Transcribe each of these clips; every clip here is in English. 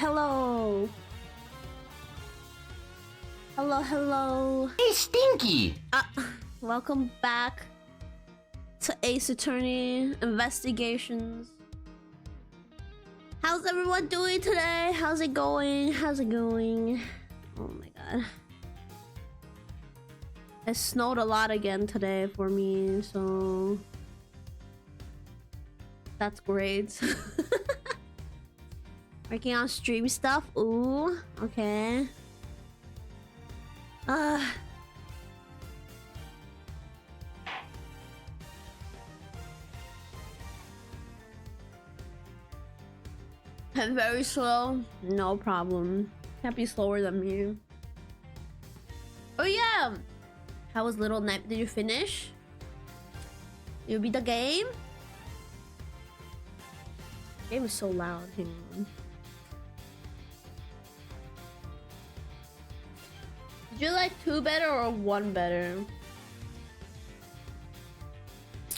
hello. Hello. Hey, Stinky! Welcome back to Ace Attorney Investigations. How's everyone doing today? How's it going? Oh my god. It snowed a lot again today for me, so... that's great. Working on stream stuff? Ooh, okay. I'm very slow. No problem. Can't be slower than me. Oh yeah! How was Little Night? Did you finish? You beat the game? Game is so loud. Hang on. Did you like 2 better or 1 better?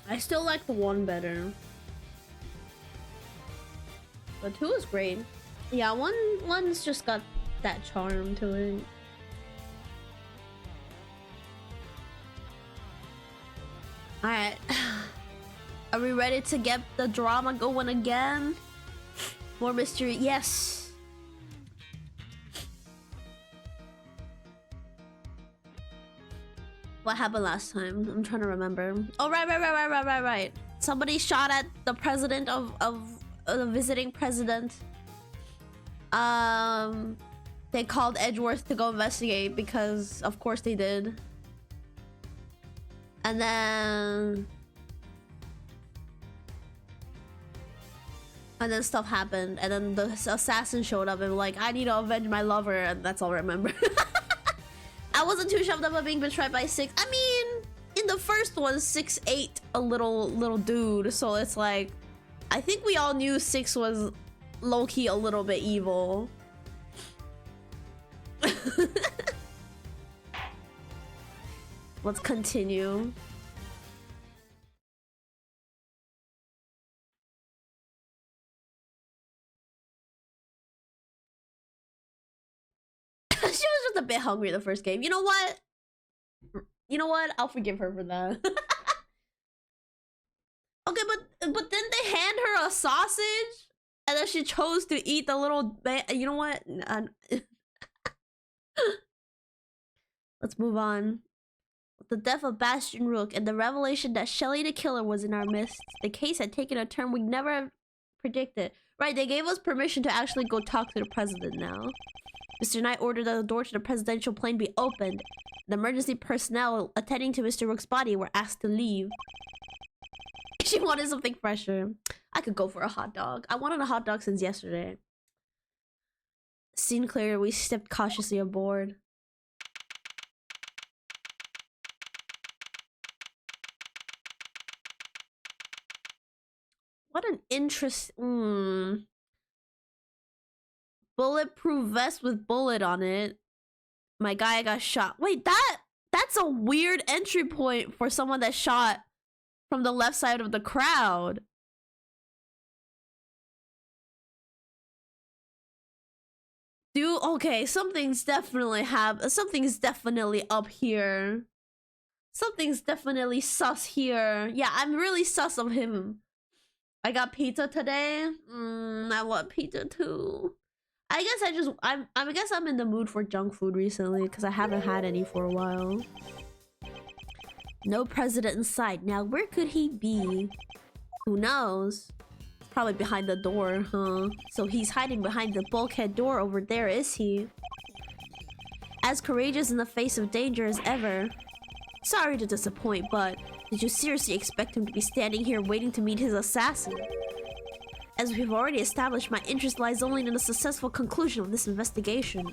I still like the 1 better. But 2 is great. Yeah, one's just got that charm to it. Alright. Are we ready to get the drama going again? More mystery. Yes. What happened last time? I'm trying to remember. Oh, right. Somebody shot at the president of the visiting president. They called Edgeworth to go investigate because of course they did. And then stuff happened, and then the assassin showed up and like, I need to avenge my lover, and that's all I remember. I wasn't too shoved up about being betrayed by 6. I mean, in the first one, 6 ate a little dude, so it's like, I think we all knew 6 was low-key a little bit evil. Let's continue. She was just a bit hungry the first game. You know what? I'll forgive her for that. Okay, but then they hand her a sausage, and then she chose to eat the little. You know what? Let's move on. With the death of Bastion Rook and the revelation that Shelly the killer was in our midst, the case had taken a turn we never have predicted. Right, they gave us permission to actually go talk to the president now. Mr. Knight ordered that the door to the presidential plane be opened. The emergency personnel attending to Mr. Rook's body were asked to leave. She wanted something fresher. I could go for a hot dog. I wanted a hot dog since yesterday. Scene clear, we stepped cautiously aboard. What an interesting... Bulletproof vest with bullet on it. My guy got shot. Wait, that's a weird entry point for someone that shot from the left side of the crowd. Dude, okay, something's definitely up here. Something's definitely sus here. Yeah, I'm really sus of him. I got pizza today. I want pizza too. I guess I'm in the mood for junk food recently because I haven't had any for a while. No president in sight. Now where could he be? Who knows? Probably behind the door, huh? So he's hiding behind the bulkhead door over there, is he? As courageous in the face of danger as ever. Sorry to disappoint, but did you seriously expect him to be standing here waiting to meet his assassin? As we've already established, my interest lies only in the successful conclusion of this investigation.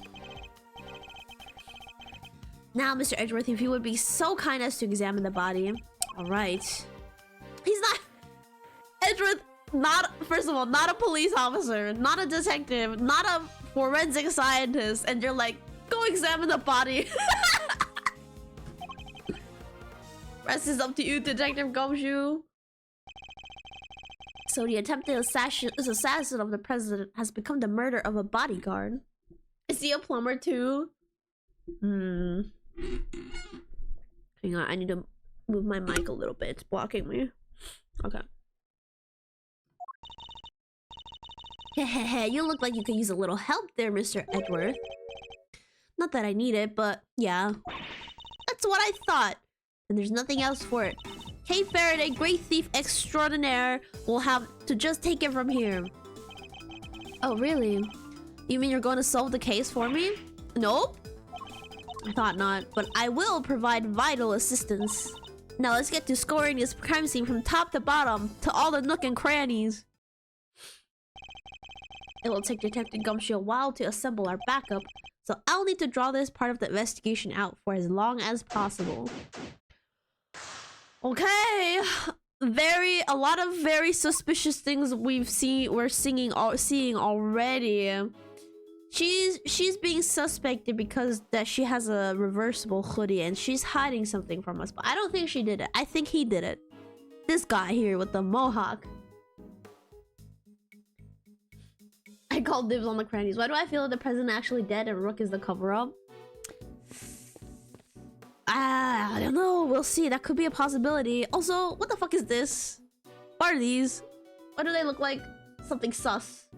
Now, Mr. Edgeworth, if you would be so kind as to examine the body. Alright. He's not... Edgeworth, first of all, not a police officer, not a detective, not a forensic scientist, and you're like, go examine the body. Rest is up to you, Detective Gumshoe. So the attempted assassin of the president has become the murder of a bodyguard. Is he a plumber too? Hang on, I need to move my mic a little bit. It's blocking me. Okay. Hehehe, you look like you could use a little help there, Mr. Edward. Not that I need it, but yeah. That's what I thought. And there's nothing else for it. Hey Faraday, great thief extraordinaire, will have to just take it from here. Oh, really? You mean you're going to solve the case for me? Nope. I thought not, but I will provide vital assistance. Now let's get to scoring this crime scene from top to bottom, to all the nook and crannies. It will take Detective Gumshoe a while to assemble our backup, so I'll need to draw this part of the investigation out for as long as possible. Okay, a lot of very suspicious things we're seeing already. She's being suspected because that she has a reversible hoodie and she's hiding something from us, but I don't think she did it. I think he did it. This guy here with the mohawk. I called dibs on the crannies. Why do I feel that the president actually dead and Rook is the cover-up? I don't know. We'll see. That could be a possibility. Also, what the fuck is this? What are these? Why do they look like something sus?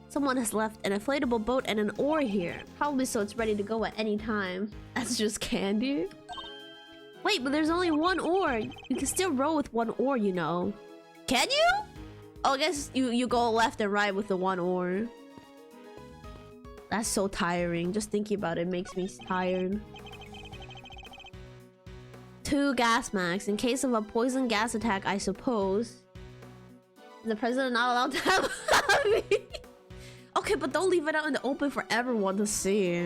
Someone has left an inflatable boat and an oar here. Probably so it's ready to go at any time. That's just candy. Wait, but there's only one oar. You can still row with one oar, you know. Can you? Oh, I guess you go left and right with the one oar. That's so tiring. Just thinking about it makes me tired. 2 gas masks in case of a poison gas attack, I suppose. Is the president not allowed to have me? Okay, but don't leave it out in the open for everyone to see.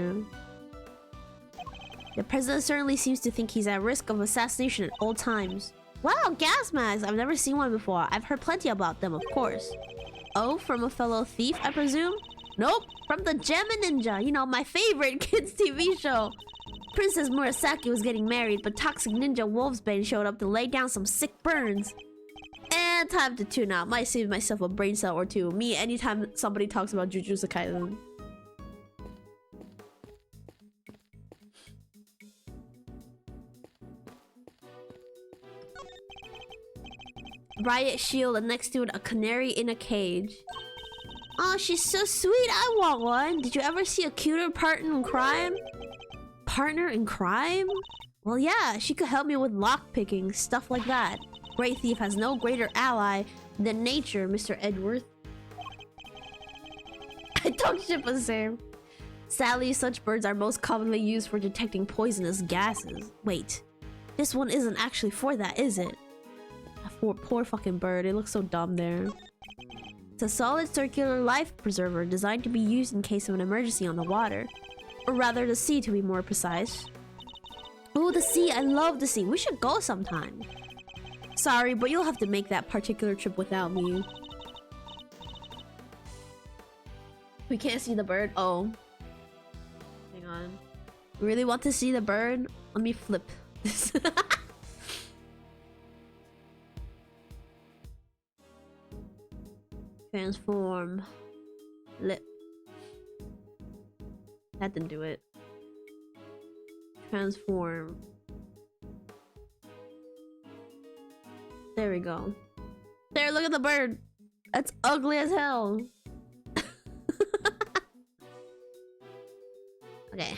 The president certainly seems to think he's at risk of assassination at all times. Wow, gas masks! I've never seen one before. I've heard plenty about them, of course. Oh, from a fellow thief, I presume? Nope, from the Gem and Ninja. You know, my favorite kids' TV show. Princess Murasaki was getting married, but Toxic Ninja Wolfsbane showed up to lay down some sick burns. And time to tune out. Might save myself a brain cell or two. Me, anytime somebody talks about Jujutsu Kaisen. Riot shield and next to it a canary in a cage. Oh, she's so sweet. I want one. Did you ever see a cuter partner in crime? Partner in crime? Well, yeah, she could help me with lockpicking, stuff like that. Great thief has no greater ally than nature, Mr. Edward. I talk shit but same. Sadly, such birds are most commonly used for detecting poisonous gases. Wait, this one isn't actually for that, is it? Poor fucking bird, it looks so dumb there. It's a solid circular life preserver designed to be used in case of an emergency on the water. Or rather, the sea to be more precise. Oh, the sea, I love the sea. We should go sometime. Sorry, but you'll have to make that particular trip without me. We can't see the bird? Oh. Hang on. Really want to see the bird? Let me flip this. Transform. Lip. That didn't do it. Transform. There we go. There, look at the bird. That's ugly as hell. Okay.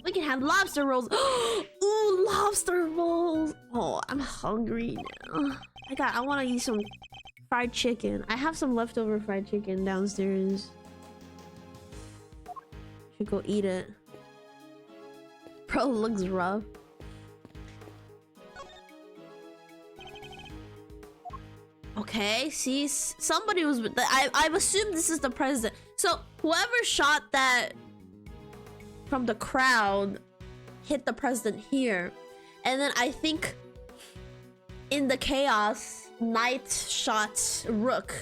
We can have lobster rolls. Ooh, lobster rolls. Oh, I'm hungry now. I want to eat some fried chicken. I have some leftover fried chicken downstairs. Should go eat it. Bro looks rough. Okay, see, somebody was. I've assumed this is the president. So whoever shot that from the crowd hit the president here, and then I think in the chaos, Knight shot Rook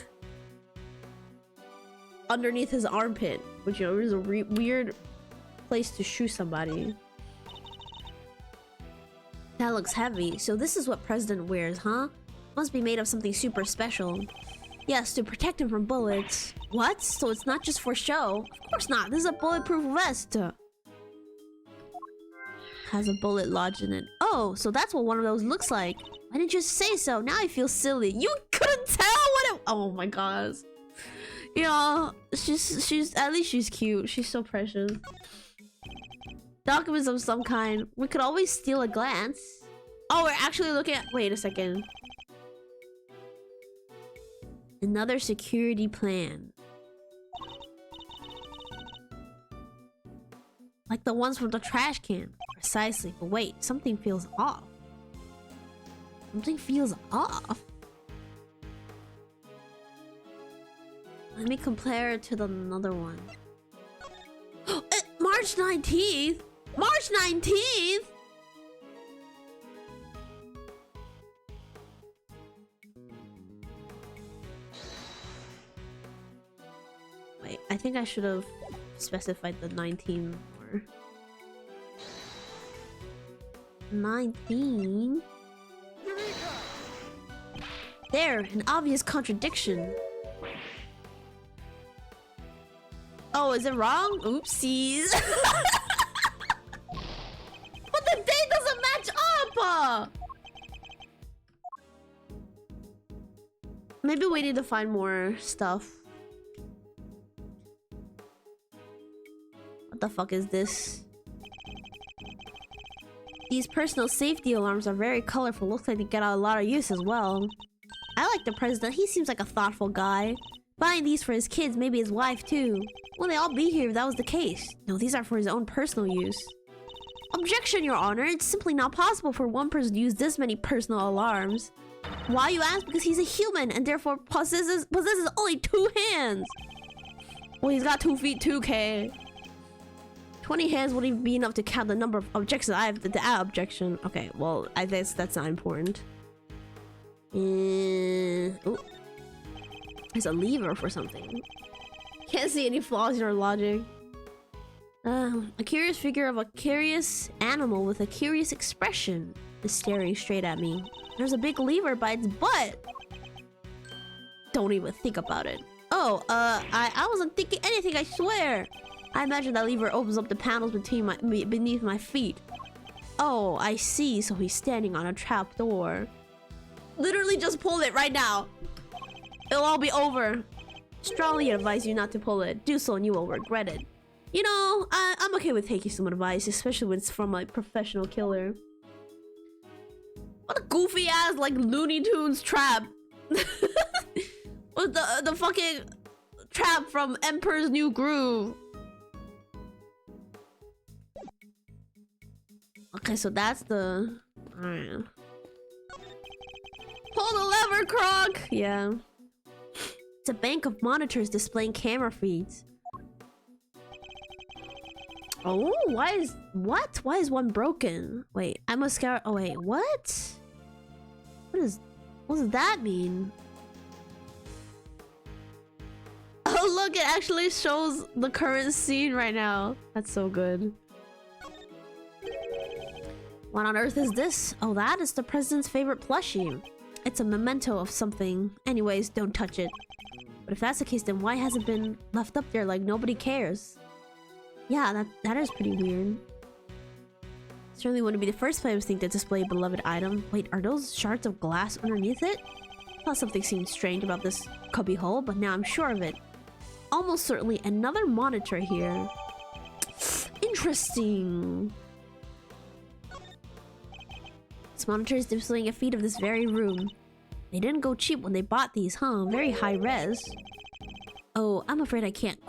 underneath his armpit, which, you know, is a weird place to shoot somebody. That looks heavy. So this is what President wears, huh? Must be made of something super special. Yes, to protect him from bullets. What? So it's not just for show? Of course not. This is a bulletproof vest. Has a bullet lodged in it. Oh, so that's what one of those looks like. Why didn't you say so? Now I feel silly. You couldn't tell what it... Oh my gosh. You know, she's at least she's cute. She's so precious. Documents of some kind. We could always steal a glance. Oh, we're actually looking at... Wait a second. Another security plan. Like the ones from the trash can. Precisely. But wait, something feels off. Something feels off. Let me compare it to the another one. March 19th? March 19th? Wait, I think I should have specified the 19 more. 19? There, an obvious contradiction. Oh, is it wrong? Oopsies. But the date doesn't match up! Maybe we need to find more stuff. What the fuck is this? These personal safety alarms are very colorful. Looks like they get a lot of use as well. I like the president. He seems like a thoughtful guy. Buying these for his kids, maybe his wife too. Will they all be here if that was the case? No, these are for his own personal use. Objection, Your Honor. It's simply not possible for one person to use this many personal alarms. Why, you ask? Because he's a human and therefore possesses only 2 hands. Well, he's got 2 feet too, K. 20 hands wouldn't even be enough to count the number of objections I have to add objection. Okay, well, I guess that's not important. Oh. There's a lever for something. Can't see any flaws in our logic. A curious figure of a curious animal with a curious expression is staring straight at me. There's a big lever by its butt. Don't even think about it. Oh, I wasn't thinking anything, I swear. I imagine that lever opens up the panels beneath my feet. Oh, I see. So he's standing on a trap door. Literally just pull it right now. It'll all be over. Strongly advise you not to pull it. Do so and you will regret it. You know, I'm okay with taking some advice, especially when it's from a professional killer. What a goofy ass, like, Looney Tunes trap. With the fucking trap from Emperor's New Groove. Okay, so that's the... Alright. Pull the lever, Krog! Yeah. It's a bank of monitors displaying camera feeds. Oh, why is... What? Why is one broken? Wait, I must scour... Oh, wait, what? What does that mean? Oh, look, it actually shows the current scene right now. That's so good. What on earth is this? Oh, that is the president's favorite plushie. It's a memento of something. Anyways, don't touch it. But if that's the case, then why has it been left up there like nobody cares? Yeah, that is pretty weird. Certainly wouldn't be the first place to think to display a beloved item. Wait, are those shards of glass underneath it? I thought something seemed strange about this cubby hole, but now I'm sure of it. Almost certainly another monitor here. Interesting. This monitor is displaying a feed of this very room. They didn't go cheap when they bought these, huh? Very high res. Oh, I'm afraid I can't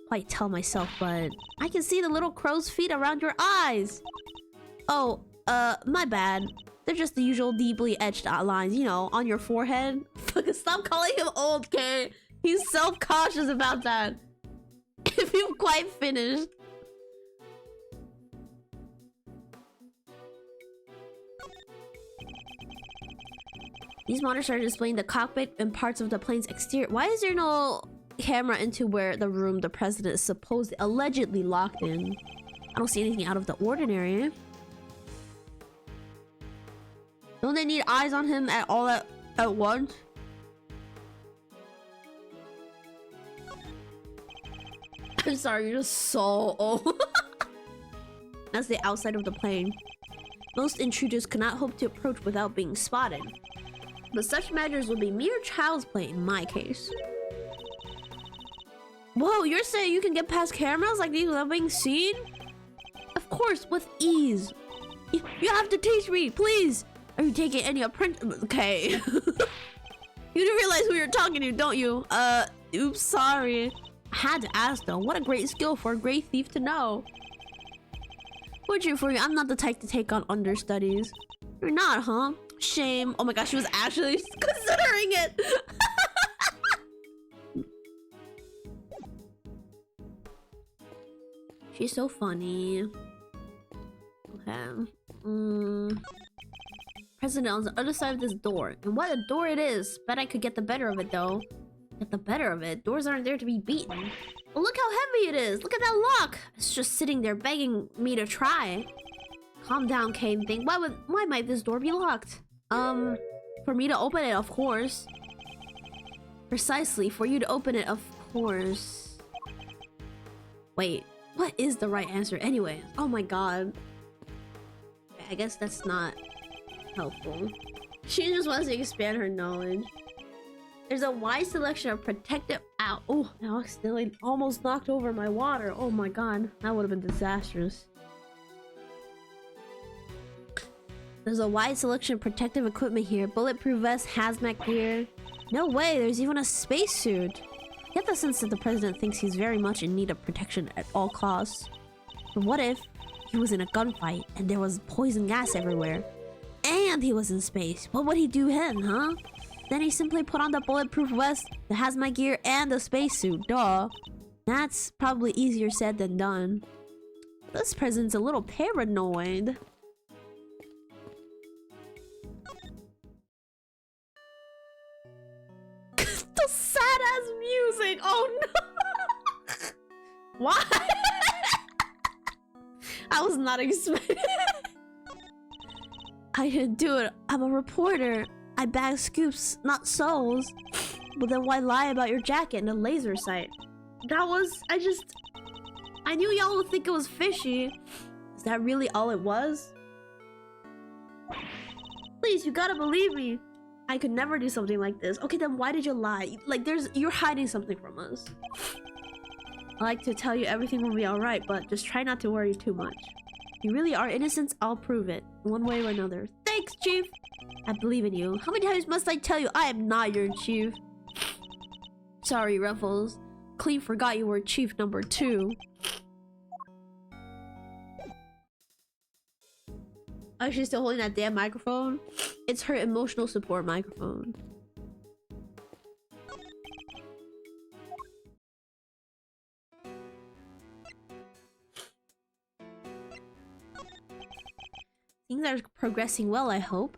quite tell myself, but I can see the little crow's feet around your eyes. Oh, my bad. They're just the usual deeply etched outlines, you know, on your forehead. Stop calling him old, Kay. He's self-conscious about that. If you've quite finished. These monitors are displaying the cockpit and parts of the plane's exterior. Why is there no camera into where the room the president is allegedly locked in? I don't see anything out of the ordinary. Don't they need eyes on him at all at once? I'm sorry, you're just so old. That's the outside of the plane. Most intruders cannot hope to approach without being spotted. But such measures will be mere child's play in my case. Whoa, you're saying you can get past cameras like these without being seen? Of course, with ease. You have to teach me, please. Are you taking any apprentice? Okay. You didn't realize who you're talking to, don't you? Oops, sorry. I had to ask though. What a great skill for a great thief to know. Fortunately for you, I'm not the type to take on understudies. You're not, huh? Shame. Oh my gosh, she was actually considering it. She's so funny. Okay. President on the other side of this door. And what a door it is. Bet I could get the better of it though. Get the better of it? Doors aren't there to be beaten. But look how heavy it is. Look at that lock. It's just sitting there begging me to try. Calm down, Kane. Think. Why might this door be locked? For me to open it, of course. Precisely, for you to open it, of course. Wait, what is the right answer anyway? Oh my god. I guess that's not helpful. She just wants to expand her knowledge. There's a wide selection of protective out. Oh, I accidentally almost knocked over my water. Oh my god, that would have been disastrous. There's a wide selection of protective equipment here. Bulletproof vest, hazmat gear. No way, there's even a spacesuit. I get the sense that the president thinks he's very much in need of protection at all costs. But what if he was in a gunfight and there was poison gas everywhere? And he was in space. What would he do then, huh? Then he simply put on the bulletproof vest, the hazmat gear, and the spacesuit. Duh. That's probably easier said than done. This president's a little paranoid. The sad-ass music! Oh no! Why? I was not expecting it. I didn't do it. I'm a reporter. I bag scoops, not souls. But then why lie about your jacket and the laser sight? That was... I knew y'all would think it was fishy. Is that really all it was? Please, you gotta believe me. I could never do something like this. Okay, then why did you lie? Like, you're hiding something from us. I like to tell you everything will be alright, but just try not to worry too much. If you really are innocent, I'll prove it. One way or another. Thanks, Chief! I believe in you. How many times must I tell you I am not your chief? Sorry, Ruffles. Cleve forgot you were chief number 2. Oh, she's still holding that damn microphone? It's her emotional support microphone. Things are progressing well, I hope.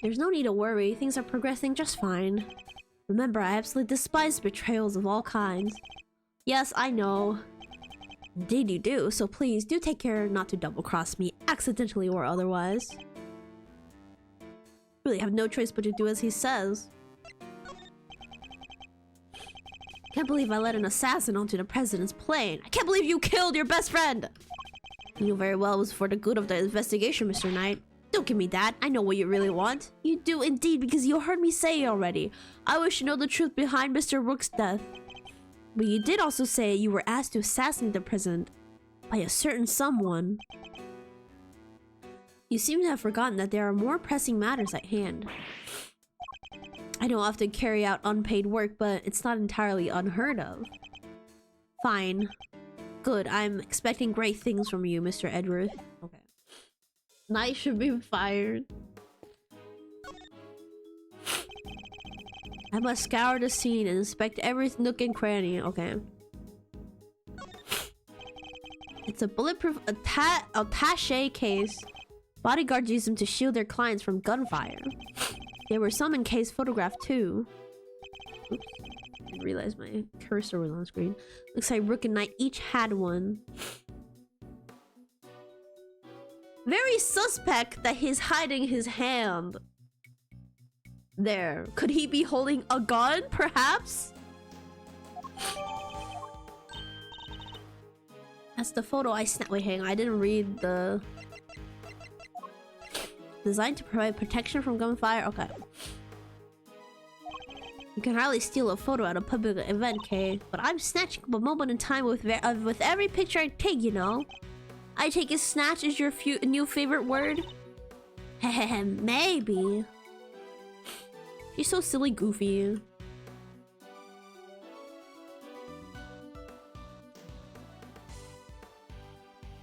There's no need to worry. Things are progressing just fine. Remember, I absolutely despise betrayals of all kinds. Yes, I know. Indeed you do, so please do take care not to double-cross me, accidentally or otherwise. Really have no choice but to do as he says. Can't believe I let an assassin onto the president's plane. I can't believe you killed your best friend! You knew very well it was for the good of the investigation, Mr. Knight. Don't give me that. I know what you really want. You do indeed, because you heard me say it already. I wish to know the truth behind Mr. Rook's death. But you did also say you were asked to assassinate the president by a certain someone. You seem to have forgotten that there are more pressing matters at hand. I don't often carry out unpaid work, but it's not entirely unheard of. Fine. Good, I'm expecting great things from you, Mr. Edgeworth. Okay. Knight should be fired. I must scour the scene and inspect every nook and cranny. Okay. It's a bulletproof attaché case. Bodyguards use them to shield their clients from gunfire. There were some in case photographed too. Oops. I didn't realize my cursor was on screen. Looks like Rook and Knight each had one. Very suspect that he's hiding his hand. There. Could he be holding a gun, perhaps? That's the photo I snapped. Wait, hang on. I didn't read the... Designed to provide protection from gunfire? Okay. You can hardly steal a photo at a public event, Kay. But I'm snatching up a moment in time with every picture I take, you know? I take it snatch is your new favorite word? Heh, maybe. She's so silly goofy.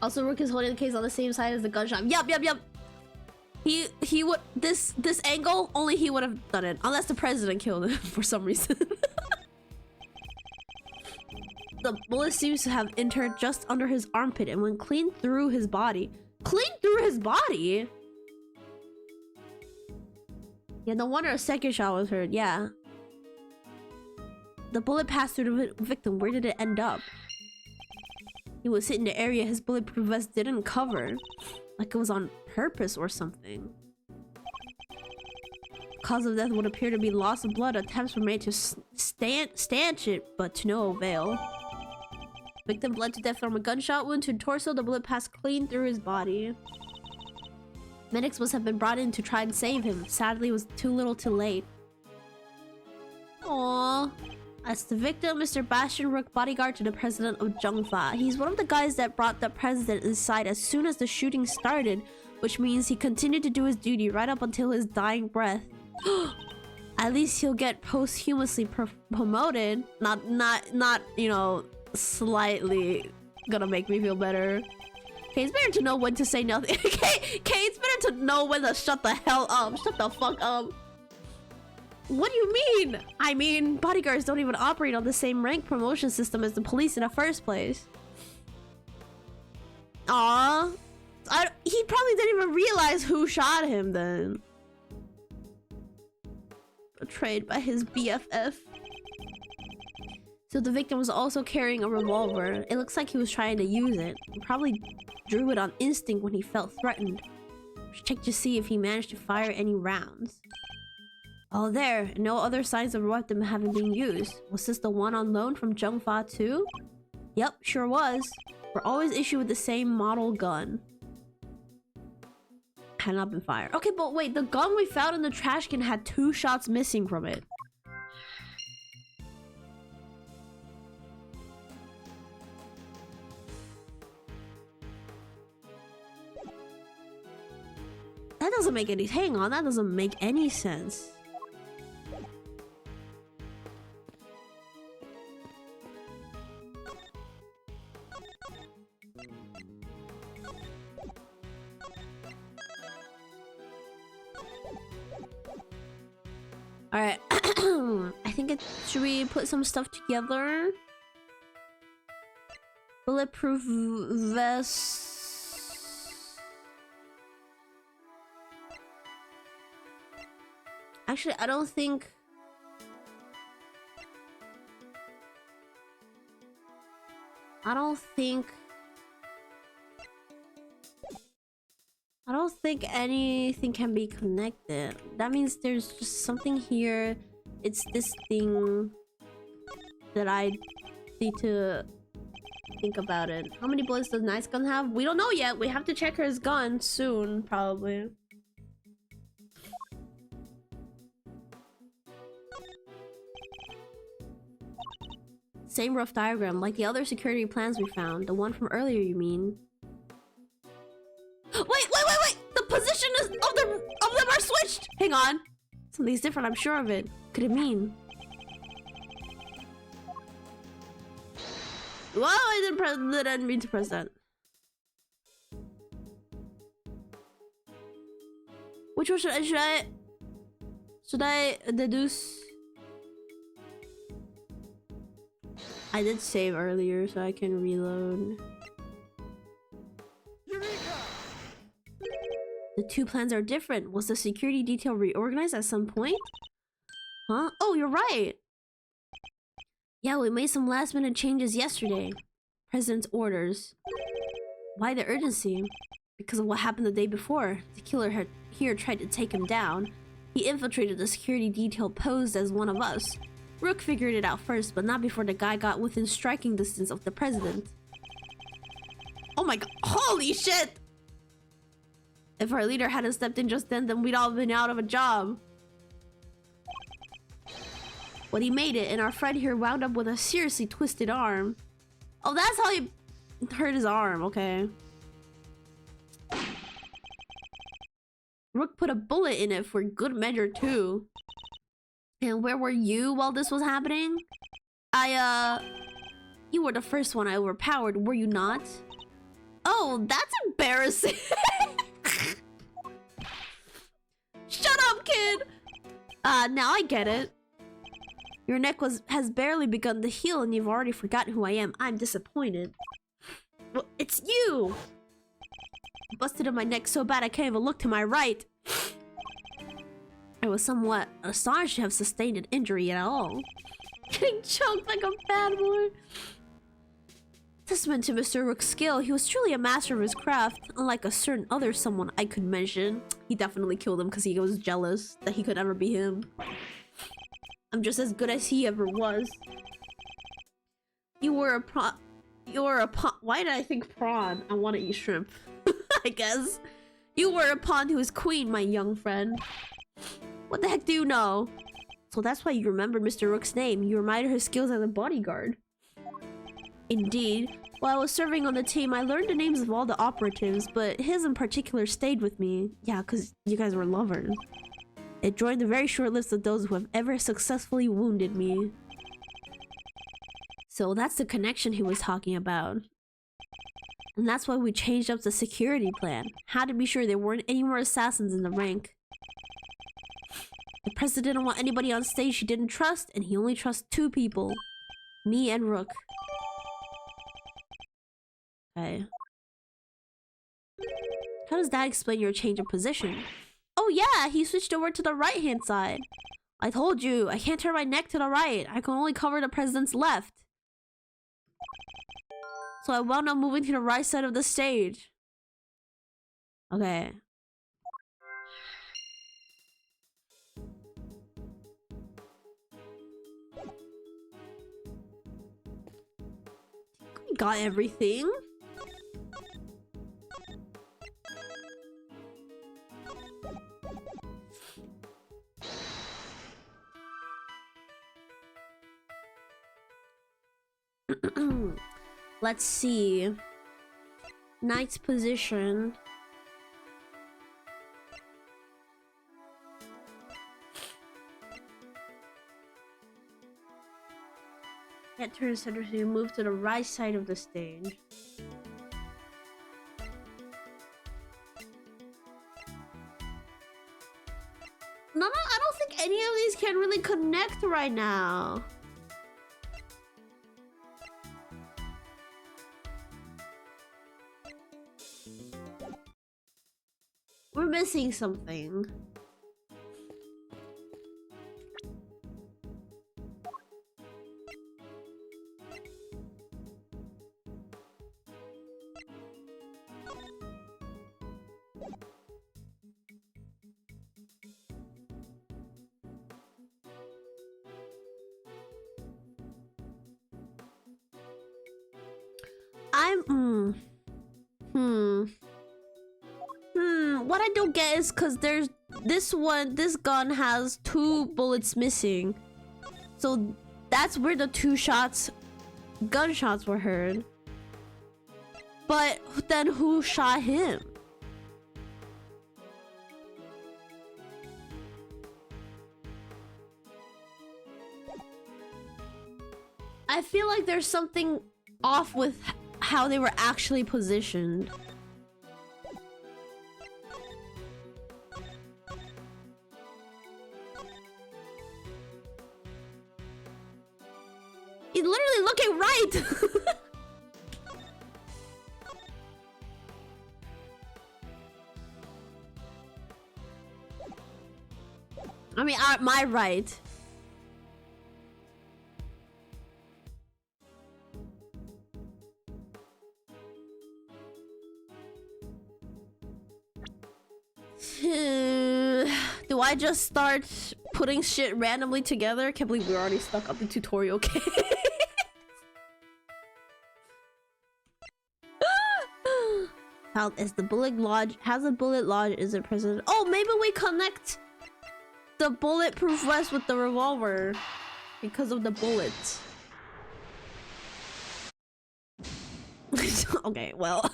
Also, Rook is holding the case on the same side as the gunshot. Yup. He would this angle only he would have done it unless the president killed him for some reason. The bullet seems to have entered just under his armpit and went clean through his body. Clean through his body? Yeah, no wonder a second shot was heard. Yeah. The bullet passed through the victim. Where did it end up? He was hit in the area his bulletproof vest didn't cover. Like it was on purpose or something. Cause of death would appear to be loss of blood. Attempts were made to stanch it, but to no avail. Victim bled to death from a gunshot wound to torso. The bullet passed clean through his body. Medics must have been brought in to try and save him. Sadly, it was too little too late. Aww. That's the victim, Mr. Bastian Rook, bodyguard to the president of Zhengfa. He's one of the guys that brought the president inside as soon as the shooting started, which means he continued to do his duty right up until his dying breath. At least he'll get posthumously promoted. Not, you know, slightly gonna make me feel better. Okay, it's better to know when to say nothing. Okay, it's better to know when to shut the hell up. Shut the fuck up. What do you mean? I mean, bodyguards don't even operate on the same rank promotion system as the police in the first place. Aww. He probably didn't even realize who shot him then. Betrayed by his BFF. So the victim was also carrying a revolver. It looks like he was trying to use it. He probably drew it on instinct when he felt threatened. Check to see if he managed to fire any rounds. Oh, there. No other signs of a weapon having been used. Was this the one on loan from Zhengfa too? Yep, sure was. We're always issued with the same model gun. Had not been fired. Okay, but wait, the gun we found in the trash can had 2 shots missing from it. That doesn't make any... Hang on, that doesn't make any sense. Alright. I think it... Should we put some stuff together? Bulletproof vest... Actually, I don't think... I don't think anything can be connected. That means there's just something here. It's this thing that I need to think about it. How many bullets does Nice Gun have? We don't know yet. We have to check her gun soon, probably. Same rough diagram, like the other security plans we found. The one from earlier, you mean? Wait! The position of them are switched! Hang on. Something's different, I'm sure of it. Could it mean? Whoa, I didn't mean to press that. Which one should I deduce? I did save earlier, so I can reload. The 2 plans are different. Was the security detail reorganized at some point? Huh? Oh, you're right! Yeah, we made some last-minute changes yesterday. President's orders. Why the urgency? because of what happened the day before. The killer had here tried to take him down. He infiltrated the security detail posed as one of us. Rook figured it out first, but not before the guy got within striking distance of the president. Oh my god, holy shit! If our leader hadn't stepped in just then we'd all been out of a job. But he made it, and our friend here wound up with a seriously twisted arm. Oh, that's how he hurt his arm, okay. Rook put a bullet in it for good measure, too. And where were you while this was happening? You were the first one I overpowered, were you not? Oh, that's embarrassing. Shut up, kid! Now I get it. Your neck has barely begun to heal and you've already forgotten who I am. I'm disappointed. Well, it's you! Busted in my neck so bad I can't even look to my right. I was somewhat astonished to have sustained an injury at all. Getting choked like a bad boy. Testament to Mr. Rook's skill, he was truly a master of his craft, unlike a certain other someone I could mention. He definitely killed him because he was jealous that he could never be him. I'm just as good as he ever was. You were a prawn. Why did I think prawn? I want to eat shrimp. I guess. You were a pawn to his queen, my young friend. What the heck do you know? So that's why you remembered Mr. Rook's name. You reminded her skills as a bodyguard. Indeed. While I was serving on the team, I learned the names of all the operatives, but his in particular stayed with me. Yeah, because you guys were lovers. It joined the very short list of those who have ever successfully wounded me. So that's the connection he was talking about. And that's why we changed up the security plan. Had to be sure there weren't any more assassins in the rank. The president didn't want anybody on stage he didn't trust, and he only trusts 2 people. Me and Rook. Okay. How does that explain your change of position? Oh yeah, he switched over to the right-hand side. I told you, I can't turn my neck to the right. I can only cover the president's left. So I wound up moving to the right side of the stage. Okay. We got everything. Let's see. Knight's position. Get turn center so you move to the right side of the stage. No, I don't think any of these can really connect right now. We're missing something. What I don't get is because there's this gun has 2 bullets missing. So that's where the 2 gunshots were heard. But then who shot him? I feel like there's something off with how they were actually positioned. He's literally looking right! I mean, my right. Do I just start putting shit randomly together? Can't believe we're already stuck up the tutorial. Okay. How is the bullet lodge? Has a bullet lodge? Is it president? Oh, maybe we connect the bulletproof vest with the revolver because of the bullets. Okay, well. What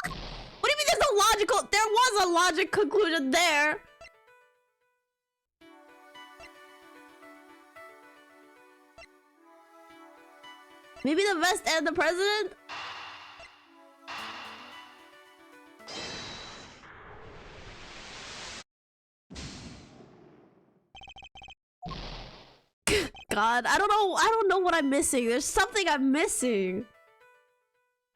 do you mean there's no logical? There was a logic conclusion there. Maybe the vest and the president? God, I don't know what I'm missing. There's something I'm missing.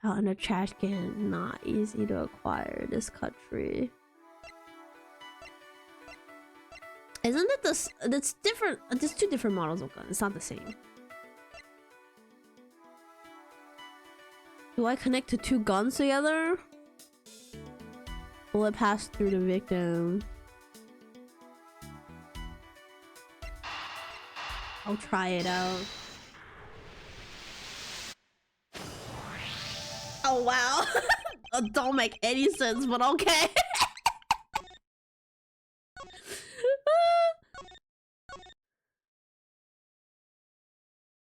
Out in a trash can, not easy to acquire in this country. Isn't it this? It's different. There's two different models of guns. It's not the same. Do I connect to two guns together? Bullet pass through the victim. I'll try it out. Oh wow. That don't make any sense, but okay.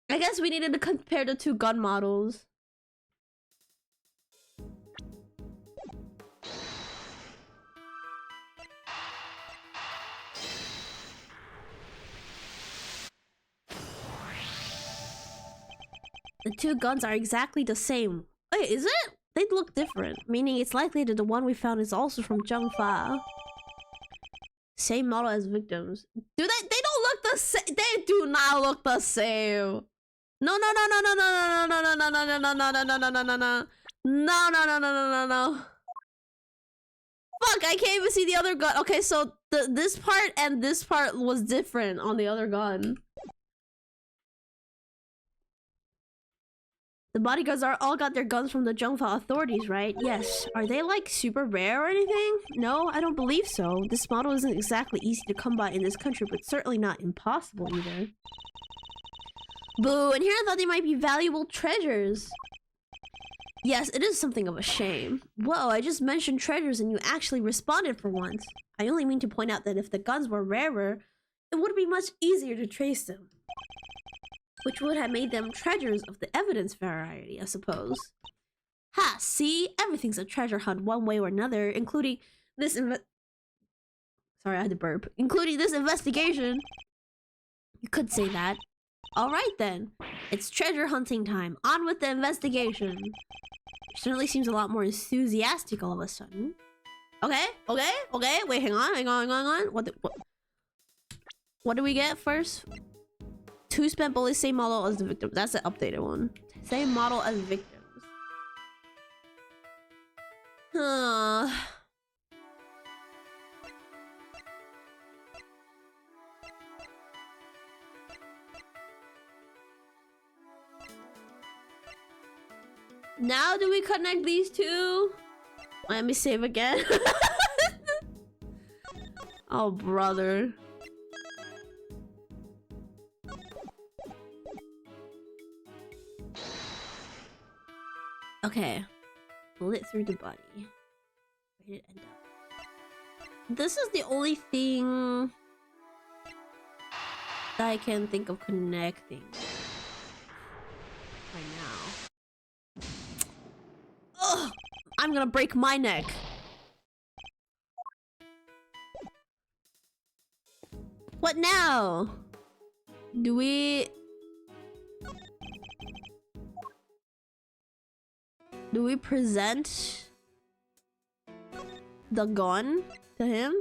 I guess we needed to compare the two gun models. The two guns are exactly the same. Wait, is it? They look different, meaning it's likely that the one we found is also from Zhengfa. Same model as victims. Do they? They don't look the same. They do not look the same. No, no, no, no, no, no, no, no, no, no, no, no, no, no, no, no, no, no, no. No, no, no, no, no, no, no. Fuck, I can't even see the other gun. Okay, so this part and this part was different on the other gun. The bodyguards all got their guns from the Zhengfa authorities, right? Yes. Are they like super rare or anything? No, I don't believe so. This model isn't exactly easy to come by in this country, but certainly not impossible either. Boo, and here I thought they might be valuable treasures. Yes, it is something of a shame. Whoa, I just mentioned treasures and you actually responded for once. I only mean to point out that if the guns were rarer, it would be much easier to trace them. Which would have made them treasures of the evidence variety, I suppose. Ha, see? Everything's a treasure hunt one way or another, including this Sorry, I had to burp. Including this investigation. You could say that. Alright then. It's treasure hunting time. On with the investigation. Certainly seems a lot more enthusiastic all of a sudden. Okay, okay, okay. Wait, hang on, hang on, hang on. What do we get first? 2 spent bullets, same model as the victim. That's the updated one. Same model as victims. Now do we connect these two? Let me save again. Oh, brother. Okay. Bullet through the body. Where did it end up? This is the only thing that I can think of connecting right now. Ugh! I'm gonna break my neck. What now? Do we present the gun to him?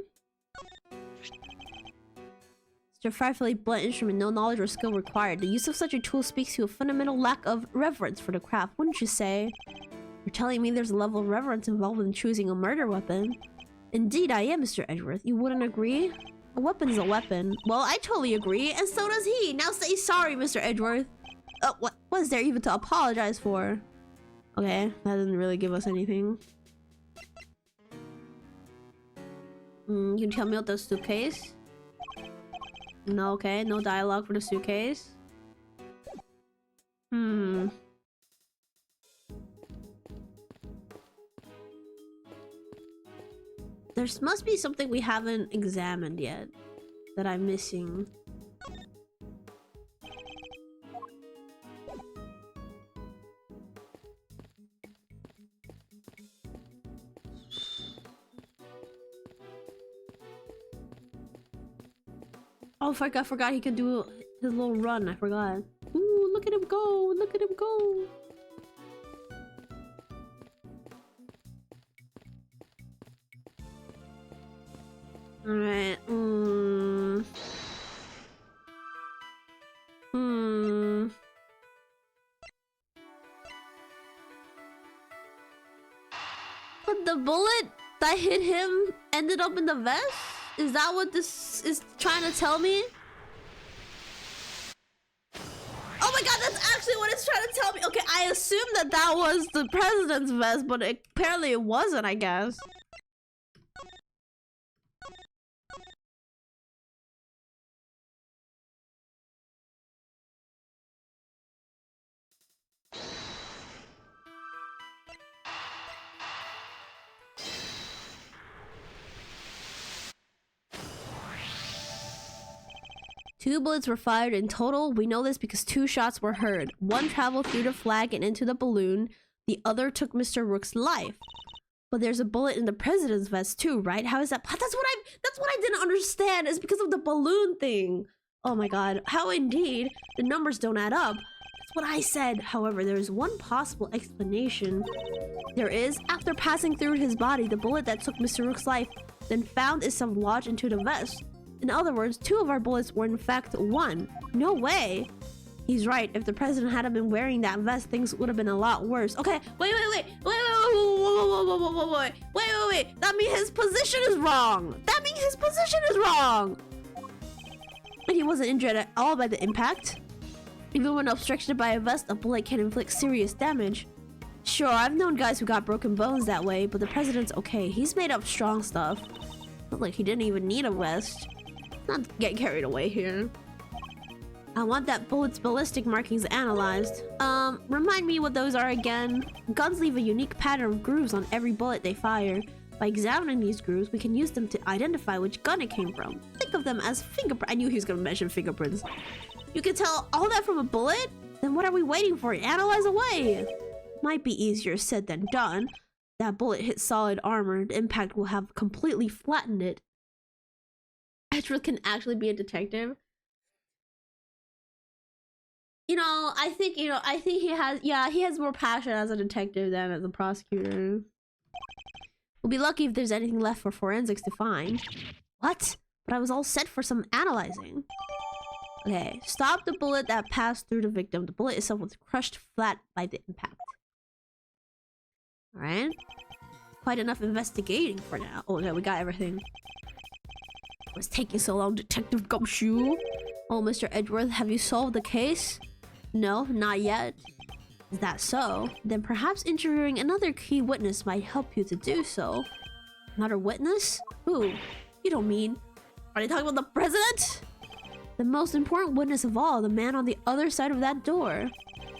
It's a frightfully blunt instrument, no knowledge or skill required. The use of such a tool speaks to a fundamental lack of reverence for the craft, wouldn't you say? You're telling me there's a level of reverence involved in choosing a murder weapon? Indeed, I am, Mr. Edgeworth. You wouldn't agree? A weapon is a weapon. Well, I totally agree, and so does he. Now say sorry, Mr. Edgeworth. What is there even to apologize for? Okay, that didn't really give us anything. Can you tell me about the suitcase? No, okay. No dialogue for the suitcase. There must be something we haven't examined yet that I'm missing. Oh, I forgot he could do his little run. I forgot. Ooh, look at him go! Look at him go! Alright, But the bullet that hit him ended up in the vest? Is that what this is trying to tell me? Oh my god, that's actually what it's trying to tell me. Okay, I assumed that that was the president's vest, but apparently it wasn't, I guess. Two bullets were fired in total. We know this because 2 shots were heard. One traveled through the flag and into the balloon. The other took Mr. Rook's life. But there's a bullet in the president's vest too, right? How is that? That's what I didn't understand. It's because of the balloon thing. Oh my god. How indeed? The numbers don't add up. That's what I said. However, there is one possible explanation. There is, after passing through his body, the bullet that took Mr. Rook's life, then found itself lodged into the vest. In other words, 2 of our bullets were in fact 1. No way. He's right. If the president hadn't been wearing that vest, things would have been a lot worse. Okay, wait. That means his position is wrong. And he wasn't injured at all by the impact. Even when obstructed by a vest, a bullet can inflict serious damage. Sure, I've known guys who got broken bones that way, but the president's okay. He's made up strong stuff. Not like he didn't even need a vest. Not get carried away here. I want that bullet's ballistic markings analyzed. Remind me what those are again. Guns leave a unique pattern of grooves on every bullet they fire. By examining these grooves, we can use them to identify which gun it came from. Think of them as fingerprints. I knew he was gonna mention fingerprints. You can tell all that from a bullet? Then what are we waiting for? Analyze away! Might be easier said than done. That bullet hit solid armor. The impact will have completely flattened it. Edgeworth can actually be a detective. I think he has more passion as a detective than as a prosecutor. We'll be lucky if there's anything left for forensics to find. What? But I was all set for some analyzing. Okay, stop the bullet that passed through the victim. The bullet itself was crushed flat by the impact. Alright. Quite enough investigating for now. Oh, yeah, we got everything. What's taking so long, Detective Gumshoe? Oh, Mr. Edgeworth, have you solved the case? No, not yet. Is that so? Then perhaps interviewing another key witness might help you to do so. Another witness? Who? You don't mean... Are they talking about the president? The most important witness of all, the man on the other side of that door.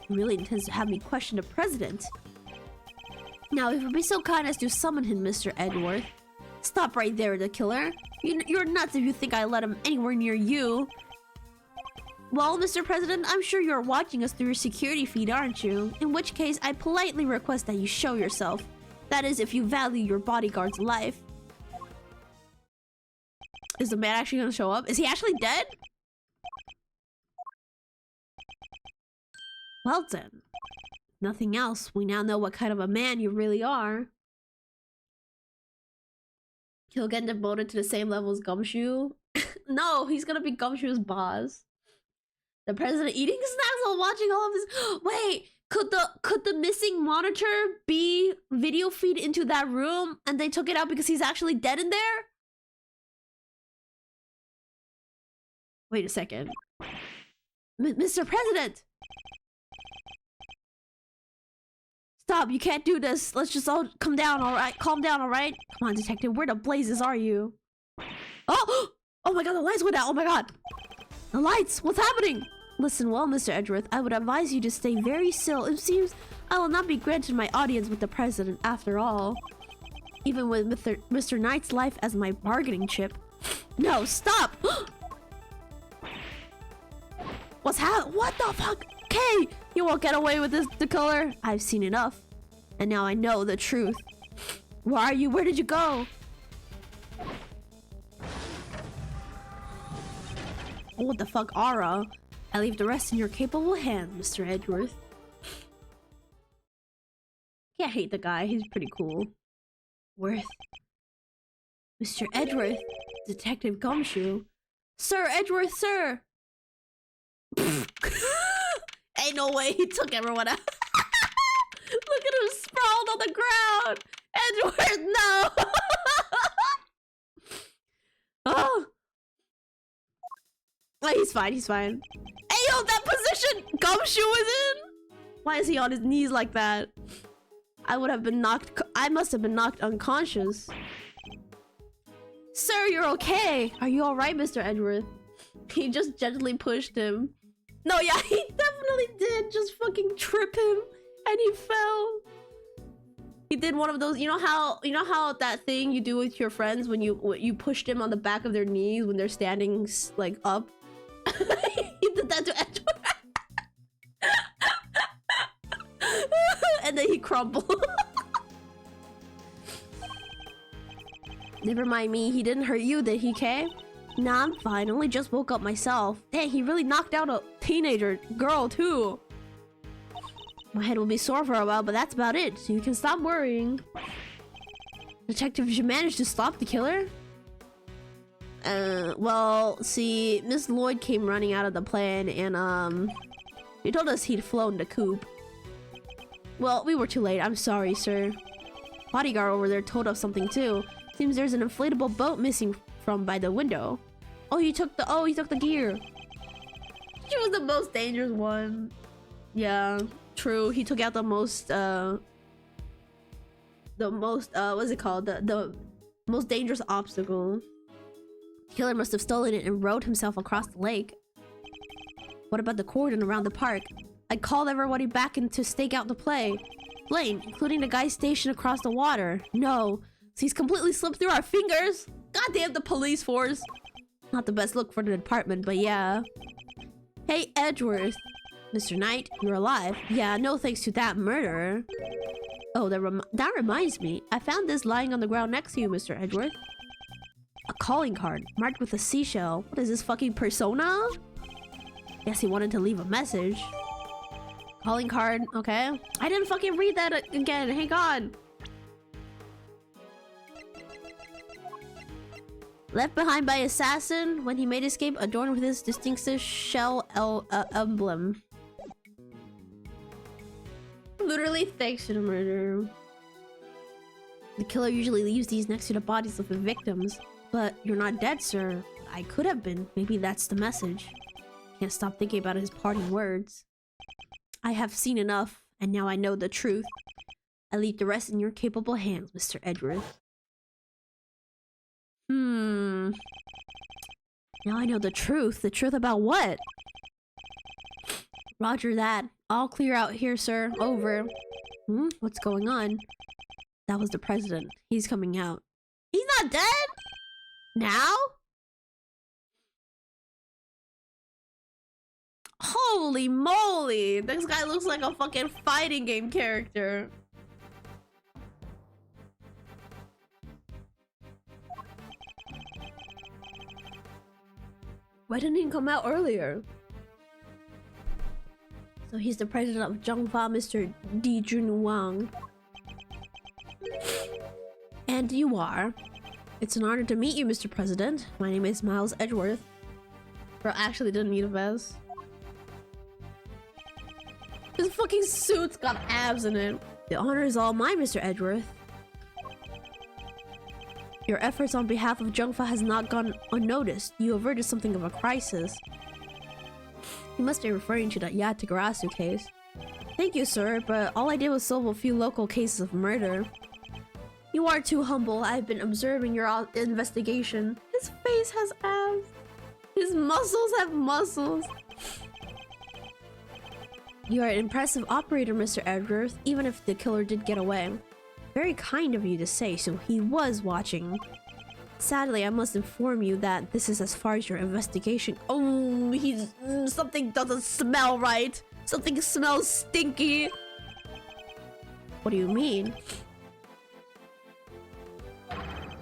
He really intends to have me question the president. Now, if you'd be so kind as to summon him, Mr. Edgeworth. Stop right there, the killer. You're nuts if you think I let him anywhere near you. Well, Mr. President, I'm sure you're watching us through your security feed, aren't you? In which case, I politely request that you show yourself. That is, if you value your bodyguard's life. Is the man actually gonna show up? Is he actually dead? Well then. Nothing else. We now know what kind of a man you really are. He'll get demoted to the same level as Gumshoe. No, he's gonna be Gumshoe's boss. The president eating snacks while watching all of this. Wait, could the missing monitor be video feed into that room and they took it out because he's actually dead in there? Wait a second. Mr. President! Stop, you can't do this. Let's just all calm down, alright? Calm down, alright? Come on, detective, where the blazes are you? Oh! Oh my god, the lights went out! Oh my god! The lights! What's happening? Listen well, Mr. Edgeworth. I would advise you to stay very still. It seems I will not be granted my audience with the president after all. Even with Mr. Knight's life as my bargaining chip. No, stop! What the fuck? Okay, you won't get away with this, the color. I've seen enough. And now I know the truth. Where are you? Where did you go? What the fuck, Aura? I leave the rest in your capable hands, Mr. Edgeworth. Yeah, I hate the guy. He's pretty cool. Worth. Mr. Edgeworth. Detective Gumshoe. Sir Edgeworth, sir! Ain't no way he took everyone out. Look at him sprawled on the ground! Edgeworth, no! Oh! Oh, he's fine, he's fine. Hey, yo, that position Gumshoe is in? Why is he on his knees like that? I must have been knocked unconscious. Sir, you're okay. Are you alright, Mr. Edgeworth? He just gently pushed him. No, yeah, he definitely did just fucking trip him and he fell. He did one of those, you know how that thing you do with your friends when you push them on the back of their knees when they're standing like up? He did that to Edgeworth. And then he crumbled. Never mind me, he didn't hurt you, did he, Kay? Nah, I'm fine, only just woke up myself. Dang, he really knocked out a teenager girl, too. My head will be sore for a while, but that's about it, so you can stop worrying. Detective, did you manage to stop the killer? Well, see, Miss Lloyd came running out of the plane, and, he told us he'd flown the coop. Well, we were too late, I'm sorry, sir. Bodyguard over there told us something, too. Seems there's an inflatable boat missing from by the window. Oh, he took the gear. She was the most dangerous one. Yeah, true. He took out the most what's it called? The most dangerous obstacle. Killer must have stolen it and rowed himself across the lake. What about the cordon around the park? I called everybody back in to stake out the plane, including the guy stationed across the water. No. So he's completely slipped through our fingers. God damn the police force. Not the best look for the department, but yeah. Hey, Edgeworth. Mr. Knight, you're alive. Yeah, no thanks to that murderer. Oh, that reminds me. I found this lying on the ground next to you, Mr. Edgeworth. A calling card, marked with a seashell. What is this, fucking Persona? Guess he wanted to leave a message. Calling card, okay. I didn't fucking read that again, hang on. Left behind by assassin when he made escape, adorned with his distinctive shell emblem. Literally thanks to the murder. The killer usually leaves these next to the bodies of the victims. But you're not dead, sir. I could have been. Maybe that's the message. Can't stop thinking about his parting words. I have seen enough, and now I know the truth. I leave the rest in your capable hands, Mr. Edgeworth. Now I know the truth. The truth about what? Roger that. All clear out here, sir. Over. What's going on? That was the president. He's coming out. He's not dead? Now? Holy moly! This guy looks like a fucking fighting game character. Why didn't he come out earlier? So he's the president of Zhongfa, Mr. Di Jun Wang. And you are. It's an honor to meet you, Mr. President. My name is Miles Edgeworth. Bro, I actually didn't need a vest. His fucking suit's got abs in it. The honor is all mine, Mr. Edgeworth. Your efforts on behalf of Zhongfa has not gone unnoticed. You averted something of a crisis. You must be referring to that Yatagarasu case. Thank you, sir, but all I did was solve a few local cases of murder. You are too humble. I've been observing your investigation. His face has abs. His muscles have muscles. You are an impressive operator, Mr. Edgeworth, even if the killer did get away. Very kind of you to say so. He was watching. Sadly, I must inform you that this is as far as your investigation. Oh, he's... something doesn't smell right. Something smells stinky. What do you mean?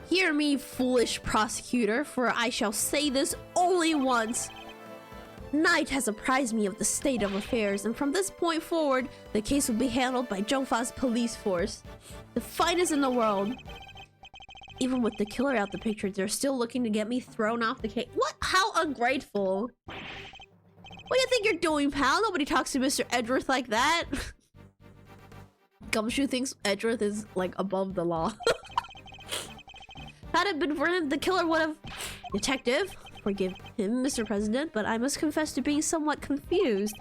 Hear me, foolish prosecutor, for I shall say this only once. Knight has apprised me of the state of affairs, and from this point forward, the case will be handled by Zhongfa's police force. The finest in the world. Even with the killer out the picture, they're still looking to get me thrown off the case. What? How ungrateful. What do you think you're doing, pal? Nobody talks to Mr. Edgeworth like that. Gumshoe thinks Edgeworth is, like, above the law. Had it been for him, the killer would have... Detective, forgive him, Mr. President, but I must confess to being somewhat confused.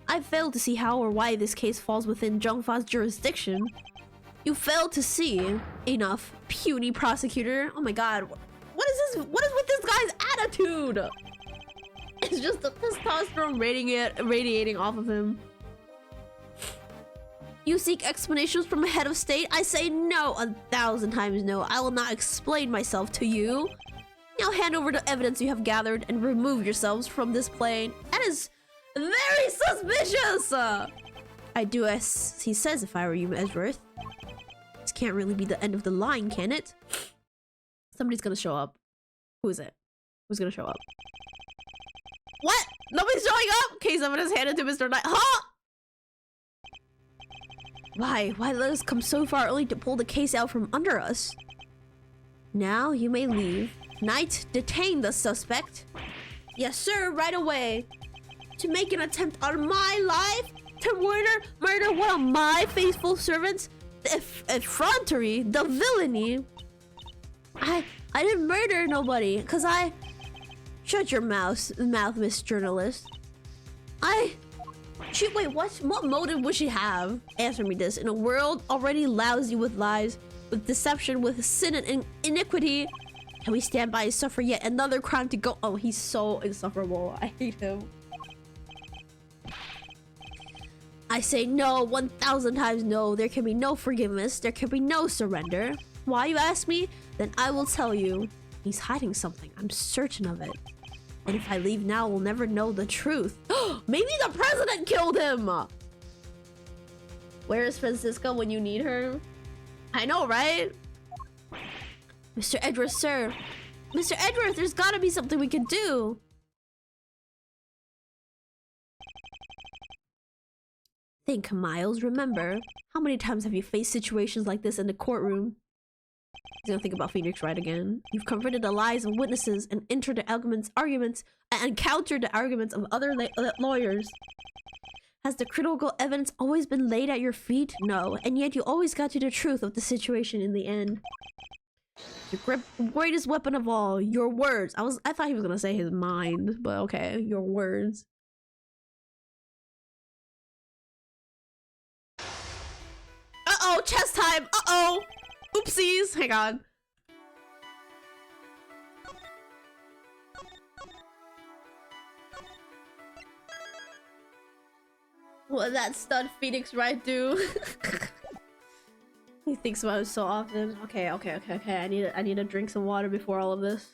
I failed to see how or why this case falls within Zhongfa's jurisdiction. You failed to see. Enough, puny prosecutor. Oh my god, what is this? What is with this guy's attitude? It's just the testosterone radiating off of him. You seek explanations from a head of state? I say no, 1,000 times no. I will not explain myself to you. Now hand over the evidence you have gathered and remove yourselves from this plane. That is very suspicious! I do as he says if I were you, Edgeworth. This can't really be the end of the line, can it? Somebody's gonna show up. Who is it? Who's gonna show up? What? Nobody's showing up? Case evidence handed to Mr. Knight. Huh? Why let us come so far only to pull the case out from under us? Now you may leave. Knight, detain the suspect. Yes, sir, right away. To make an attempt on my life? To murder one of my faithful servants? The effrontery, the villainy. I didn't murder nobody, cause I... Shut your mouth, Miss Journalist. Wait, what motive would she have? Answer me this. In a world already lousy with lies, with deception, with sin and iniquity, can we stand by and suffer yet another crime to go? Oh, he's so insufferable. I hate him. I say no, 1,000 times no. There can be no forgiveness. There can be no surrender. Why, you ask me? Then I will tell you. He's hiding something. I'm certain of it. And if I leave now, we'll never know the truth. Maybe the president killed him! Where is Francisca when you need her? I know, right? Mr. Edgeworth, sir. Mr. Edgeworth, there's gotta be something we can do. Think, Miles. Remember, how many times have you faced situations like this in the courtroom? He's gonna think about Phoenix Wright again. You've confronted the lies of witnesses and entered the arguments and countered the arguments of other lawyers. Has the critical evidence always been laid at your feet? No, and yet you always got to the truth of the situation in the end. The greatest weapon of all, your words. I thought he was gonna say his mind, but okay, your words. Uh-oh, chess time! Uh-oh! Oopsies! Hang on. What did that stud Phoenix Wright do? He thinks about it so often. Okay. I need to drink some water before all of this.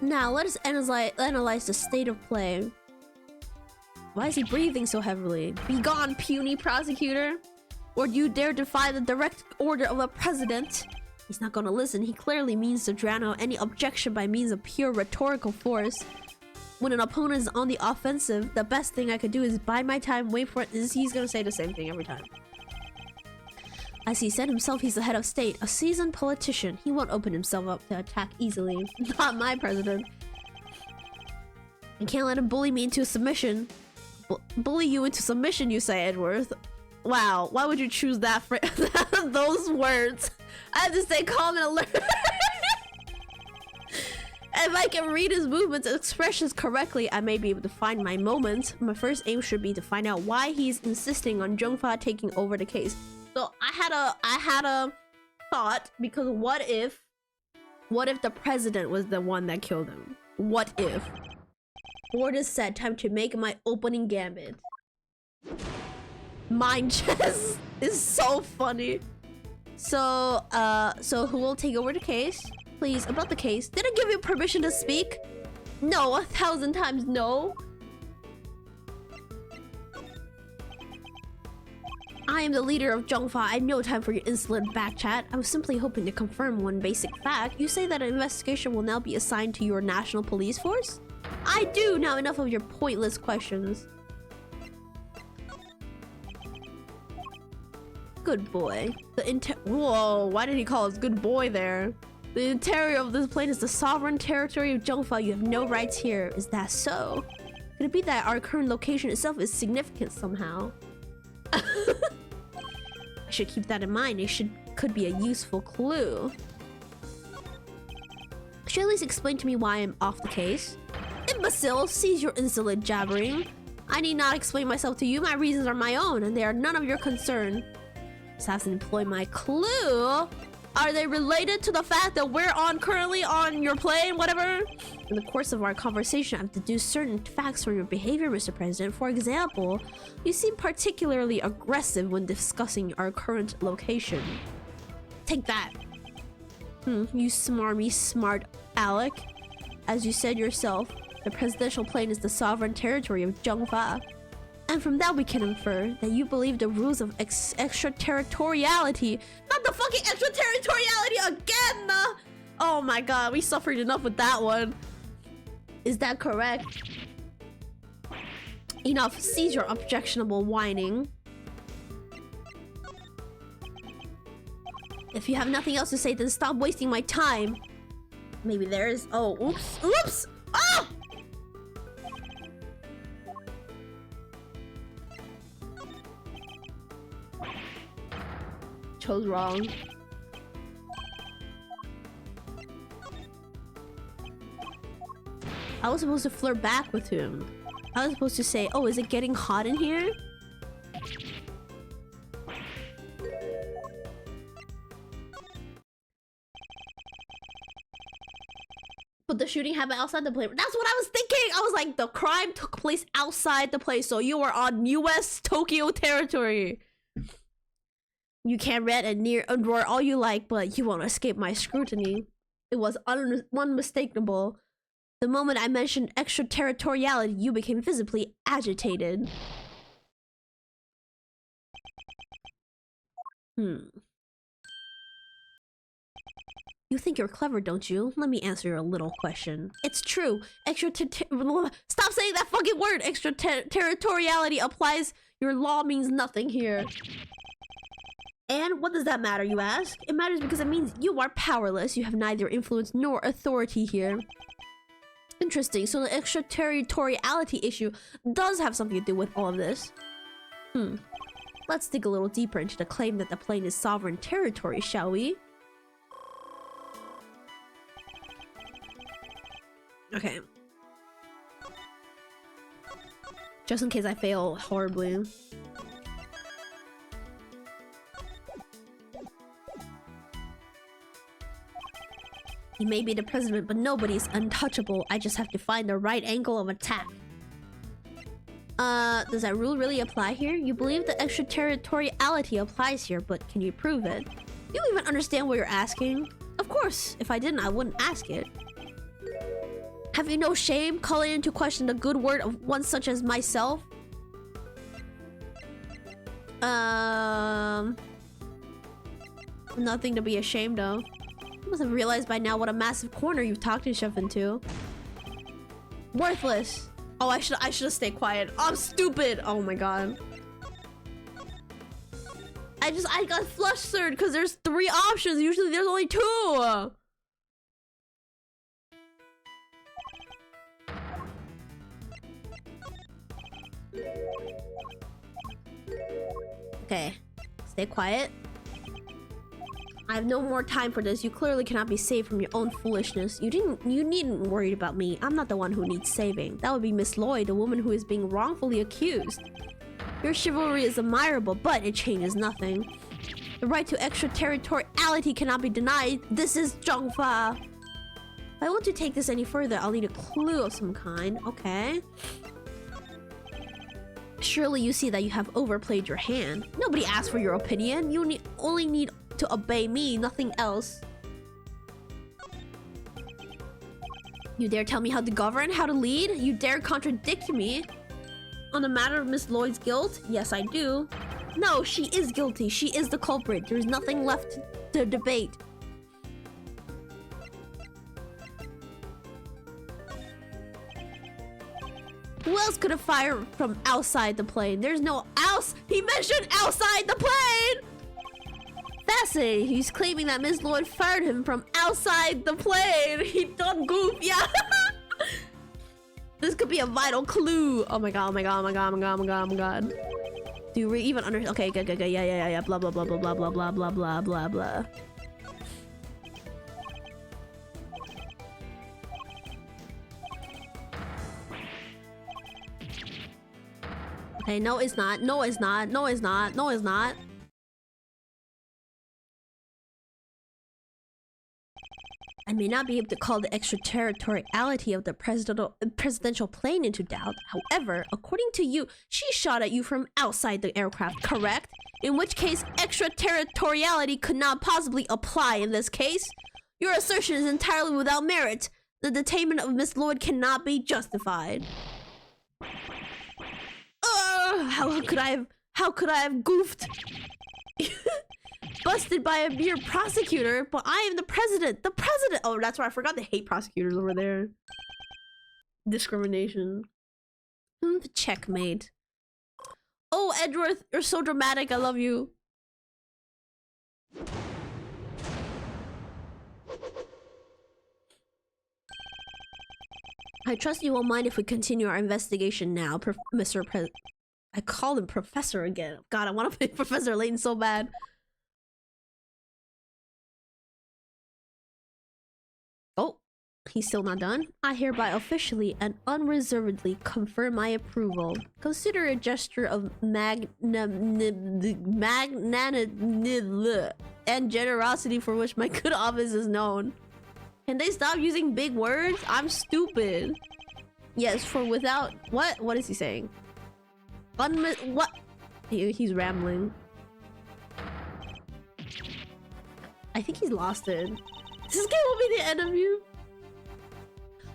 Now let us analyze the state of play. Why is he breathing so heavily? Be gone, puny prosecutor! Or do you dare defy the direct order of a president? He's not gonna listen. He clearly means to drown out any objection by means of pure rhetorical force. When an opponent is on the offensive, the best thing I could do is bide my time, wait for it. He's gonna say the same thing every time. As he said himself, he's the head of state, a seasoned politician. He won't open himself up to attack easily. Not my president. I can't let him bully me into submission. Bully you into submission, you say, Edgeworth. Wow, why would you choose that for those words? I have to say comment alert. If I can read his movements and expressions correctly, I may be able to find my moment. My first aim should be to find out why he's insisting on Jungfa taking over the case. So I had a thought, because what if the president was the one that killed him? What if? Board is set, time to make my opening gambit. Mind chess is so funny. So who will take over the case? Please, about the case. Did I give you permission to speak? No, 1,000 times no. I am the leader of Zhongfa. I have no time for your insolent backchat. I was simply hoping to confirm one basic fact. You say that an investigation will now be assigned to your national police force? I do. Now enough of your pointless questions. Good boy. Whoa, why did he call us good boy there? The interior of this plane is the sovereign territory of Zhongfa. You have no rights here. Is that so? Could it be that our current location itself is significant somehow? I should keep that in mind. It could be a useful clue. Should you at least explain to me why I'm off the case? Imbecile, cease your insolent jabbering. I need not explain myself to you. My reasons are my own, and they are none of your concern. Just have to employ my clue. Are they related to the fact that we're currently on your plane, whatever? In the course of our conversation, I've deduced certain facts from your behavior, Mr. President. For example, you seem particularly aggressive when discussing our current location. Take that. You smarmy smart Alec. As you said yourself, the presidential plane is the sovereign territory of Zhongfa. And from that we can infer that you believe the rules of extraterritoriality. Not the fucking extraterritoriality again! Oh my god, we suffered enough with that one. Is that correct? Enough, cease your objectionable whining. If you have nothing else to say, then stop wasting my time. Maybe there is... Oh, oops, oops! Ah! Chose wrong. I was supposed to flirt back with him. I was supposed to say, oh, is it getting hot in here? But the shooting happened outside the plane. That's what I was thinking. I was like, the crime took place outside the place, so you were on US Tokyo territory. You can rant and roar all you like, but you won't escape my scrutiny. It was unmistakable. The moment I mentioned extraterritoriality, you became visibly agitated. You think you're clever, don't you? Let me answer your little question. It's true. Stop saying that fucking word! Extraterritoriality applies. Your law means nothing here. And what does that matter, you ask? It matters because it means you are powerless. You have neither influence nor authority here. Interesting. So the extraterritoriality issue does have something to do with all of this. Let's dig a little deeper into the claim that the plane is sovereign territory, shall we? Okay. Just in case I fail horribly. He may be the president, but nobody's untouchable. I just have to find the right angle of attack. Does that rule really apply here? You believe the extraterritoriality applies here, but can you prove it? You even understand what you're asking? Of course, if I didn't, I wouldn't ask it. Have you no shame calling into question the good word of one such as myself? Nothing to be ashamed of. You must have realized by now what a massive corner you've talked yourself into. Worthless. Oh, I should have stayed quiet. I'm stupid. Oh my god. I got flustered because there's 3 options. Usually there's only 2. Okay. Stay quiet. I have no more time for this. You clearly cannot be saved from your own foolishness. You needn't worry about me. I'm not the one who needs saving. That would be Miss Lloyd, the woman who is being wrongfully accused. Your chivalry is admirable, but it changes nothing. The right to extraterritoriality cannot be denied. This is Zhongfa. If I want to take this any further, I'll need a clue of some kind. Okay. Surely you see that you have overplayed your hand. Nobody asked for your opinion. You only need to obey me, nothing else. You dare tell me how to govern, how to lead? You dare contradict me? On the matter of Miss Lloyd's guilt? Yes, I do. No, she is guilty. She is the culprit. There's nothing left to debate. Who else could have fired from outside the plane? There's no else. He mentioned outside the plane! Fascinating. He's claiming that Miss Lloyd fired him from outside the plane. He done goof. Yeah. This could be a vital clue. Oh my god, oh my god, oh my god, oh my god, oh my god, oh my god. Do we even understand? Okay, good, yeah. Blah, blah, blah, blah, blah, blah, blah, blah, blah, blah, blah. Okay, no, it's not. No, it's not. No, it's not. No, it's not. I may not be able to call the extraterritoriality of the presidential plane into doubt. However, according to you, she shot at you from outside the aircraft, correct? In which case, extraterritoriality could not possibly apply in this case. Your assertion is entirely without merit. The detainment of Miss Lloyd cannot be justified. How could I have goofed? Busted by a mere prosecutor, but I am the president. The president. Oh, that's right. I forgot they hate prosecutors over there. Discrimination. Checkmate. Oh, Edgeworth, you're so dramatic. I love you. I trust you won't mind if we continue our investigation now, Mr. I called him Professor again. God, I want to pick Professor Layton so bad. Oh, he's still not done. I hereby officially and unreservedly confirm my approval. Consider a gesture of magnanimity and generosity for which my good office is known. Can they stop using big words? I'm stupid. Yes, for without... What? What is he saying? What? He's rambling. I think he's lost it. This game will be the end of you.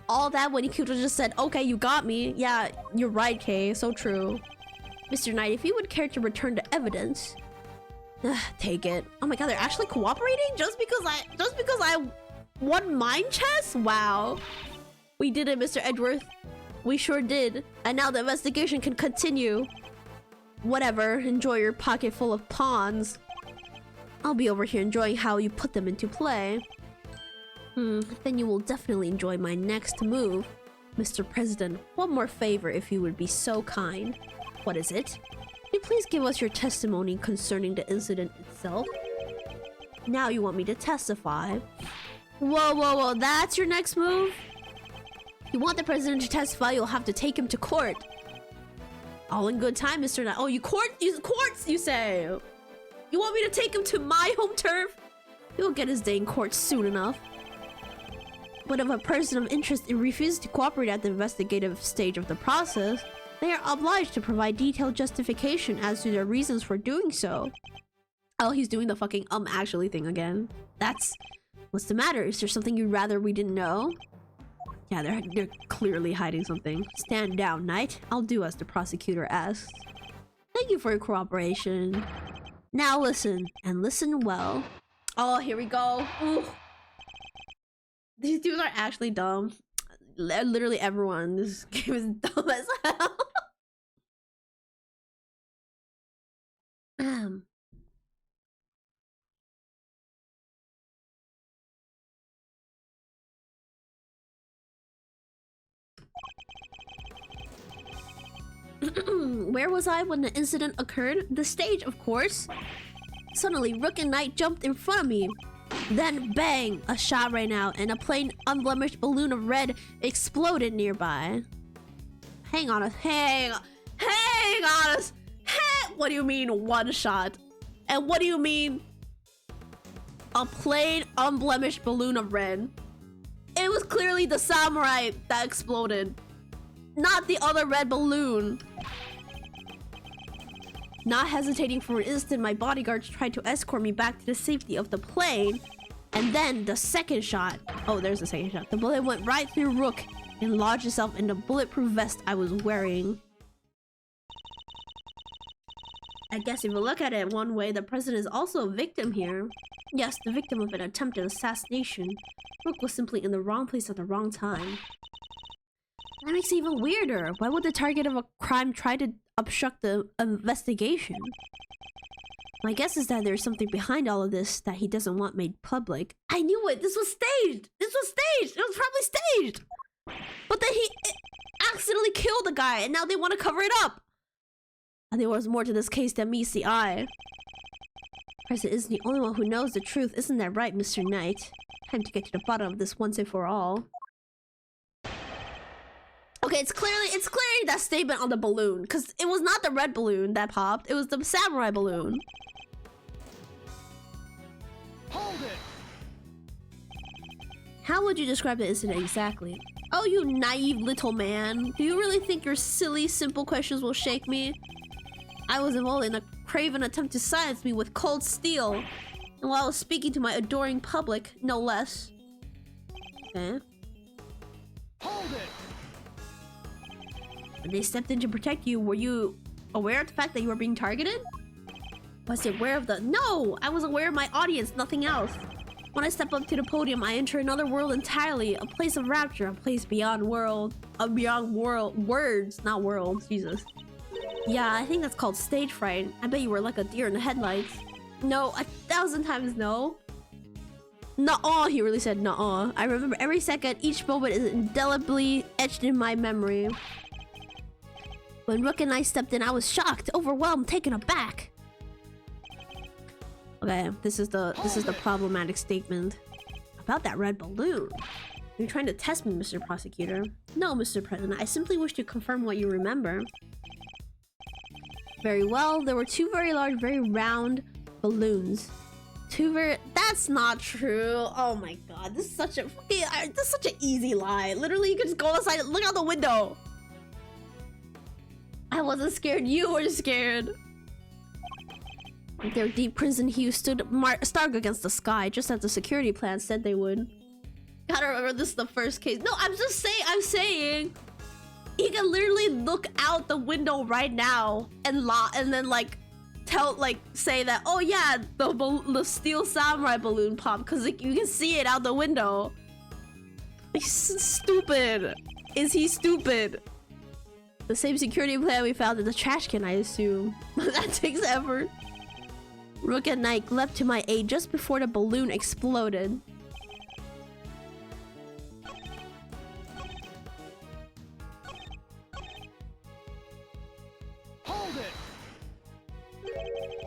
All that when he could have just said, okay, you got me. Yeah, you're right, Kay. So true. Mr. Knight, if you would care to return the evidence... take it. Oh my god, they're actually cooperating? Just because I won mind chess? Wow. We did it, Mr. Edgeworth. We sure did. And now the investigation can continue. Whatever. Enjoy your pocket full of pawns. I'll be over here enjoying how you put them into play. Then you will definitely enjoy my next move. Mr. President, one more favor if you would be so kind. What is it? Can you please give us your testimony concerning the incident itself? Now you want me to testify. Whoa, that's your next move? If you want the president to testify, you'll have to take him to court. All in good time, Mr. Knight. Oh, courts, you say? You want me to take him to my home turf? He'll get his day in court soon enough. But if a person of interest refuses to cooperate at the investigative stage of the process, they are obliged to provide detailed justification as to their reasons for doing so. Oh, he's doing the fucking actually thing again. What's the matter? Is there something you'd rather we didn't know? Yeah, they're clearly hiding something. Stand down, Knight. I'll do as the prosecutor asks. Thank you for your cooperation. Now listen, and listen well. Oh, here we go. Ooh. These dudes are actually dumb. Literally everyone in this game is dumb as hell. Where was I when the incident occurred? The stage, of course. Suddenly, Rook and Knight jumped in front of me. Then, bang! A shot rang out, and a plain, unblemished balloon of red exploded nearby. Hang on. What do you mean, one shot? And what do you mean, a plain, unblemished balloon of red? It was clearly the samurai that exploded, not the other red balloon. Not hesitating for an instant, my bodyguards tried to escort me back to the safety of the plane. And then the second shot. Oh, there's the second shot. The bullet went right through Rook and lodged itself in the bulletproof vest I was wearing. I guess if you look at it one way, the president is also a victim here. Yes, the victim of an attempted assassination. Rook was simply in the wrong place at the wrong time. That makes it even weirder. Why would the target of a crime try to obstruct the investigation? My guess is that there's something behind all of this that he doesn't want made public. I knew it! This was staged! This was staged! It was probably staged! But then he accidentally killed the guy, and now they want to cover it up! I think there's more to this case than meets the eye. President isn't the only one who knows the truth, isn't that right, Mr. Knight? Time to get to the bottom of this once and for all. Okay, it's clearly that statement on the balloon, because it was not the red balloon that popped, it was the samurai balloon. Hold it! How would you describe the incident exactly? Oh, you naive little man. Do you really think your silly, simple questions will shake me? I was involved in a craven attempt to silence me with cold steel. And while I was speaking to my adoring public, no less. Okay. Hold it! When they stepped in to protect you, were you aware of the fact that you were being targeted? Was I aware of the— No! I was aware of my audience, nothing else. When I step up to the podium, I enter another world entirely. A place of rapture, a place beyond words, not worlds, Jesus. Yeah, I think that's called stage fright. I bet you were like a deer in the headlights. No, 1,000 times no. Nuh-uh, he really said nuh-uh. I remember every second, each moment is indelibly etched in my memory. When Rook and I stepped in, I was shocked, overwhelmed, taken aback. Okay, this is the problematic statement. About that red balloon. You're trying to test me, Mr. Prosecutor. No, Mr. President, I simply wish to confirm what you remember. Very well, there were two very large, very round balloons. That's not true. Oh my god, this is such an easy lie. Literally, you can just go outside and look out the window. I wasn't scared, you were scared. Their deep crimson hue stood stark against the sky, just as the security plan said they would. Gotta remember, this is the first case. No, I'm saying you can literally look out the window right now and then say that, oh yeah, the steel samurai balloon popped because you can see it out the window. He's stupid. Is he stupid? The same security plan we found in the trash can, I assume. That takes effort. Rook and Knight leapt to my aid just before the balloon exploded. Hold it!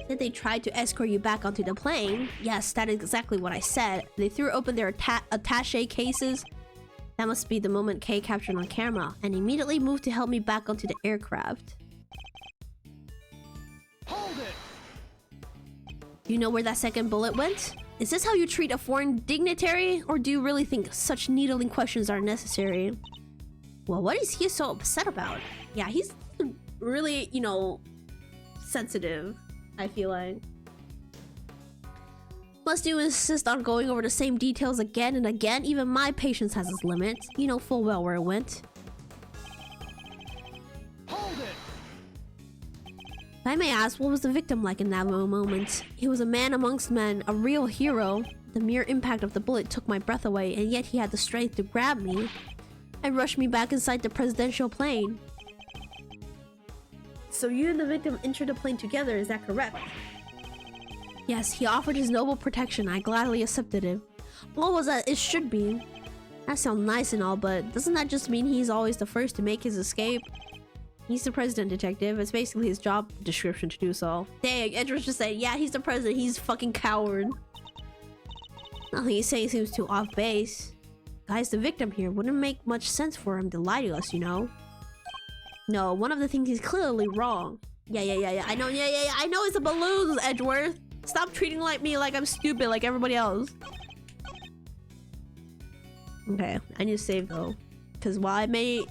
Did they try to escort you back onto the plane? Yes, that is exactly what I said. They threw open their attaché cases. That must be the moment Kay captured on camera, and immediately moved to help me back onto the aircraft. Hold it! You know where that second bullet went? Is this how you treat a foreign dignitary? Or do you really think such needling questions are necessary? Well, what is he so upset about? Yeah, he's really, you know, sensitive, I feel like. Must you insist on going over the same details again and again? Even my patience has its limits. You know full well where it went. Hold it! If I may ask, what was the victim like in that moment? He was a man amongst men, a real hero. The mere impact of the bullet took my breath away, and yet he had the strength to grab me and rush me back inside the presidential plane. So you and the victim entered the plane together, is that correct? Yes, he offered his noble protection. I gladly accepted it. What was that? It should be. That sounds nice and all, but doesn't that just mean he's always the first to make his escape? He's the president, detective. It's basically his job description to do so. Dang, Edward's just saying, yeah, he's the president. He's a fucking coward. Nothing he's saying seems too off base. Guy's the victim here. Wouldn't make much sense for him to lie to us, you know? No, one of the things he's clearly wrong. Yeah. I know, yeah. I know it's a balloon, Edgeworth. Stop treating me like I'm stupid like everybody else. Okay, I need to save though. Because while I may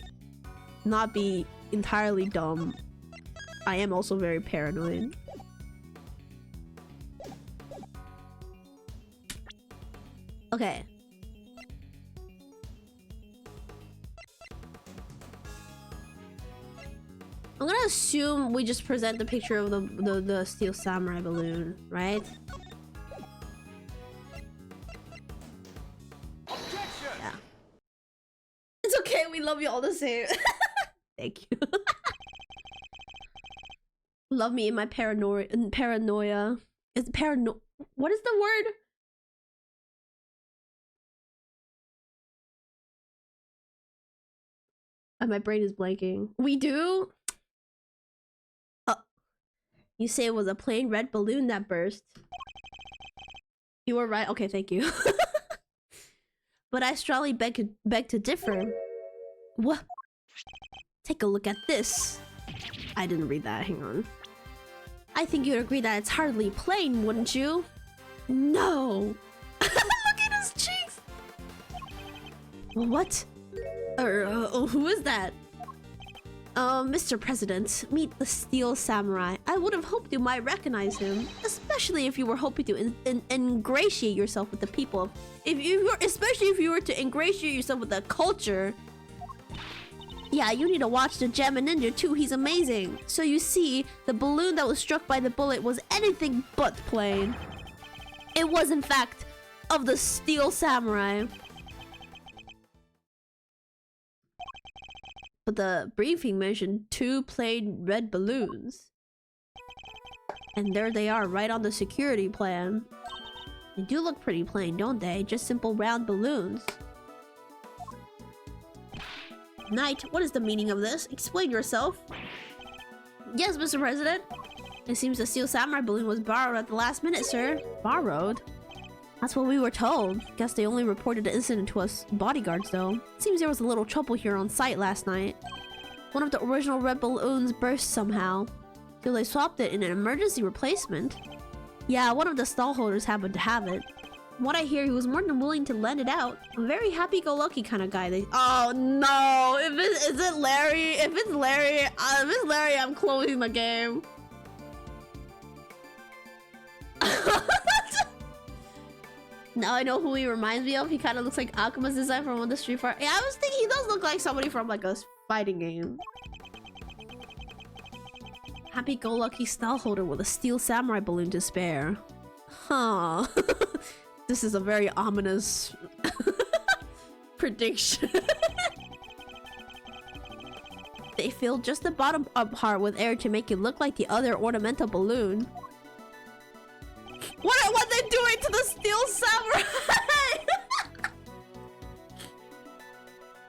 not be entirely dumb, I am also very paranoid. Okay. I'm gonna assume we just present the picture of the steel samurai balloon, right? Objection! Yeah. It's okay, we love you all the same. Thank you. Love me in my paranoia. It's what is the word? My brain is blanking. We do? You say it was a plain red balloon that burst. You were right. Okay, thank you. But I strongly beg to differ. What? Take a look at this. I didn't read that. Hang on. I think you'd agree that it's hardly plain, wouldn't you? No. Look at his cheeks. What? Who is that? Mr. President, meet the Steel Samurai. I would have hoped you might recognize him, especially if you were hoping to ingratiate yourself with the people. Especially if you were to ingratiate yourself with the culture. Yeah, you need to watch the Gem and Ninja too. He's amazing. So you see, the balloon that was struck by the bullet was anything but plain. It was, in fact, of the Steel Samurai. But the briefing mentioned 2 plain red balloons. And there they are, right on the security plan. They do look pretty plain, don't they? Just simple round balloons. Knight, what is the meaning of this? Explain yourself. Yes, Mr. President. It seems the Steel Samurai balloon was borrowed at the last minute, sir. Borrowed? That's what we were told. Guess they only reported the incident to us bodyguards, though. Seems there was a little trouble here on site last night. One of the original red balloons burst somehow. So they swapped it in an emergency replacement. Yeah, one of the stallholders happened to have it. From what I hear, he was more than willing to lend it out. A very happy-go-lucky kind of guy. Oh no! Is it Larry? If it's Larry, I'm closing the game. Now I know who he reminds me of. He kind of looks like Akuma's design from one of the Street Fighter. Yeah, I was thinking he does look like somebody from like a fighting game. Happy-go-lucky stallholder with a steel samurai balloon to spare. Huh. This is a very ominous prediction. They filled just the bottom up part with air to make it look like the other ornamental balloon. What are they doing to the steel samurai?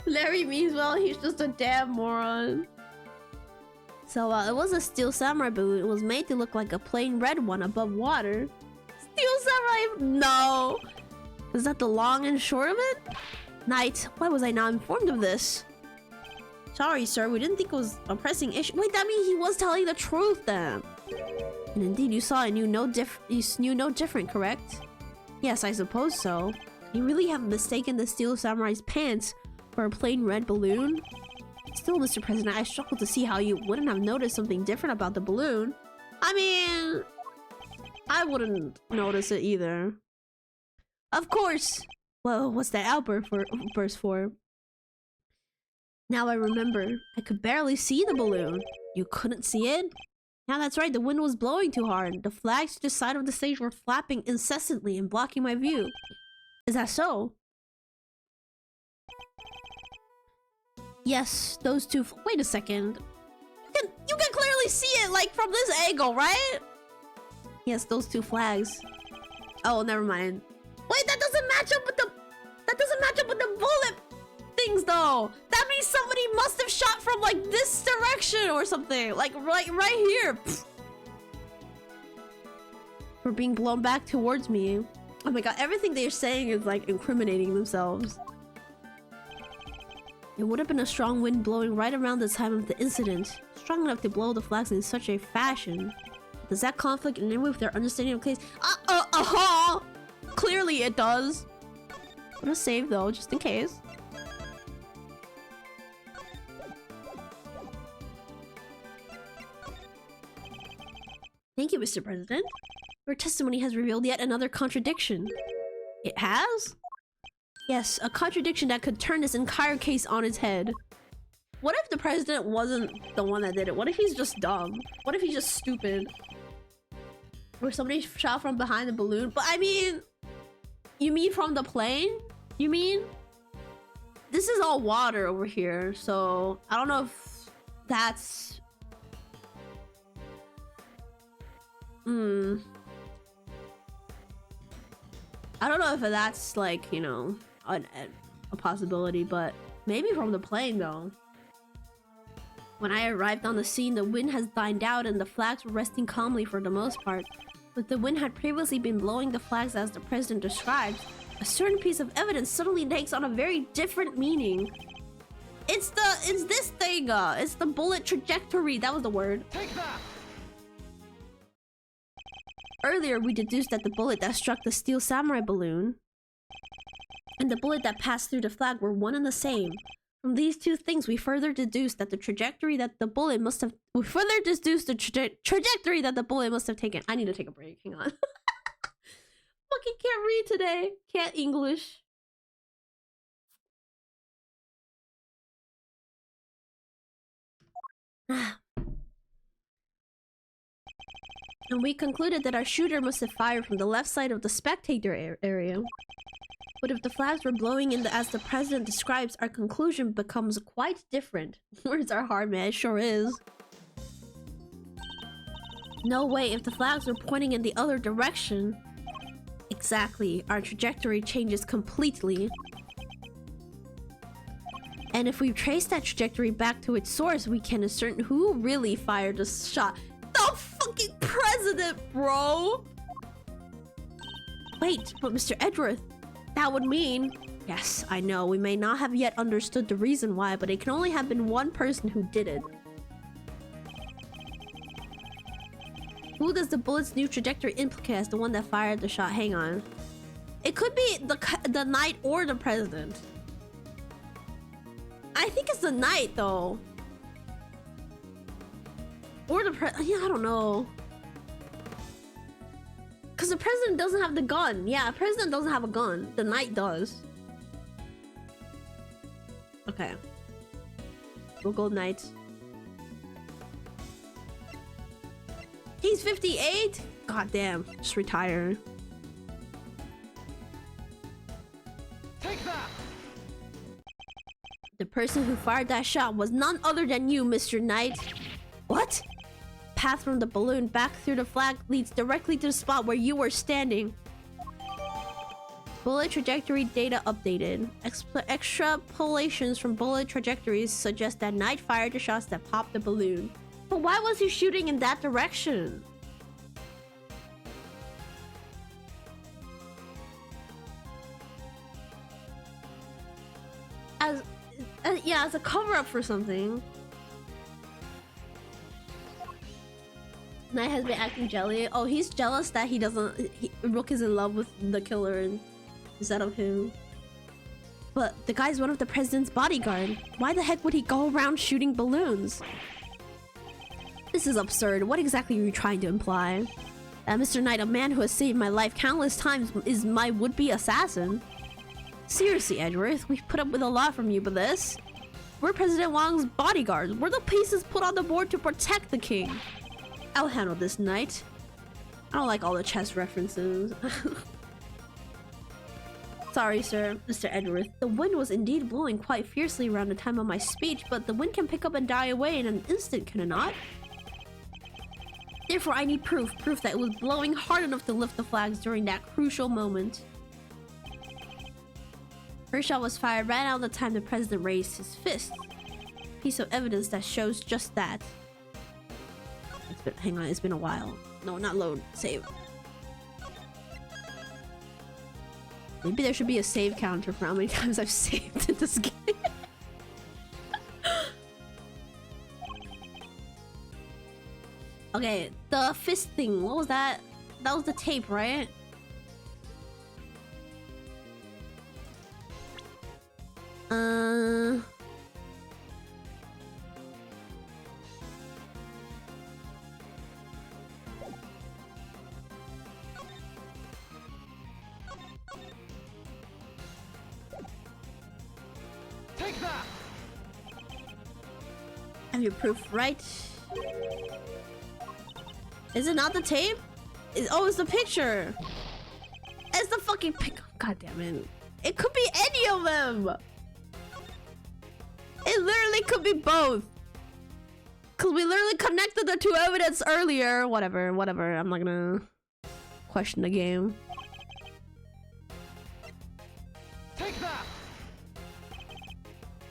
Larry means well, he's just a damn moron. So it was a steel samurai balloon. It was made to look like a plain red one above water. Steel samurai? No. Is that the long and short of it? Knight, why was I not informed of this? Sorry, sir. We didn't think it was a pressing issue. Wait, that means he was telling the truth then. And indeed, you saw and you knew no different, correct? Yes, I suppose so. You really have mistaken the Steel Samurai's pants for a plain red balloon? Still, Mr. President, I struggle to see how you wouldn't have noticed something different about the balloon. I mean, I wouldn't notice it either. Of course! Well, what's that outburst for? Now I remember. I could barely see the balloon. You couldn't see it? Yeah, that's right. The wind was blowing too hard. The flags to the side of the stage were flapping incessantly and blocking my view. Is that so? Yes, those two... Wait a second. You can clearly see it, like, from this angle, right? Yes, those 2 flags. Oh, never mind. Wait, that doesn't match up with the... That doesn't match up with the bullet things though. That means somebody must have shot from like this direction or something. Like right here. Pfft. For being blown back towards me. Oh my god, everything they're saying is like incriminating themselves. It would have been a strong wind blowing right around the time of the incident. Strong enough to blow the flags in such a fashion. Does that conflict in any way with their understanding of the case? Clearly it does. I'm gonna save though, just in case. Thank you, Mr. President. Your testimony has revealed yet another contradiction. It has? Yes, a contradiction that could turn this entire case on its head. What if the president wasn't the one that did it? What if he's just dumb? What if he's just stupid? Or somebody shot from behind the balloon? But I mean... You mean from the plane? You mean? This is all water over here, so... I don't know if that's... I don't know if that's like, you know, a possibility, but maybe from the plane though. When I arrived on the scene, the wind has died out and the flags were resting calmly for the most part. But the wind had previously been blowing the flags as the president described. A certain piece of evidence suddenly takes on a very different meaning. It's this thing, it's the bullet trajectory, that was the word. Take that! Earlier, we deduced that the bullet that struck the steel samurai balloon and the bullet that passed through the flag were one and the same. From these two things, we further deduced that the trajectory that the bullet must have... We further deduced the trajectory that the bullet must have taken. I need to take a break. Hang on. Fucking can't read today. Can't English. And we concluded that our shooter must have fired from the left side of the spectator area. But if the flags were blowing in as the president describes, our conclusion becomes quite different. Words are hard, man. It sure is. No way, if the flags were pointing in the other direction. Exactly, our trajectory changes completely. And if we trace that trajectory back to its source, we can ascertain who really fired the shot. The fucking president, bro! Wait, but Mr. Edgeworth, that would mean... Yes, I know, we may not have yet understood the reason why, but it can only have been one person who did it. Who does the bullet's new trajectory implicate as the one that fired the shot? Hang on. It could be the knight or the president. I think it's the knight, though. Or the yeah, I don't know. Because the president doesn't have the gun. Yeah, the president doesn't have a gun. The knight does. Okay. We'll go knight. He's 58? God damn. Just retire. Take that! The person who fired that shot was none other than you, Mr. Knight. What? Path from the balloon back through the flag leads directly to the spot where you were standing. Bullet trajectory data updated. Extrapolations from bullet trajectories suggest that Knight fired the shots that popped the balloon. But why was he shooting in that direction? Yeah, as a cover-up for something. Knight has been acting jelly. Oh, he's jealous that he doesn't... Rook is in love with the killer instead of him. But the guy's one of the president's bodyguard. Why the heck would he go around shooting balloons? This is absurd. What exactly are you trying to imply? That Mr. Knight, a man who has saved my life countless times, is my would-be assassin? Seriously, Edgeworth, we've put up with a lot from you, but this? We're President Wang's bodyguards. We're the pieces put on the board to protect the king. I'll handle this, Knight. I don't like all the chess references. Sorry, sir, Mr. Edgeworth. The wind was indeed blowing quite fiercely around the time of my speech, but the wind can pick up and die away in an instant, can it not? Therefore, I need proof that it was blowing hard enough to lift the flags during that crucial moment. First shot was fired right around the time the president raised his fist. Piece of evidence that shows just that. Hang on, it's been a while. No, not load. Save. Maybe there should be a save counter for how many times I've saved in this game. Okay, the fist thing. What was that? That was the tape, right? Take that. Have your proof, right? Is it not the tape? Oh, it's the picture. It's the fucking pic. God damn it. It could be any of them. It literally could be both. Because we literally connected the two evidence earlier. Whatever. I'm not gonna question the game. Take that.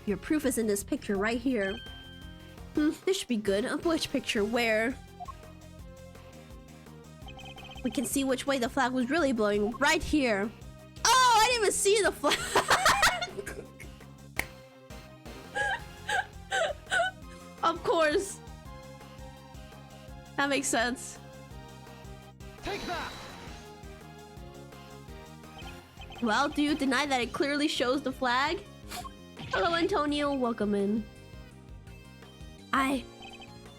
Your proof is in this picture right here. This should be good. Which picture? Where? We can see which way the flag was really blowing. Right here. Oh, I didn't even see the flag. Of course. That makes sense. Take that. Well, do you deny that it clearly shows the flag? Hello, Antonio. Welcome in.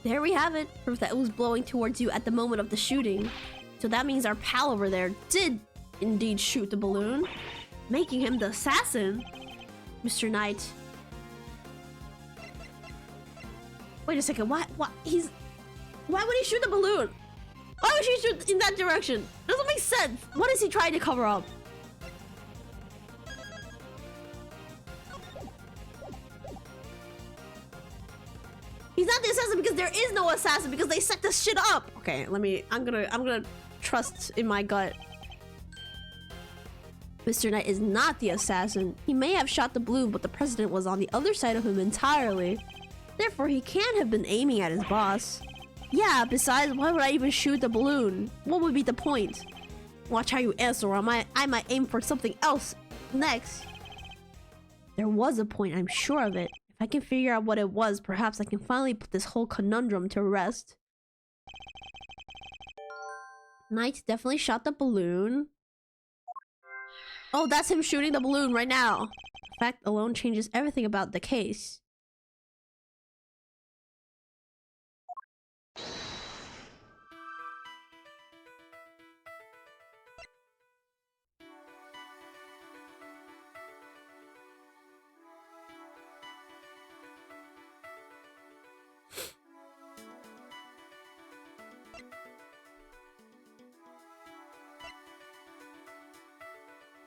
There we have it. Proof that it was blowing towards you at the moment of the shooting. So that means our pal over there did indeed shoot the balloon, making him the assassin. Mr. Knight. Wait a second. Why would he shoot the balloon? Why would he shoot in that direction? Doesn't make sense. What is he trying to cover up? He's not the assassin because there is no assassin because they set this shit up. Okay, I'm gonna trust in my gut. Mr. Knight is not the assassin. He may have shot the balloon, but the president was on the other side of him entirely. Therefore, he can't have been aiming at his boss. Yeah, besides, why would I even shoot the balloon? What would be the point? Watch how you answer, or I might aim for something else next. There was a point, I'm sure of it. If I can figure out what it was, perhaps I can finally put this whole conundrum to rest. Knight definitely shot the balloon. Oh, that's him shooting the balloon right now. The fact alone changes everything about the case.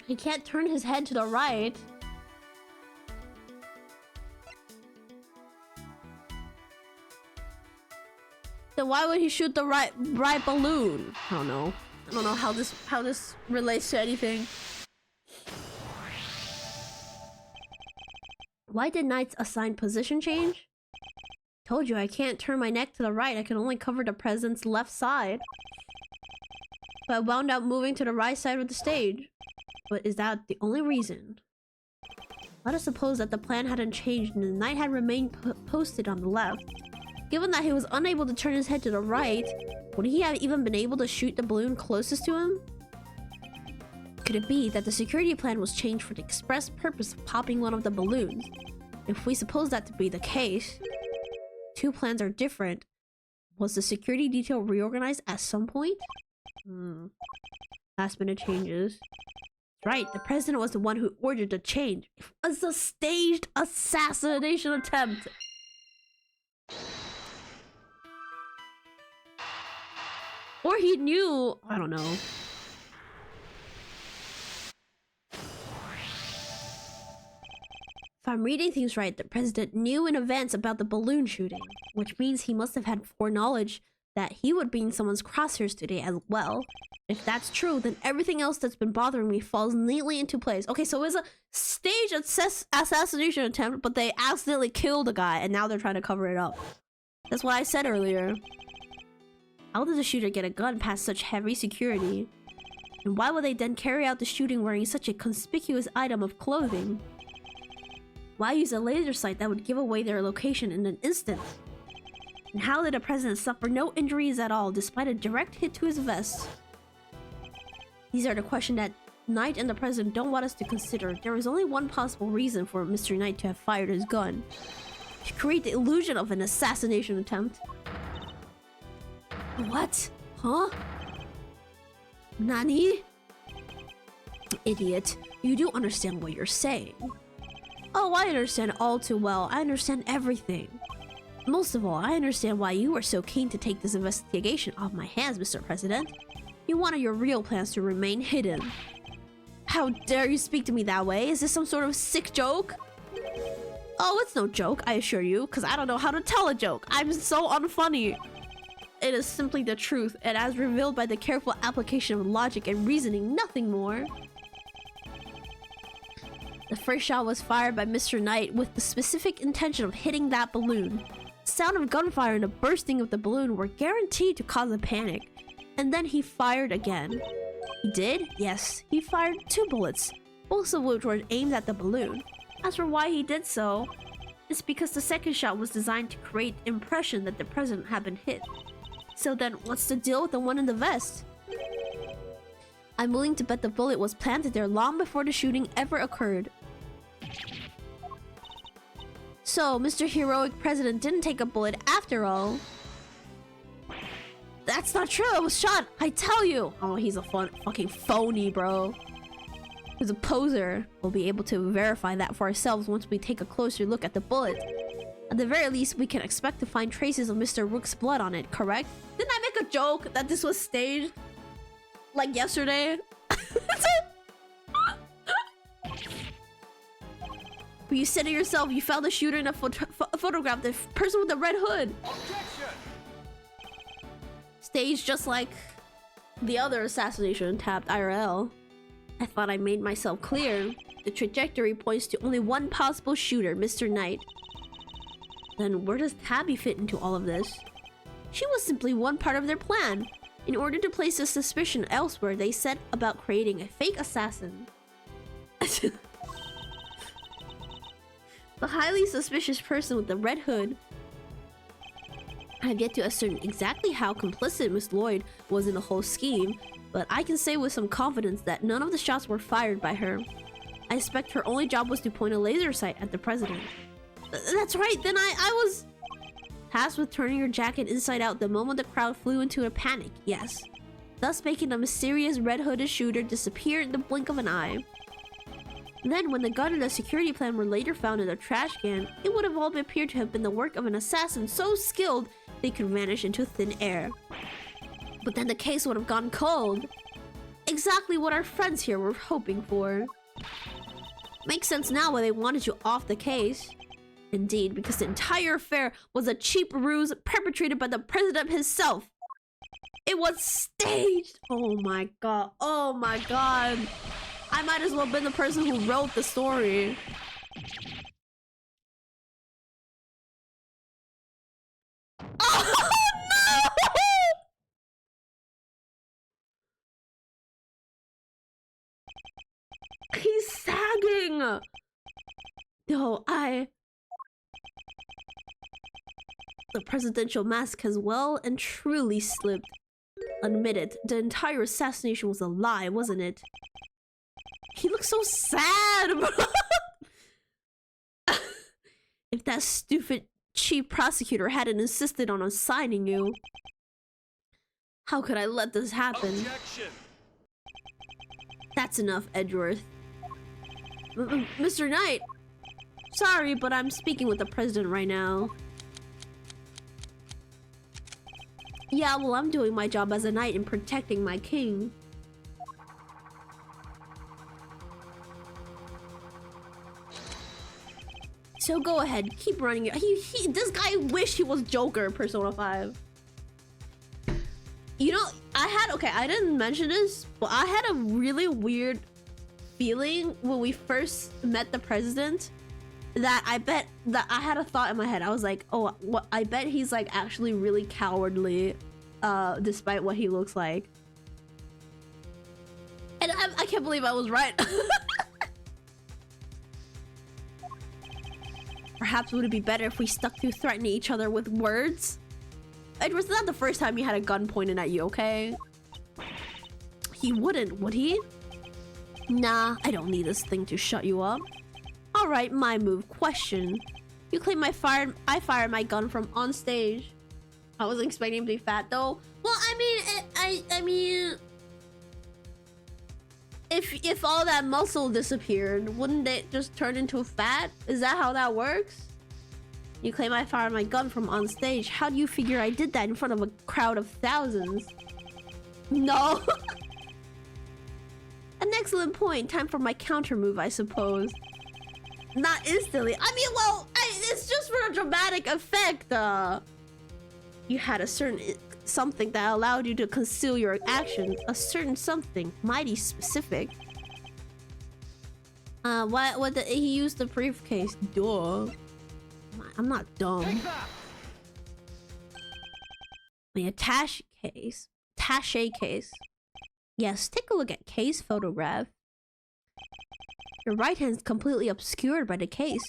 He can't turn his head to the right. Then why would he shoot the right balloon? I don't know. I don't know how this relates to anything. Why did Knight's assigned position change? Told you I can't turn my neck to the right. I can only cover the president's left side. But I wound up moving to the right side of the stage. But is that the only reason? Let us suppose that the plan hadn't changed and the Knight had remained posted on the left. Given that he was unable to turn his head to the right, would he have even been able to shoot the balloon closest to him? Could it be that the security plan was changed for the express purpose of popping one of the balloons? If we suppose that to be the case, two plans are different. Was the security detail reorganized at some point? Last minute changes. Right, the president was the one who ordered the change. It was a staged assassination attempt. Or he knew, I don't know. If I'm reading things right, the president knew in advance about the balloon shooting, which means he must have had foreknowledge that he would be in someone's crosshairs today as well. If that's true, then everything else that's been bothering me falls neatly into place. Okay, so it was a staged assassination attempt, but they accidentally killed a guy, and now they're trying to cover it up. That's what I said earlier. How did the shooter get a gun past such heavy security? And why would they then carry out the shooting wearing such a conspicuous item of clothing? Why use a laser sight that would give away their location in an instant? And how did the president suffer no injuries at all despite a direct hit to his vest? These are the questions that Knight and the president don't want us to consider. There is only one possible reason for Mr. Knight to have fired his gun. To create the illusion of an assassination attempt. What? Huh? Nani? Idiot. You do understand what you're saying. Oh, I understand all too well. I understand everything. Most of all, I understand why you were so keen to take this investigation off my hands, Mr. President. You wanted your real plans to remain hidden. How dare you speak to me that way? Is this some sort of sick joke? Oh, it's no joke, I assure you, because I don't know how to tell a joke. I'm so unfunny. It is simply the truth, and as revealed by the careful application of logic and reasoning, nothing more. The first shot was fired by Mr. Knight with the specific intention of hitting that balloon. The sound of gunfire and the bursting of the balloon were guaranteed to cause a panic. And then he fired again. He did? Yes, he fired 2 bullets, both of which were aimed at the balloon. As for why he did so, it's because the second shot was designed to create the impression that the president had been hit. So then, what's the deal with the one in the vest? I'm willing to bet the bullet was planted there long before the shooting ever occurred. So, Mr. Heroic President didn't take a bullet after all. That's not true, it was shot, I tell you! Oh, he's a fucking phony, bro. He's a poser. We'll be able to verify that for ourselves once we take a closer look at the bullet. At the very least, we can expect to find traces of Mr. Rook's blood on it, correct? Didn't I make a joke that this was staged? Like yesterday? But you said it yourself, you found the shooter in a photograph, the person with the red hood. Objection! Staged just like the other assassination tapped IRL. I thought I made myself clear. The trajectory points to only one possible shooter, Mr. Knight. Then where does Tabby fit into all of this? She was simply one part of their plan. In order to place the suspicion elsewhere, they set about creating a fake assassin. The highly suspicious person with the red hood. I have yet to ascertain exactly how complicit Miss Lloyd was in the whole scheme, but I can say with some confidence that none of the shots were fired by her. I expect her only job was to point a laser sight at the president. That's right, then I was tasked with turning her jacket inside out the moment the crowd flew into a panic, yes. Thus making the mysterious red-hooded shooter disappear in the blink of an eye. Then, when the gun and the security plan were later found in a trash can, it would have all appeared to have been the work of an assassin so skilled they could vanish into thin air. But then the case would have gone cold. Exactly what our friends here were hoping for. Makes sense now why they wanted you off the case. Indeed, because the entire affair was a cheap ruse perpetrated by the president himself. It was staged! Oh my god. Oh my god. I might as well have been the person who wrote the story. Oh no! He's sagging! No, The presidential mask has well and truly slipped. Admit it, the entire assassination was a lie, wasn't it? He looks so sad, bro! If that stupid chief prosecutor hadn't insisted on assigning you. How could I let this happen? Objection. That's enough, Edgeworth. Mr. Knight! Sorry, but I'm speaking with the president right now. Yeah, well, I'm doing my job as a knight in protecting my king. So go ahead, keep running it. This guy wished he was Joker in Persona 5. You know, I didn't mention this, but I had a really weird feeling when we first met the president that I had a thought in my head. I was like, oh, what? I bet he's like actually really cowardly, despite what he looks like. And I can't believe I was right. Perhaps would it be better if we stuck to threatening each other with words? It was not the first time he had a gun pointed at you, okay? He wouldn't, would he? Nah, I don't need this thing to shut you up. Alright, my move. Question. You claim I fired my gun from on stage. I wasn't expecting him to be fat though. Well, I mean, if all that muscle disappeared, wouldn't it just turn into fat? Is that how that works? You claim I fired my gun from on stage. How do you figure I did that in front of a crowd of thousands? No. An excellent point. Time for my counter move, I suppose. Not instantly. I mean, well, it's just for a dramatic effect. You had a certain something that allowed you to conceal your actions. A certain something, mighty specific. He used the briefcase. Duh. I'm not dumb. The attaché case. Yes, take a look at case photograph. Your right hand is completely obscured by the case.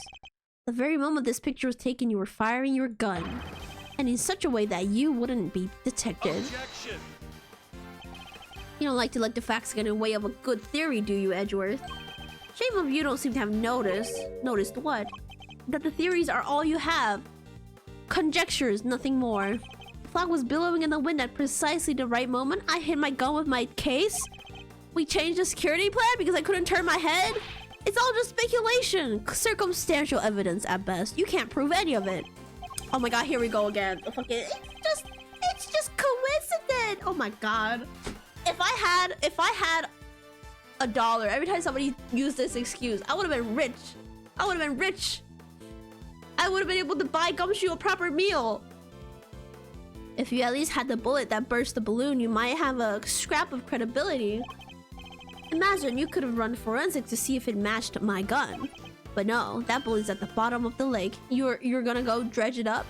The very moment this picture was taken, you were firing your gun. And in such a way that you wouldn't be detected. Objection. You don't like to let the facts get in the way of a good theory, do you, Edgeworth? Shame of you don't seem to have noticed. Noticed what? That the theories are all you have. Conjectures, nothing more. The flag was billowing in the wind at precisely the right moment. I hit my gun with my case. We changed the security plan because I couldn't turn my head. It's all just speculation. Circumstantial evidence at best. You can't prove any of it. Oh my god, here we go again. It's just coincidence. Oh my god. If I had $1 every time somebody used this excuse, I would have been rich. I would have been rich. I would have been able to buy Gumshoe a proper meal. If you at least had the bullet that burst the balloon, you might have a scrap of credibility. Imagine you could have run forensics to see if it matched my gun. But no, that bullet's at the bottom of the lake. You're gonna go dredge it up?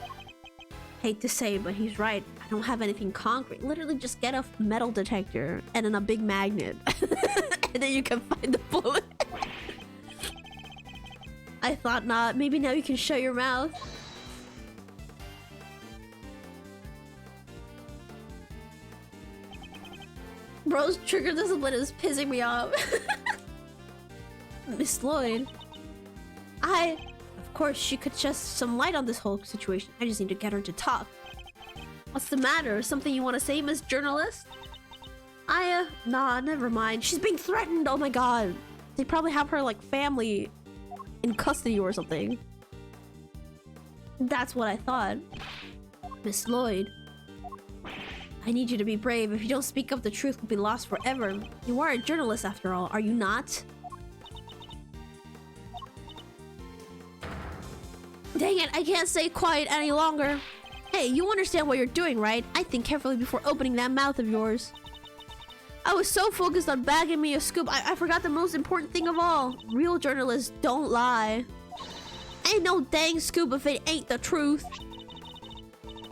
Hate to say, but he's right. I don't have anything concrete. Literally just get a metal detector and then a big magnet. And then you can find the bullet. I thought not. Maybe now you can shut your mouth. Bro's trigger discipline is pissing me off. Miss Lloyd. Of course, she could shed some light on this whole situation. I just need to get her to talk. What's the matter? Something you want to say, Miss Journalist? Nah, never mind. She's being threatened. Oh my god. They probably have her, like, family in custody or something. That's what I thought. Miss Lloyd. I need you to be brave. If you don't speak up, the truth will be lost forever. You are a journalist after all, are you not? Dang it, I can't stay quiet any longer. Hey, you understand what you're doing, right? I think carefully before opening that mouth of yours. I was so focused on bagging me a scoop, I forgot the most important thing of all. Real journalists don't lie. Ain't no dang scoop if it ain't the truth.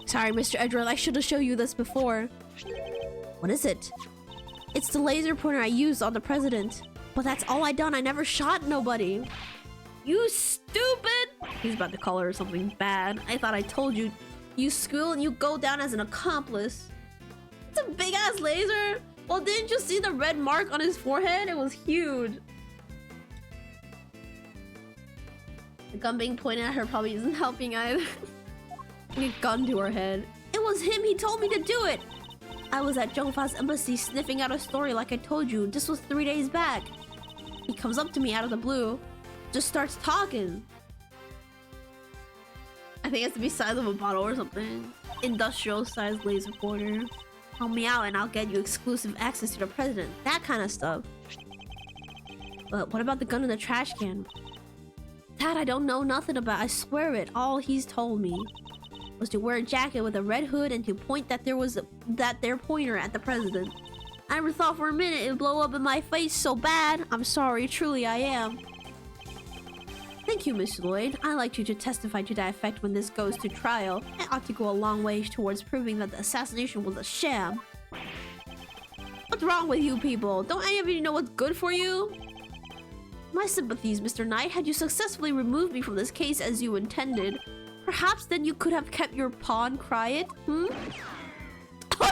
Sorry, Mr. Edgeworth, I should have shown you this before. What is it? It's the laser pointer I used on the president. But that's all I done. I never shot nobody. You stupid! He's about to call her something bad. I thought I told you. You squeal and you go down as an accomplice. It's a big ass laser. Well, didn't you see the red mark on his forehead? It was huge. The gun being pointed at her probably isn't helping either. A gun to her head. It was him. He told me to do it. I was at Zhongfa's embassy sniffing out a story like I told you. This was 3 days back. He comes up to me out of the blue. Just starts talking. I think it has to be size of a bottle or something. Industrial size laser pointer. Help me out and I'll get you exclusive access to the president. That kind of stuff. But what about the gun in the trash can? That I don't know nothing about. I swear it. All he's told me. was to wear a jacket with a red hood and to point their pointer at the president. I never thought for a minute it'd blow up in my face so bad. I'm sorry, truly I am. Thank you, Miss Lloyd. I'd like you to testify to that effect when this goes to trial. It ought to go a long way towards proving that the assassination was a sham. What's wrong with you people? Don't any of you know what's good for you? My sympathies, Mr. Knight. Had you successfully removed me from this case as you intended, perhaps then you could have kept your pawn quiet, Oh,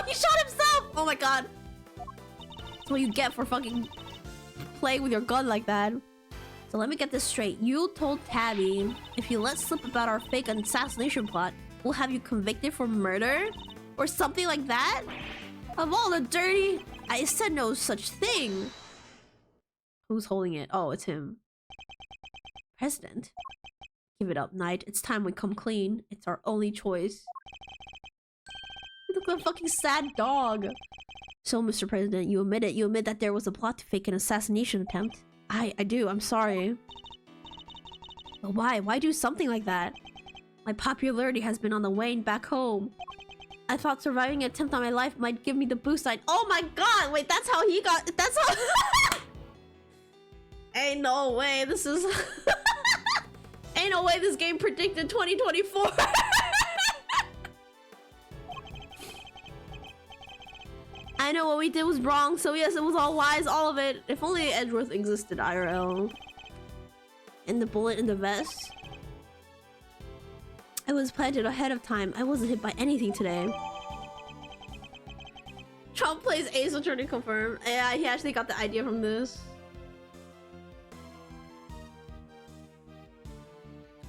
he shot himself! Oh my god. That's what you get for fucking playing with your gun like that. So let me get this straight. You told Tabby, if you let slip about our fake assassination plot, we'll have you convicted for murder? Or something like that? Of all the dirty... I said no such thing. Who's holding it? Oh, it's him. President? Give it up, Knight. It's time we come clean. It's our only choice. You look like a fucking sad dog. So, Mr. President, you admit it. You admit that there was a plot to fake an assassination attempt. I do. I'm sorry. But why? Why do something like that? My popularity has been on the wane back home. I thought surviving an attempt on my life might give me the boost I'd— Oh my god! Wait, that's how he got— That's how— Ain't no way this is... Ain't no way this game predicted 2024! I know what we did was wrong, so yes, it was all lies, all of it. If only Edgeworth existed IRL. And the bullet in the vest. It was planted ahead of time. I wasn't hit by anything today. Trump plays Ace Attorney confirmed. Yeah, he actually got the idea from this.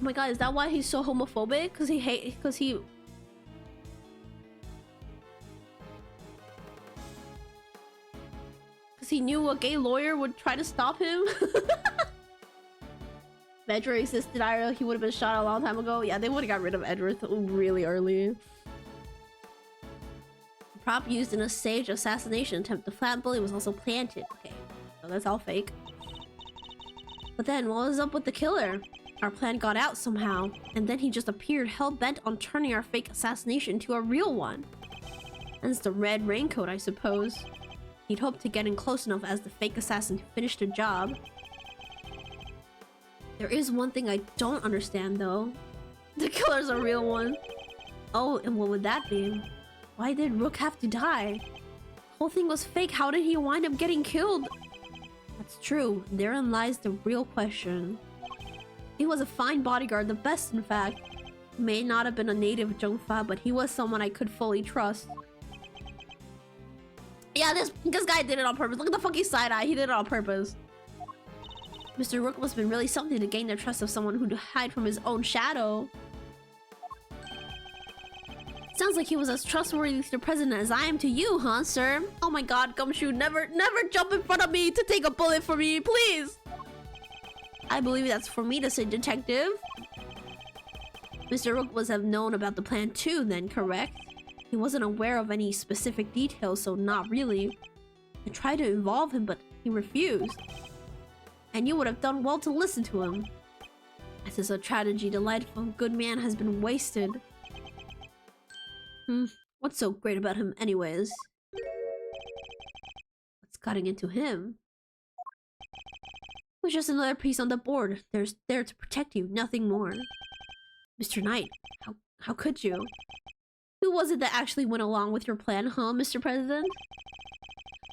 Oh my god, is that why he's so homophobic? Because he knew a gay lawyer would try to stop him? If Edgeworth existed IRL, he would have been shot a long time ago. Yeah, they would have got rid of Edgeworth really early. The prop used in a staged assassination attempt. The flat bullet was also planted. Okay, so that's all fake. But then, what was up with the killer? Our plan got out somehow, and then he just appeared hell-bent on turning our fake assassination into a real one. And it's the red raincoat, I suppose. He'd hoped to get in close enough as the fake assassin to finish the job. There is one thing I don't understand, though. The killer's a real one. Oh, and what would that be? Why did Rook have to die? The whole thing was fake. How did he wind up getting killed? That's true. Therein lies the real question. He was a fine bodyguard, the best in fact. He may not have been a native Zhongfa, but he was someone I could fully trust. Yeah, this guy did it on purpose. Look at the fucking side eye. He did it on purpose. Mr. Rook must have been really something to gain the trust of someone who'd hide from his own shadow. Sounds like he was as trustworthy to the president as I am to you, huh, sir? Oh my god, Gumshoe, never jump in front of me to take a bullet for me, please! I believe that's for me to say, detective. Mr. Rook must have known about the plan too, then, correct? He wasn't aware of any specific details, so not really. I tried to involve him, but he refused. And you would have done well to listen to him. This is a tragedy. The life of a good man has been wasted. What's so great about him anyways? What's cutting into him? It was just another piece on the board. There's there to protect you, nothing more. Mr. Knight, how could you? Who was it that actually went along with your plan, huh, Mr. President?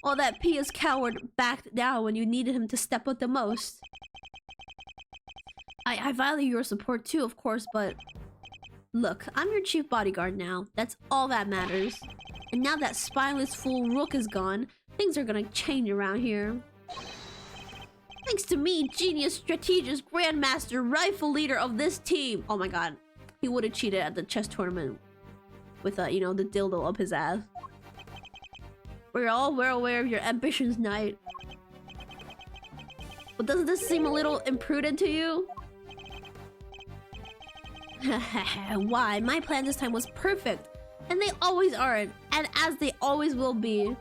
Well, that pious coward backed down when you needed him to step up the most. I value your support too, of course, but... Look, I'm your chief bodyguard now. That's all that matters. And now that spineless fool Rook is gone, things are gonna change around here. Thanks to me, genius, strategist, grandmaster, rightful leader of this team. Oh my god. He would have cheated at the chess tournament. With, you know, the dildo up his ass. We're all well aware of your ambitions, Knight. But doesn't this seem a little imprudent to you? Why? My plan this time was perfect. And they always are. And as they always will be.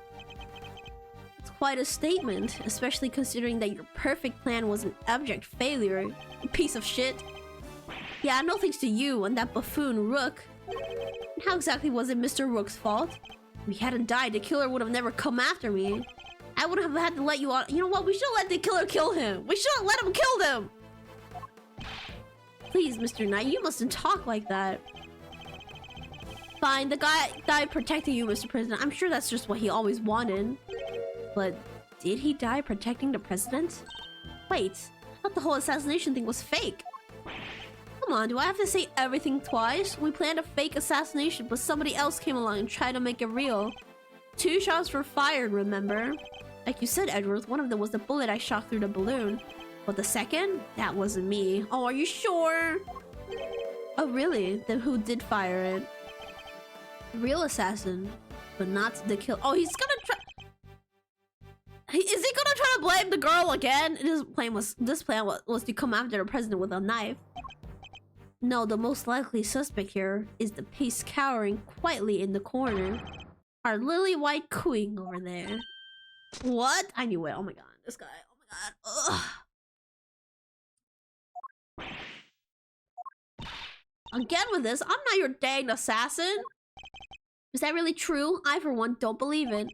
It's quite a statement. Especially considering that your perfect plan was an abject failure. You piece of shit. Yeah, no thanks to you and that buffoon Rook. How exactly was it Mr. Rook's fault? If he hadn't died, the killer would have never come after me. I would have had to let you out. You know what? We should let the killer kill him. We should let him kill them. Please, Mr. Knight, you mustn't talk like that. Fine, the guy died protecting you, Mr. President. I'm sure that's just what he always wanted. But did he die protecting the president? Wait, I thought the whole assassination thing was fake. Come on, do I have to say everything twice? We planned a fake assassination, but somebody else came along and tried to make it real. 2 shots were fired, remember? Like you said, Edward, one of them was the bullet I shot through the balloon. But the second? That wasn't me. Oh, are you sure? Oh, really? Then who did fire it? The real assassin, but not the kill. Oh, he's gonna try. Is he gonna try to blame the girl again? This plan was to come after the president with a knife. No, the most likely suspect here is the beast cowering quietly in the corner. Our lily white queen over there. What? I knew it. Oh my god, this guy. Oh my god. Ugh. Again with this, I'm not your dang assassin. Is that really true? I, for one, don't believe it.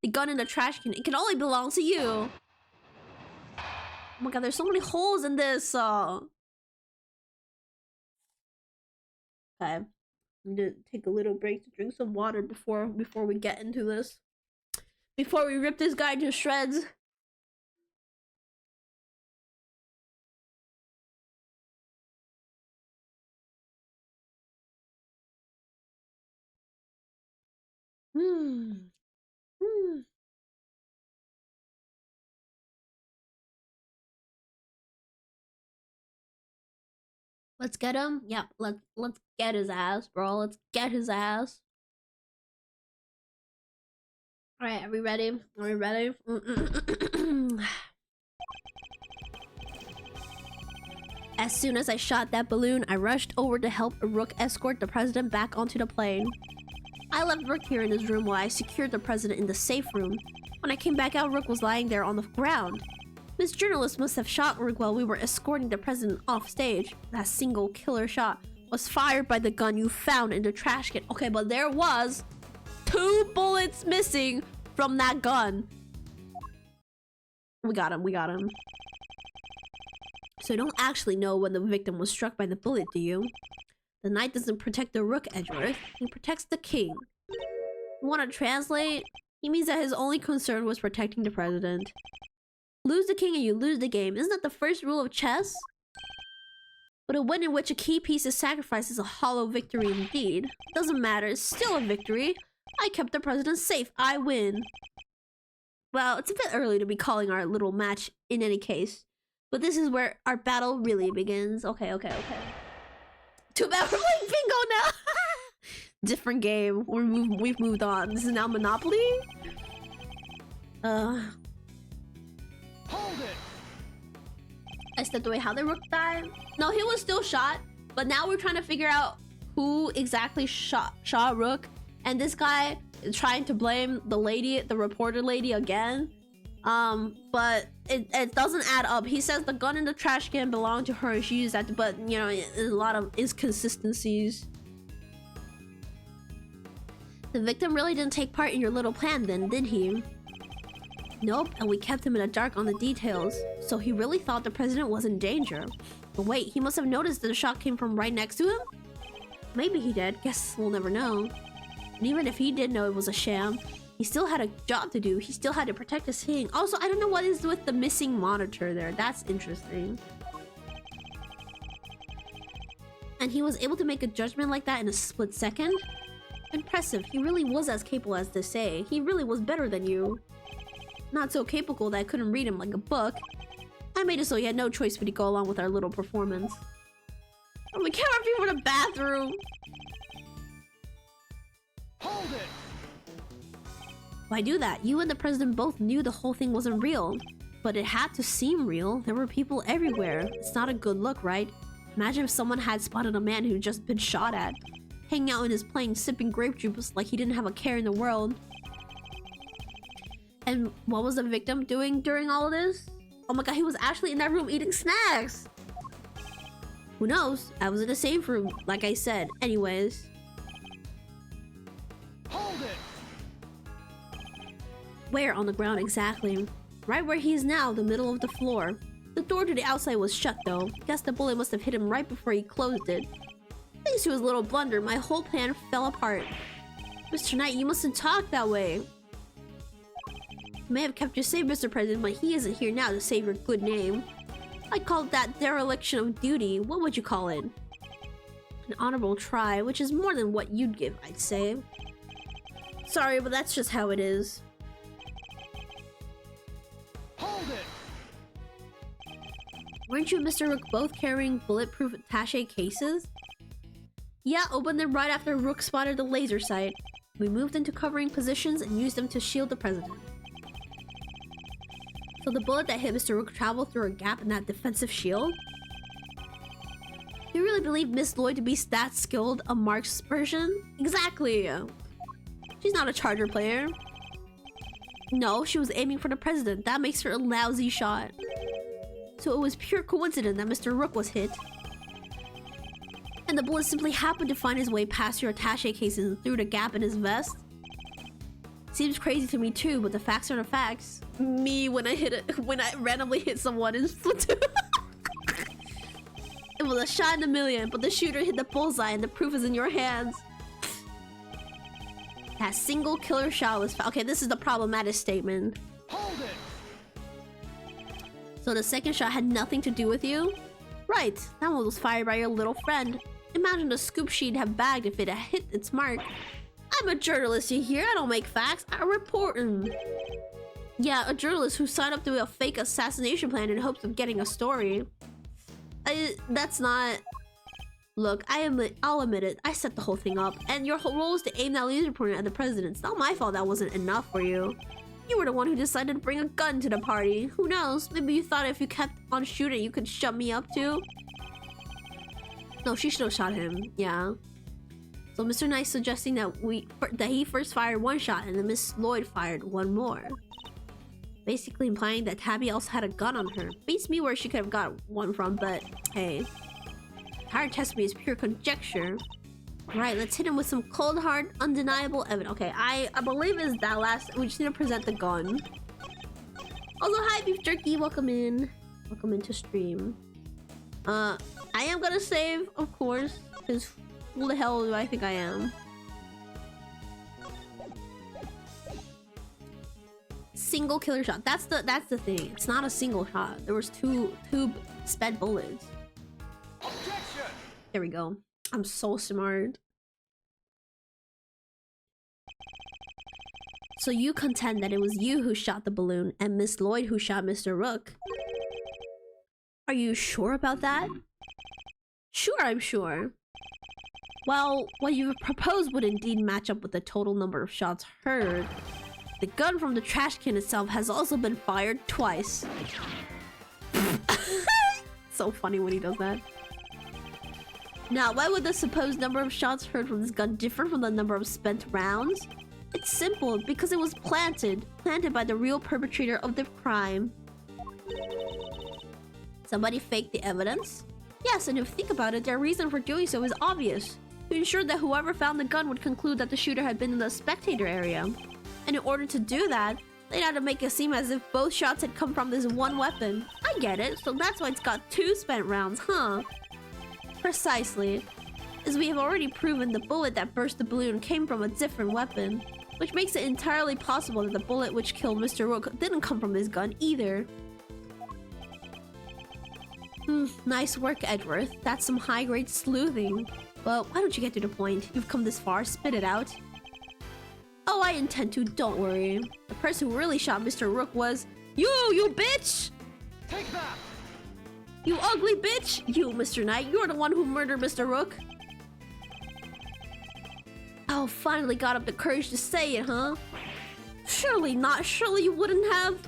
The gun in the trash can, it can only belong to you. Oh my god, there's so many holes in this. Okay. I need to take a little break to drink some water before we get into this. Before we rip this guy to shreds. Let's get him. Yeah, let's get his ass, bro. Let's get his ass. All right, are we ready? Are we ready? As soon as I shot that balloon, I rushed over to help Rook escort the president back onto the plane. I left Rook here in his room while I secured the president in the safe room. When I came back out, Rook was lying there on the ground. Miss Journalist must have shot Rook while we were escorting the president off stage. That single killer shot was fired by the gun you found in the trash can. Okay, but there was 2 bullets missing from that gun. We got him, we got him. So you don't actually know when the victim was struck by the bullet, do you? The knight doesn't protect the rook, Edgeworth. He protects the king. You want to translate? He means that his only concern was protecting the president. Lose the king and you lose the game. Isn't that the first rule of chess? But a win in which a key piece is sacrificed is a hollow victory indeed. Doesn't matter, it's still a victory. I kept the president safe. I win. Well, it's a bit early to be calling our little match in any case. But this is where our battle really begins. Okay. Too bad we're playing bingo now. Different game. We've moved on. This is now Monopoly? Hold it. I stepped away. How the rook died? No, he was still shot. But now we're trying to figure out who exactly shot Rook. And this guy is trying to blame the lady, the reporter lady again. But it doesn't add up. He says the gun in the trash can belonged to her. She used that, but you know, there's a lot of inconsistencies. The victim really didn't take part in your little plan then, did he? Nope, and we kept him in the dark on the details. So he really thought the president was in danger. But wait, he must have noticed that the shot came from right next to him? Maybe he did. Guess we'll never know. And even if he did know it was a sham, he still had a job to do. He still had to protect his king. Also, I don't know what is with the missing monitor there. That's interesting. And he was able to make a judgment like that in a split second? Impressive. He really was as capable as they say. He really was better than you. Not so capable that I couldn't read him like a book. I made it so he had no choice but to go along with our little performance. Oh, we can't be in the bathroom. Hold it. Why do that? You and the president both knew the whole thing wasn't real. But it had to seem real. There were people everywhere. It's not a good look, right? Imagine if someone had spotted a man who'd just been shot at. Hanging out in his plane, sipping grape juice like he didn't have a care in the world. And what was the victim doing during all of this? Oh my god, he was actually in that room eating snacks! Who knows? I was in the safe room, like I said. Anyways. Where on the ground exactly? Right where he is now, the middle of the floor. The door to the outside was shut though. Guess the bullet must have hit him right before he closed it. Thanks to his little blunder, my whole plan fell apart. Mr. Knight, you mustn't talk that way. I may have kept you safe, Mr. President, but he isn't here now to save your good name. I'd call that dereliction of duty. What would you call it? An honorable try, which is more than what you'd give, I'd say. Sorry, but that's just how it is. Hold it! Weren't you and Mr. Rook both carrying bulletproof attaché cases? Yeah, opened them right after Rook spotted the laser sight. We moved into covering positions and used them to shield the president. So the bullet that hit Mr. Rook traveled through a gap in that defensive shield? You really believe Miss Lloyd to be that skilled a marksperson? Exactly! She's not a Charger player. No, she was aiming for the president. That makes her a lousy shot. So it was pure coincidence that Mr. Rook was hit. And the bullet simply happened to find his way past your attaché cases and through the gap in his vest? Seems crazy to me too, but the facts are the facts. Me when I randomly hit someone in Splatoon. It was a shot in a million, but the shooter hit the bullseye and the proof is in your hands. That single killer shot was okay, this is the problematic statement. Hold it! So the second shot had nothing to do with you? Right, that one was fired by your little friend. Imagine the scoop she'd have bagged if it had hit its mark. I'm a journalist, you hear? I don't make facts, I report them. Yeah, a journalist who signed up to a fake assassination plan in hopes of getting a story. That's not... Look, I'll admit it, I set the whole thing up, and your whole role is to aim that laser pointer at the president. It's not my fault that wasn't enough for you. You were the one who decided to bring a gun to the party. Who knows, maybe you thought if you kept on shooting you could shut me up too? No, she should have shot him, yeah. So Mr. Knight suggesting that he first fired one shot and then Miss Lloyd fired one more. Basically implying that Tabby also had a gun on her. Beats me where she could have got one from, but hey. Entire test me is pure conjecture. Right, let's hit him with some cold, hard, undeniable evidence. Okay, I believe it's that last. We just need to present the gun. Also, hi Beef Jerky, welcome in. Welcome into stream. I am gonna save, of course, because who the hell do I think I am? Single killer shot. That's the thing. It's not a single shot. There was two sped bullets. Objection! There we go. I'm so smart. So you contend that it was you who shot the balloon and Miss Lloyd who shot Mr. Rook. Are you sure about that? Sure, I'm sure. Well, what you proposed would indeed match up with the total number of shots heard. The gun from the trash can itself has also been fired twice. So funny when he does that. Now, why would the supposed number of shots heard from this gun differ from the number of spent rounds? It's simple, because it was planted by the real perpetrator of the crime. Somebody faked the evidence? Yes, and if you think about it, their reason for doing so is obvious. To ensure that whoever found the gun would conclude that the shooter had been in the spectator area. And in order to do that, they'd have to make it seem as if both shots had come from this one weapon. I get it, so that's why it's got 2 spent rounds, huh? Precisely. As we have already proven, the bullet that burst the balloon came from a different weapon. Which makes it entirely possible that the bullet which killed Mr. Rook didn't come from his gun either. Nice work, Edgeworth. That's some high-grade sleuthing. Well, why don't you get to the point? You've come this far, spit it out. Oh, I intend to, don't worry. The person who really shot Mr. Rook was... You bitch! Take that! You ugly bitch! You, Mr. Knight, you're the one who murdered Mr. Rook. Oh, finally got up the courage to say it, huh? Surely not. Surely you wouldn't have.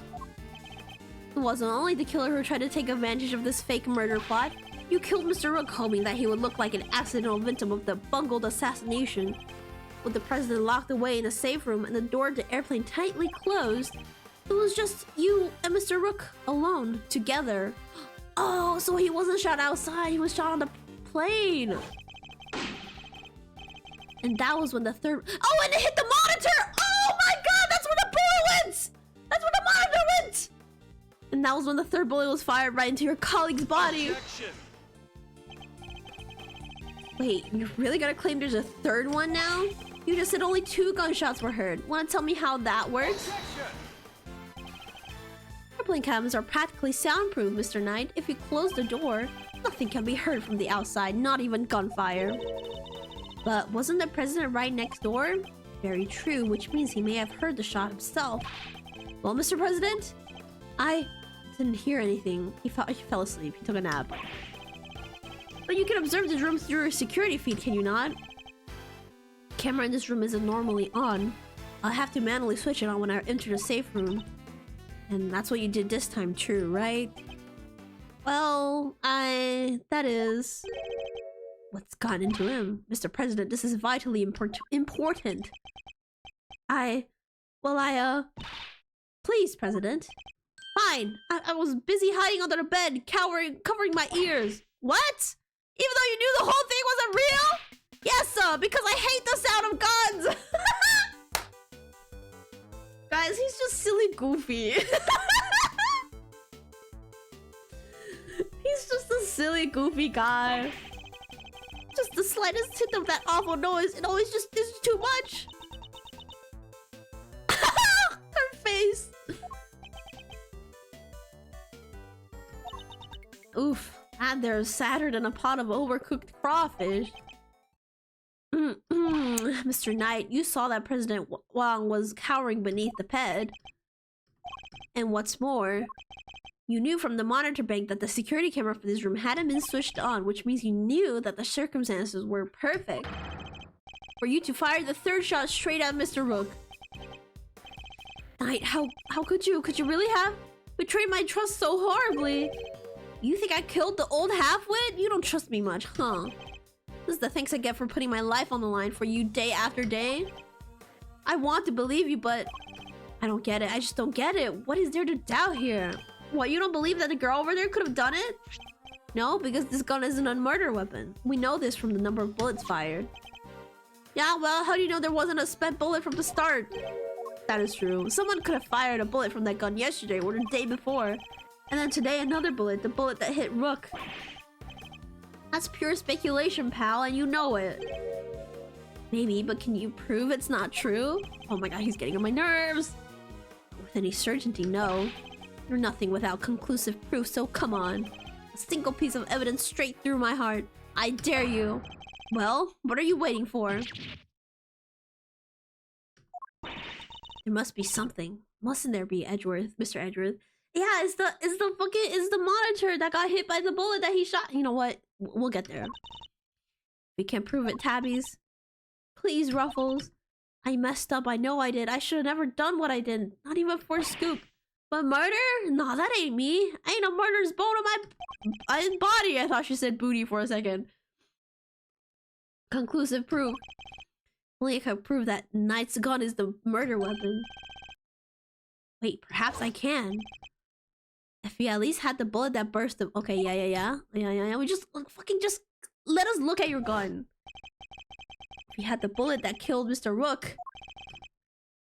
It wasn't only the killer who tried to take advantage of this fake murder plot. You killed Mr. Rook hoping that he would look like an accidental victim of the bungled assassination. With the president locked away in a safe room and the door to the airplane tightly closed, it was just you and Mr. Rook alone, together. Oh, so he wasn't shot outside, he was shot on the plane. And that was when the third... Oh, and it hit the monitor! Oh my god, that's where the bullet went! And that was when the third bullet was fired right into your colleague's body. Objection. Wait, you're really gonna claim there's a third one now? You just said only 2 gunshots were heard. Wanna tell me how that works? Objection. Airplane cabins are practically soundproof, Mr. Knight. If you close the door, nothing can be heard from the outside, not even gunfire. But wasn't the president right next door? Very true, which means he may have heard the shot himself. Well, Mr. President, I didn't hear anything. He fell asleep. He took a nap. But you can observe this room through a security feed, can you not? Camera in this room isn't normally on. I'll have to manually switch it on when I enter the safe room. And that's what you did this time, true, right? Well, that is... What's gotten into him? Mr. President, this is vitally important. Please, President. Fine. I was busy hiding under the bed, covering my ears. What? Even though you knew the whole thing wasn't real? Yes, sir, because I hate the sound of guns! Guys, he's just silly goofy. He's just a silly goofy guy. Just the slightest hint of that awful noise, it always just is too much. Her face. Oof. And they're sadder than a pot of overcooked crawfish. Mr. Knight, you saw that President Wang was cowering beneath the bed. And what's more, you knew from the monitor bank that the security camera for this room hadn't been switched on, which means you knew that the circumstances were perfect for you to fire the third shot straight at Mr. Rook. Knight, how could you? Could you really have betrayed my trust so horribly? You think I killed the old halfwit? You don't trust me much, huh? This is the thanks I get for putting my life on the line for you day after day. I want to believe you, but I don't get it. I just don't get it. What is there to doubt here? What, you don't believe that the girl over there could have done it? No, because this gun isn't a murder weapon. We know this from the number of bullets fired. Yeah, well, how do you know there wasn't a spent bullet from the start? That is true. Someone could have fired a bullet from that gun yesterday or the day before. And then today, another bullet. The bullet that hit Rook. That's pure speculation, pal, and you know it. Maybe, but can you prove it's not true? Oh my god, he's getting on my nerves. With any certainty, no. You're nothing without conclusive proof, so come on. A single piece of evidence straight through my heart. I dare you. Well, what are you waiting for? There must be something. Mustn't there be, Edgeworth, Mr. Edgeworth? Yeah, it's the monitor that got hit by the bullet that he shot. You know what? We'll get there. We can't prove it, Tabbies. Please, Ruffles. I messed up. I know I did. I should have never done what I did. Not even for a scoop. But murder? Nah, that ain't me. I ain't a murderer's bone on my body. I thought she said booty for a second. Conclusive proof. Only I could prove that Knight's gun is the murder weapon. Wait, perhaps I can. If he at least had the bullet that burst the... Okay, yeah. We just... Fucking just... Let us look at your gun. If he had the bullet that killed Mr. Rook,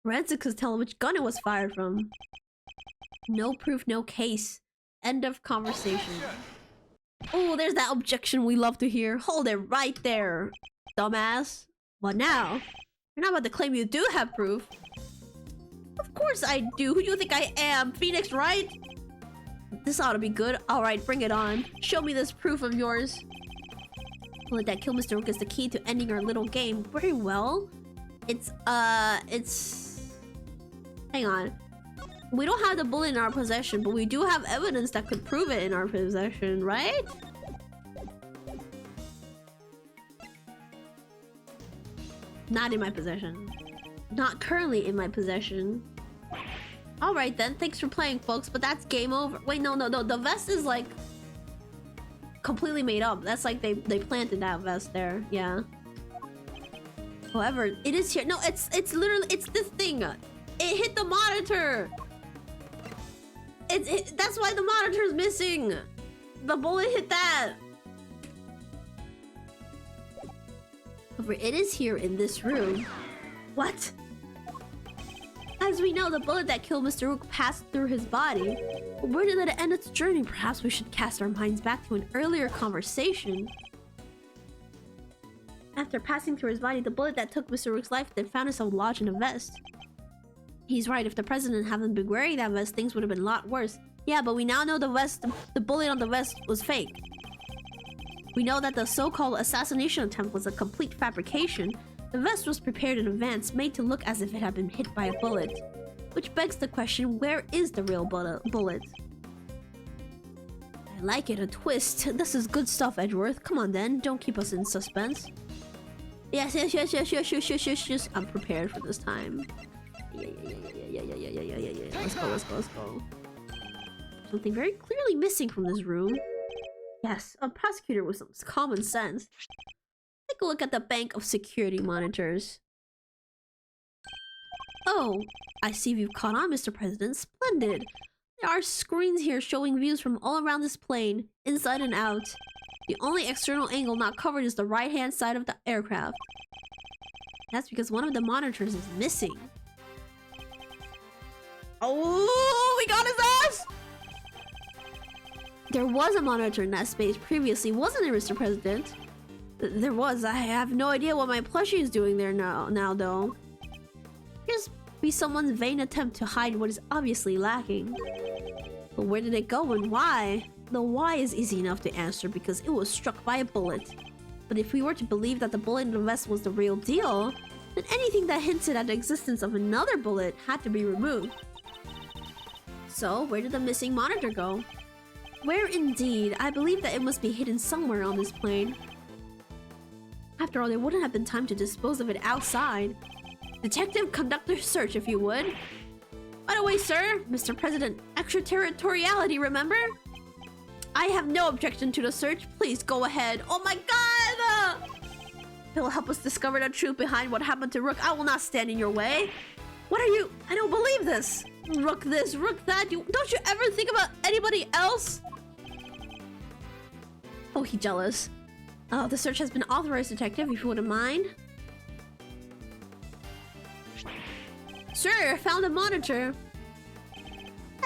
forensics could tell which gun it was fired from. No proof, no case. End of conversation. Oh, there's that objection we love to hear. Hold it right there, dumbass. What now? You're not about to claim you do have proof. Of course I do. Who do you think I am? Phoenix, right? This ought to be good. Alright, bring it on. Show me this proof of yours. Bullet that killed Mr. Rook is the key to ending our little game. Very well. It's... Hang on. We don't have the bullet in our possession, but we do have evidence that could prove it in our possession, right? Not in my possession. Not currently in my possession. Alright then, thanks for playing, folks, but that's game over. Wait, no. The vest is like... completely made up. That's like they planted that vest there. Yeah. However, it is here. No, it's literally... It's this thing. It hit the monitor. That's why the monitor is missing. The bullet hit that. However, it is here in this room. What? As we know, the bullet that killed Mr. Rook passed through his body. But where did it end its journey? Perhaps we should cast our minds back to an earlier conversation. After passing through his body, the bullet that took Mr. Rook's life then found itself lodged in a vest. He's right, if the president hadn't been wearing that vest, things would have been a lot worse. Yeah, but we now know the bullet on the vest was fake. We know that the so-called assassination attempt was a complete fabrication. The vest was prepared in advance, made to look as if it had been hit by a bullet. Which begs the question, where is the real bullet? I like it, a twist. This is good stuff, Edgeworth. Come on then, don't keep us in suspense. Yes. I'm prepared for this time. Yeah. Let's go. Something very clearly missing from this room. Yes, a prosecutor with some common sense. Take a look at the bank of security monitors. Oh, I see you've caught on, Mr. President. Splendid. There are screens here showing views from all around this plane, inside and out. The only external angle not covered is the right-hand side of the aircraft. That's because one of the monitors is missing. Oh, we got his ass! There was a monitor in that space previously, wasn't there, Mr. President? There was. I have no idea what my plushie is doing there now though. Here's be someone's vain attempt to hide what is obviously lacking. But where did it go and why? The why is easy enough to answer because it was struck by a bullet. But if we were to believe that the bullet in the vest was the real deal, then anything that hinted at the existence of another bullet had to be removed. So, where did the missing monitor go? Where indeed? I believe that it must be hidden somewhere on this plane. After all, there wouldn't have been time to dispose of it outside. Detective, conduct a search if you would. By the way, sir, Mr. President, extraterritoriality, remember? I have no objection to the search. Please go ahead. Oh my god! It will help us discover the truth behind what happened to Rook. I will not stand in your way. What are you? I don't believe this. Rook this, Rook that. Don't you ever think about anybody else? Oh, he's jealous. Oh, the search has been authorized, detective, if you wouldn't mind. Sure, I found a monitor.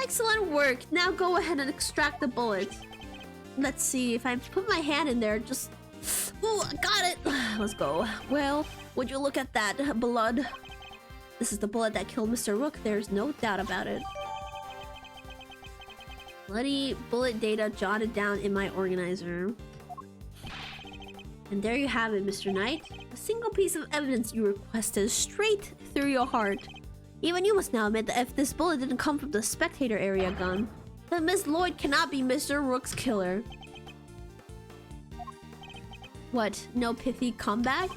Excellent work. Now go ahead and extract the bullet. Let's see, if I put my hand in there, just... Ooh, I got it! Let's go. Well, would you look at that blood? This is the bullet that killed Mr. Rook, there's no doubt about it. Bloody bullet data jotted down in my organizer. And there you have it, Mr. Knight. A single piece of evidence you requested straight through your heart. Even you must now admit that if this bullet didn't come from the spectator area gun, then Miss Lloyd cannot be Mr. Rook's killer. What? No pithy comeback?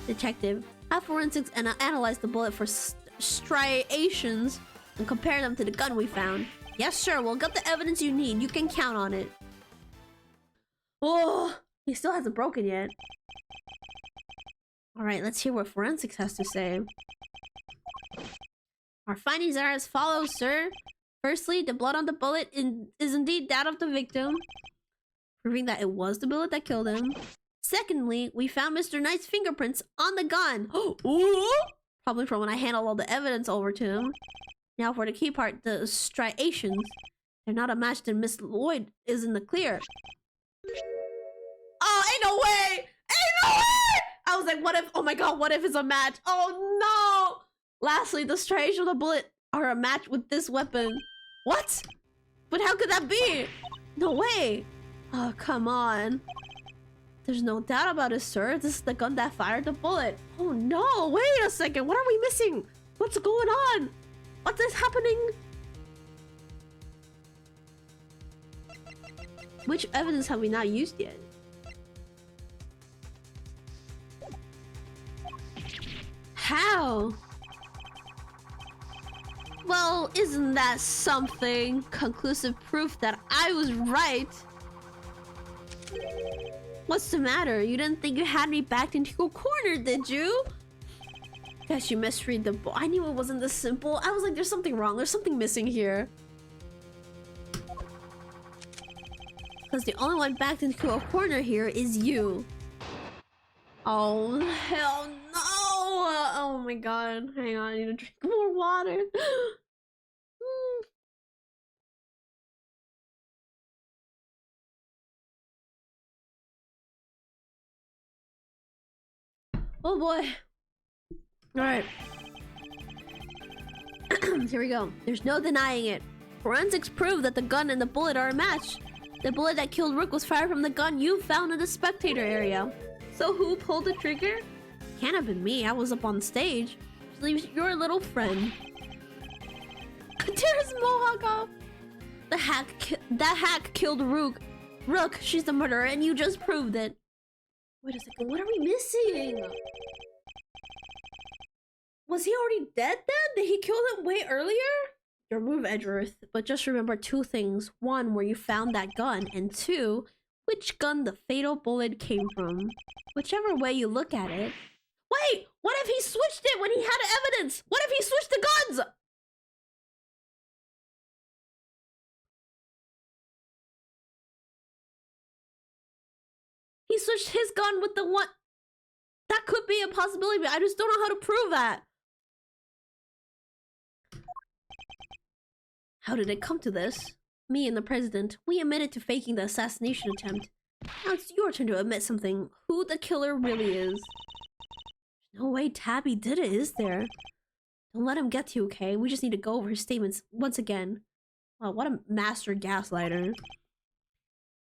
Detective, have forensics and analyze the bullet for striations and compare them to the gun we found. Yes, sure, we'll get the evidence you need. You can count on it. Oh, he still hasn't broken yet. Alright, let's hear what forensics has to say. Our findings are as follows, sir. Firstly, the blood on the bullet is indeed that of the victim, proving that it was the bullet that killed him. Secondly, we found Mr. Knight's fingerprints on the gun. Ooh! Probably from when I handed all the evidence over to him. Now for the key part, the striations. They're not a match, then Miss Lloyd is in the clear. Oh, ain't no way! Ain't no way! I was like, what if, oh my god, what if it's a match? Oh no! Lastly, the striations of the bullet are a match with this weapon. What? But how could that be? No way! Oh, come on. There's no doubt about it, sir. This is the gun that fired the bullet. Oh no, wait a second. What are we missing? What's going on? What is happening? Which evidence have we not used yet? How? Well, isn't that something? Conclusive proof that I was right. What's the matter? You didn't think you had me backed into a corner, did you? Guess you misread the book. I knew it wasn't this simple. I was like, there's something wrong. There's something missing here. Because the only one backed into a corner here is you. Oh, hell no! Oh my god. Hang on, I need to drink more water. Oh boy. Alright. Here we go. There's no denying it. Forensics prove that the gun and the bullet are a match. The bullet that killed Rook was fired from the gun you found in the spectator area. So who pulled the trigger? Can't have been me. I was up on stage. Your little friend. Tear his mohawk off. That hack killed Rook. Rook, she's the murderer, and you just proved it. Wait a second. What are we missing? Was he already dead then? Did he kill him way earlier? Remove Edgeworth, but just remember two things. One, where you found that gun, and two, which gun the fatal bullet came from. Whichever way you look at it. Wait! What if he switched it when he had evidence? What if he switched the guns? He switched his gun with the one... That could be a possibility, but I just don't know how to prove that. How did it come to this? Me and the president, we admitted to faking the assassination attempt. Now it's your turn to admit something. Who the killer really is. No way Tabby did it, is there? Don't let him get to you, okay? We just need to go over his statements once again. Wow, what a master gaslighter.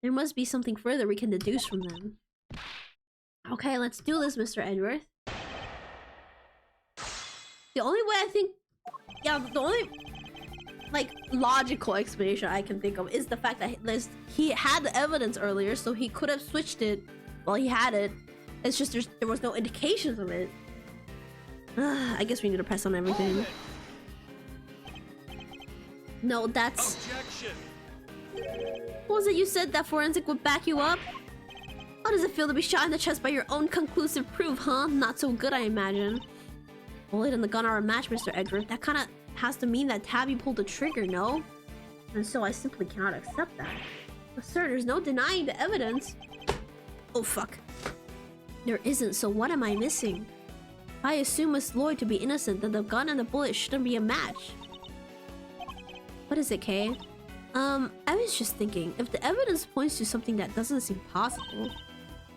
There must be something further we can deduce from them. Okay, let's do this, Mr. Edgeworth. The only way I think... Yeah, the only... like, logical explanation I can think of is the fact that he had the evidence earlier, so he could have switched it while he had it. It's just there was no indications of it. I guess we need to press on everything. No, that's... Objection. What was it you said that forensic would back you up? How does it feel to be shot in the chest by your own conclusive proof, huh? Not so good, I imagine. Bullet and the gun are a match, Mr. Edgeworth. That kind of has to mean that Tabby pulled the trigger, no? And so I simply cannot accept that. But sir, there's no denying the evidence. Oh, fuck. There isn't, so what am I missing? If I assume Miss Lloyd to be innocent, then the gun and the bullet shouldn't be a match. What is it, Kay? I was just thinking, if the evidence points to something that doesn't seem possible,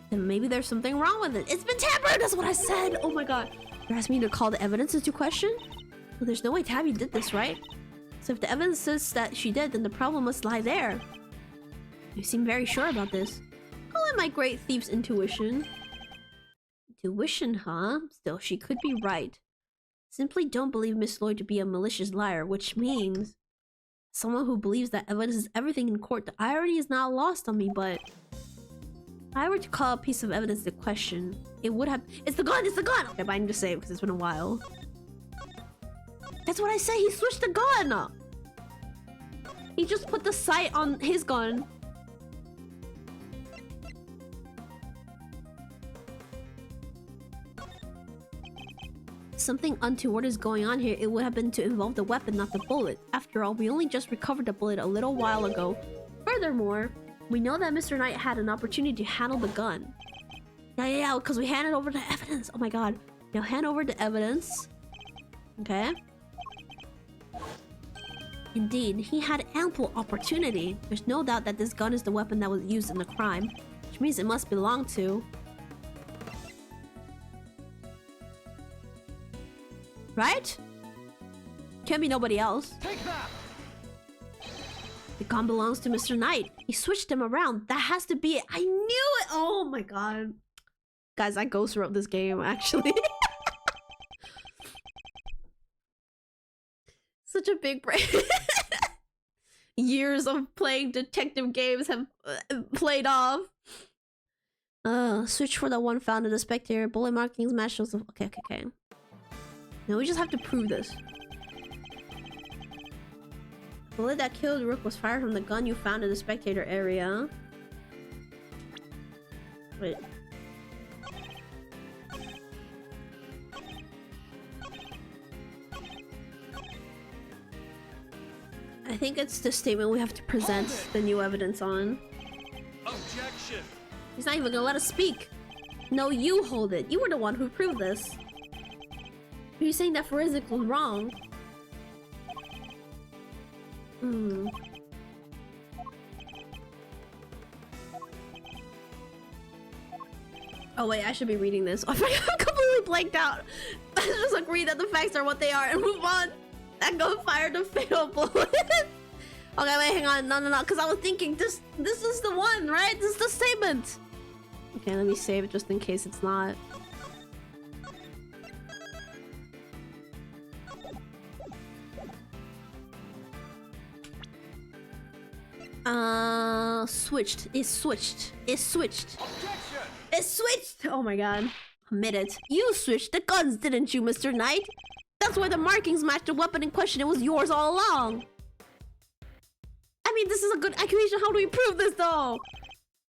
then maybe there's something wrong with it. It's been tampered! That's what I said! Oh my god. You're asking me to call the evidence into question? Well, there's no way Tabby did this, right? So if the evidence says that she did, then the problem must lie there. You seem very sure about this. Call it my great thief's intuition. Intuition, huh? Still, she could be right. Simply don't believe Miss Lloyd to be a malicious liar, which means... someone who believes that evidence is everything in court, the irony is not lost on me, but... if I were to call a piece of evidence into question, it would have... It's the gun! It's the gun! Okay, but I need to say it because it's been a while. That's what I say! He switched the gun! He just put the sight on his gun. Something untoward is going on here. It would have been to involve the weapon, not the bullet. After all, we only just recovered the bullet a little while ago. Furthermore, we know that Mr. Knight had an opportunity to handle the gun. Yeah, because we handed over the evidence. Oh my god. Now hand over the evidence. Okay. Indeed, he had ample opportunity. There's no doubt that this gun is the weapon that was used in the crime, which means it must belong to... right? Can't be nobody else. Take that. The gun belongs to Mr. Knight. He switched him around. That has to be it. I knew it! Oh my god. Guys, I ghost wrote this game, actually. Such a big brain. Years of playing detective games have played off. Switch for the one found in the spectator. Bullet markings match those of... Okay. Now we just have to prove this. The bullet that killed Rook was fired from the gun you found in the spectator area. Wait. I think it's the statement we have to present the new evidence on. Objection. He's not even gonna let us speak. No, you hold it. You were the one who proved this. Are you saying that forensic was wrong? Hmm. Oh wait, I should be reading this. I completely blanked out. Let's just agree that the facts are what they are and move on. That gun fired a fatal bullet. Okay, wait, hang on. No. Because I was thinking this is the one, right? This is the statement. Okay, let me save it just in case it's not. Switched. It's switched. It's switched. Objection! It's switched! Oh my god. Admit it. You switched the guns, didn't you, Mr. Knight? That's why the markings matched the weapon in question. It was yours all along. I mean, this is a good accusation. How do we prove this, though?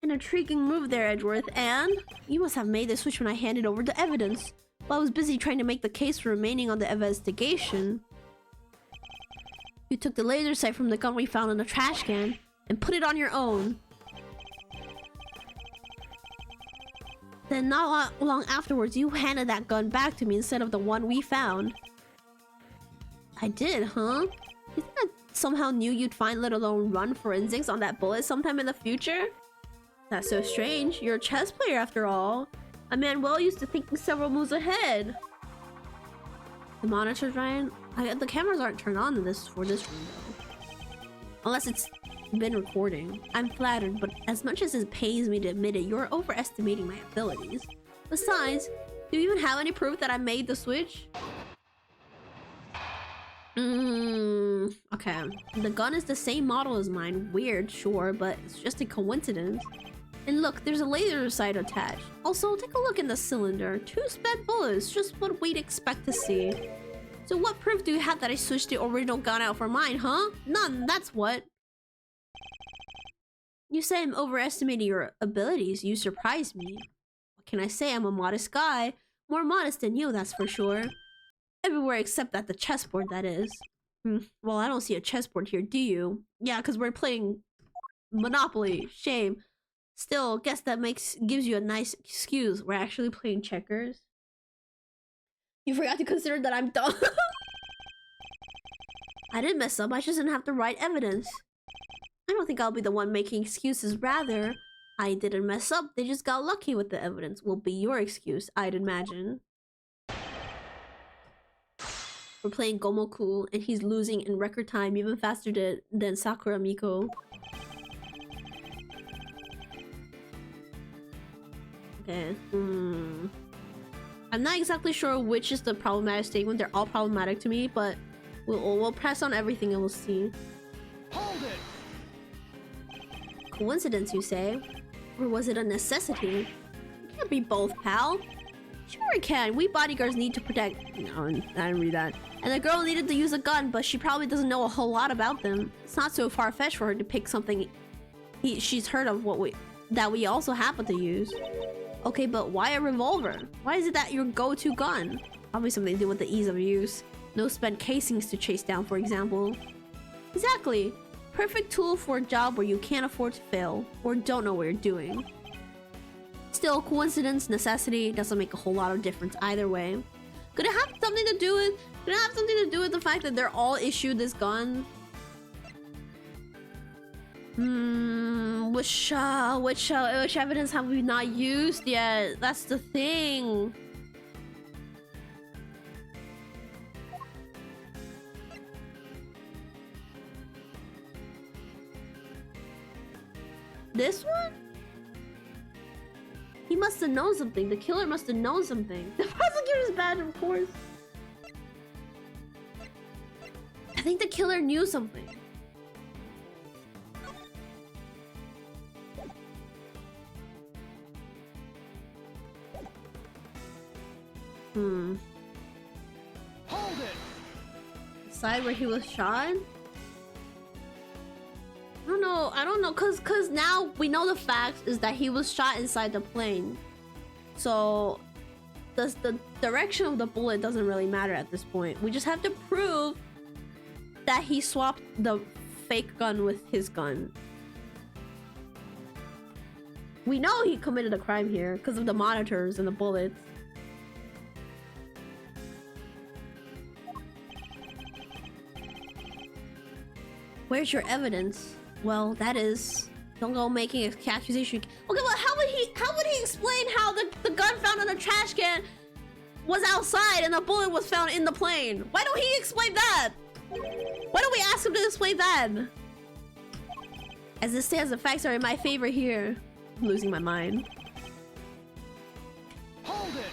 An intriguing move there, Edgeworth. And you must have made the switch when I handed over the evidence. While I was busy trying to make the case for remaining on the investigation. You took the laser sight from the gun we found in the trash can and put it on your own. Then not long afterwards, you handed that gun back to me instead of the one we found. I did, huh? You think I somehow knew you'd find, let alone run forensics on that bullet sometime in the future? That's so strange. You're a chess player after all. A man well used to thinking several moves ahead. The monitors, Ryan? The cameras aren't turned on in this room, though. Unless it's been recording. I'm flattered, but as much as it pains me to admit it, you're overestimating my abilities. Besides, do you even have any proof that I made the switch? Okay. The gun is the same model as mine. Weird, sure, but it's just a coincidence. And look, there's a laser sight attached. Also, take a look in the cylinder. 2 spent bullets, just what we'd expect to see. So what proof do you have that I switched the original gun out for mine, huh? None, that's what. You say I'm overestimating your abilities. You surprised me. What can I say? I'm a modest guy. More modest than you, that's for sure. Everywhere except at the chessboard, that is. Well, I don't see a chessboard here, do you? Yeah, because we're playing Monopoly. Shame. Still, guess that gives you a nice excuse. We're actually playing checkers. You forgot to consider that I'm dumb. I didn't mess up. I just didn't have the right evidence. I don't think I'll be the one making excuses. Rather, I didn't mess up. They just got lucky with the evidence. Will be your excuse, I'd imagine. We're playing Gomoku, and he's losing in record time, even faster than Sakura Miko. Okay. I'm not exactly sure which is the problematic statement. They're all problematic to me, but we'll press on everything and we'll see. Hold it! Coincidence, you say? Or was it a necessity? It can't be both, pal. Sure it can. We bodyguards need to protect... No, I didn't read that. And the girl needed to use a gun, but she probably doesn't know a whole lot about them. It's not so far-fetched for her to pick something she's heard of that we also happen to use. Okay, but why a revolver? Why is it that your go-to gun? Probably something to do with the ease of use. No spent casings to chase down, for example. Exactly. Perfect tool for a job where you can't afford to fail, or don't know what you're doing. Still, coincidence, necessity, doesn't make a whole lot of difference either way. Could it have something to do with the fact that they're all issued this gun? Which evidence have we not used yet? That's the thing. This one? He must have known something. The killer must have known something. The prosecutor's bad, of course. I think the killer knew something. Hold it! The side where he was shot? I don't know, cause now we know the fact is that he was shot inside the plane. So the direction of the bullet doesn't really matter at this point. We just have to prove that he swapped the fake gun with his gun. We know he committed a crime here because of the monitors and the bullets. Where's your evidence? Well, that is... Don't go making an accusation. Okay, well, how would he explain how the gun found in the trash can was outside and the bullet was found in the plane? Why don't he explain that? Why don't we ask him to explain that? As it stands, the facts are in my favor here. I'm losing my mind. Hold it!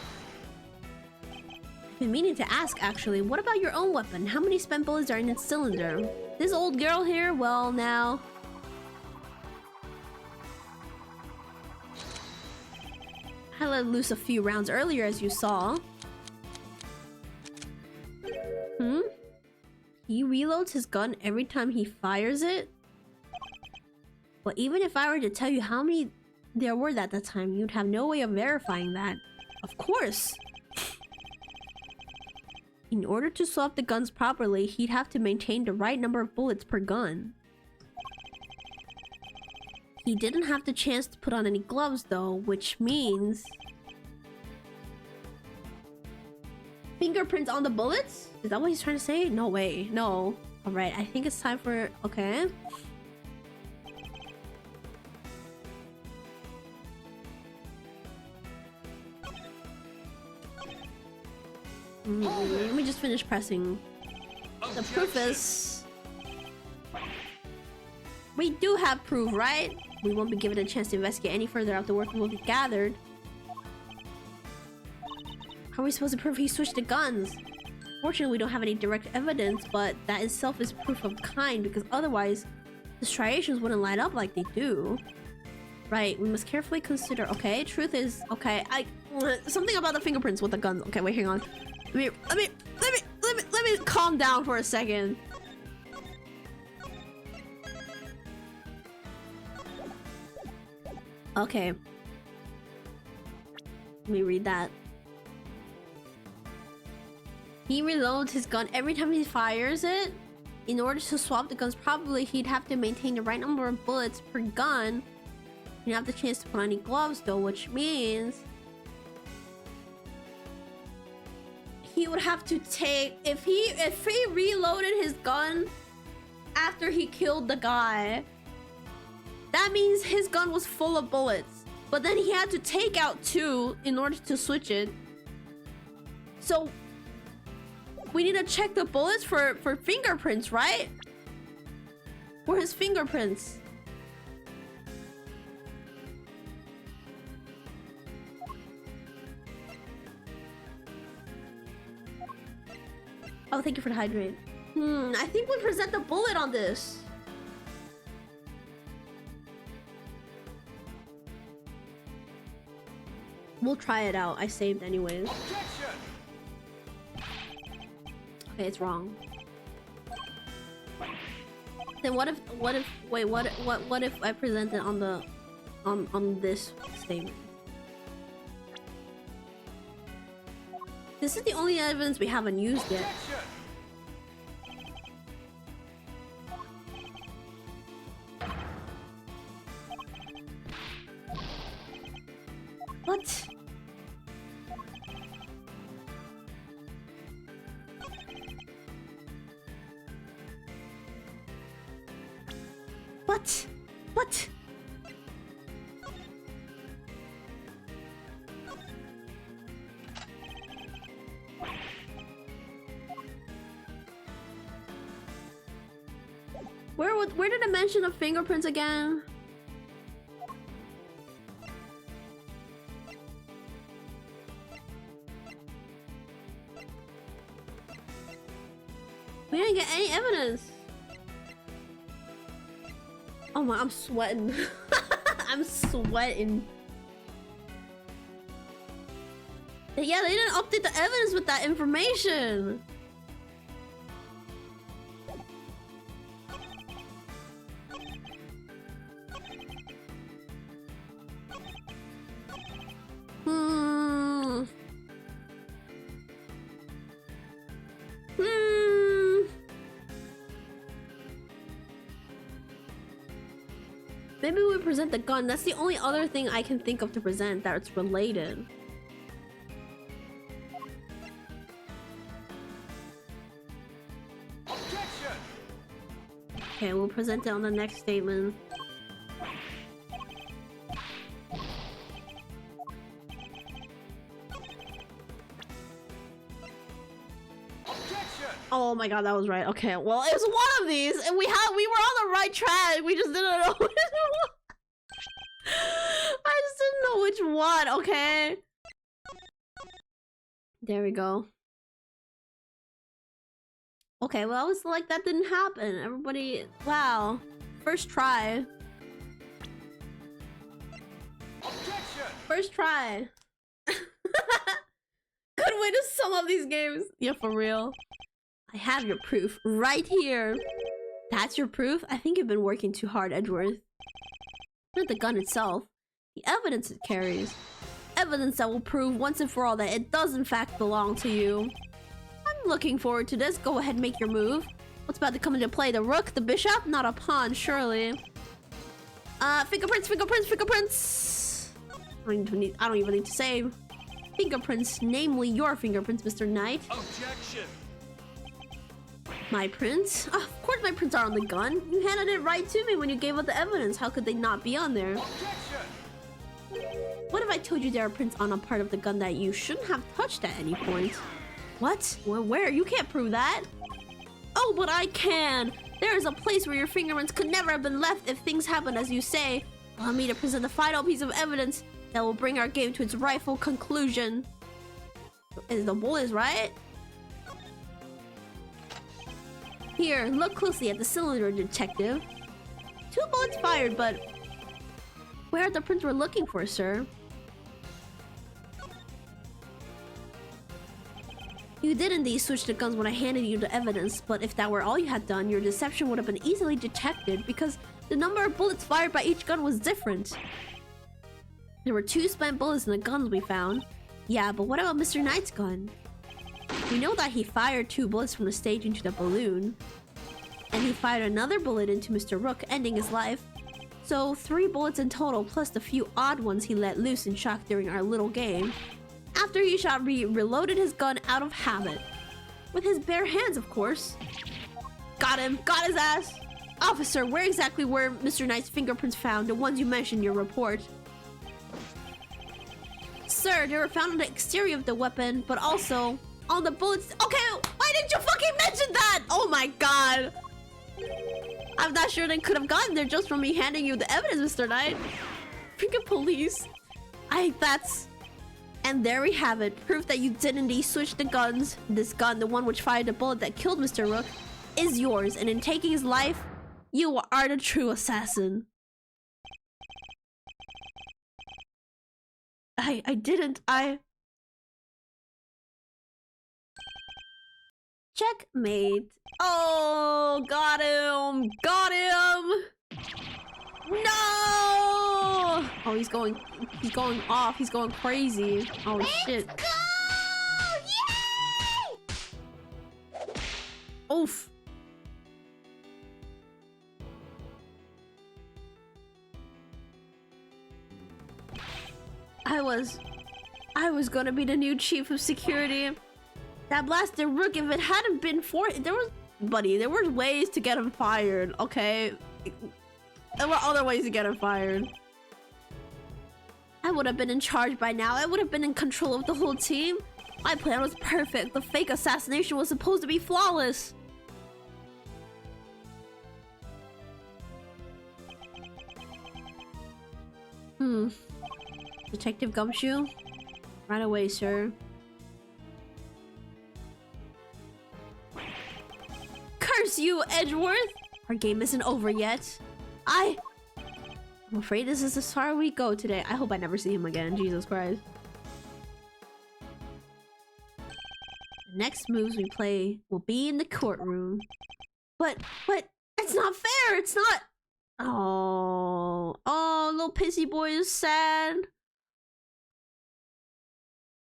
I've been meaning to ask, actually. What about your own weapon? How many spent bullets are in its cylinder? This old girl here? Well, now... I let loose a few rounds earlier, as you saw. He reloads his gun every time he fires it? But even if I were to tell you how many there were at the time, you'd have no way of verifying that. Of course! In order to swap the guns properly, he'd have to maintain the right number of bullets per gun. He didn't have the chance to put on any gloves though, which means... Fingerprints on the bullets? Is that what he's trying to say? No way. No. Alright, I think it's time for... Okay. Let me just finish pressing. The proof is... We do have proof, right? We won't be given a chance to investigate any further after work will be gathered. How are we supposed to prove he switched the guns? Fortunately, we don't have any direct evidence, but that itself is proof of kind, because otherwise, the striations wouldn't line up like they do. Right, we must carefully consider... Okay, truth is... Okay, something about the fingerprints with the guns. Okay, wait, hang on. Let me calm down for a second. Okay. Let me read that. He reloads his gun every time he fires it. In order to swap the guns properly, he'd have to maintain the right number of bullets per gun. He'd have the chance to put on any gloves though, which means... he would have to take... If he reloaded his gun after he killed the guy, that means his gun was full of bullets. But then he had to take out 2 in order to switch it. So... we need to check the bullets for fingerprints, right? For his fingerprints. Oh, thank you for the hydrate. I think we present the bullet on this. We'll try it out. I saved anyways. Objection! Okay, it's wrong. Then what if I present it on the on this statement? This is the only evidence we haven't used yet. What? What? What? Where did I mention the fingerprints again? We didn't get any evidence. Oh my, I'm sweating. I'm sweating. Yeah, they didn't update the evidence with that information. Maybe we present the gun. That's the only other thing I can think of to present that's related. Objection! Okay, we'll present it on the next statement. Oh my god, that was right. Okay, well, it was one of these, and we were on the right track. We just didn't know which one. I just didn't know which one, okay? There we go. Okay, well, it's like that didn't happen. Everybody, wow. First try. Objection! First try. Good way to sum up these games. Yeah, for real. I have your proof right here. That's your proof? I think you've been working too hard, Edgeworth. Not the gun itself. The evidence it carries. Evidence that will prove once and for all that it does in fact belong to you. I'm looking forward to this. Go ahead and make your move. What's about to come into play? The rook? The bishop? Not a pawn, surely. Fingerprints, fingerprints, fingerprints! I don't even need to say. Fingerprints, namely your fingerprints, Mr. Knight. Objection! My prints? Of course my prints are on the gun. You handed it right to me when you gave up the evidence. How could they not be on there? Objection! What if I told you there are prints on a part of the gun that you shouldn't have touched at any point? What? Well, where? You can't prove that. Oh, but I can. There is a place where your fingerprints could never have been left if things happen as you say. Allow me to present the final piece of evidence that will bring our game to its rightful conclusion. Is the bullet right? Here, look closely at the cylinder, detective. 2 bullets fired, but where are the prints we're looking for, sir? You did indeed switch the guns when I handed you the evidence, but if that were all you had done, your deception would have been easily detected because the number of bullets fired by each gun was different. There were 2 spent bullets in the guns we found. Yeah, but what about Mr. Knight's gun? We know that he fired 2 bullets from the stage into the balloon. And he fired another bullet into Mr. Rook, ending his life. So 3 bullets in total, plus the few odd ones he let loose in shock during our little game. After he shot, reloaded his gun out of habit. With his bare hands, of course. Got him. Got his ass. Officer, where exactly were Mr. Knight's fingerprints found? The ones you mentioned in your report. Sir, they were found on the exterior of the weapon, but also on the bullets. Okay, why didn't you fucking mention that? Oh my god. I'm not sure they could have gotten there just from me handing you the evidence, Mr. Knight. Freaking police. And there we have it. Proof that you did indeed switch the guns. This gun, the one which fired the bullet that killed Mr. Rook, is yours. And in taking his life, you are the true assassin. I didn't. Checkmate. Oh, got him. Got him. No! Oh, he's going off. He's going crazy. Oh, shit. Let's go! Yay! Oof. I was gonna be the new chief of security. That blasted Rook, if it hadn't been for it, there were ways to get him fired, okay? There were other ways to get him fired. I would have been in charge by now. I would have been in control of the whole team. My plan was perfect. The fake assassination was supposed to be flawless. Detective Gumshoe? Right away, sir. Curse you, Edgeworth! Our game isn't over yet. I'm afraid this is as far we go today. I hope I never see him again. Jesus Christ. The next moves we play will be in the courtroom. But it's not fair. It's not. Oh, little pissy boy is sad.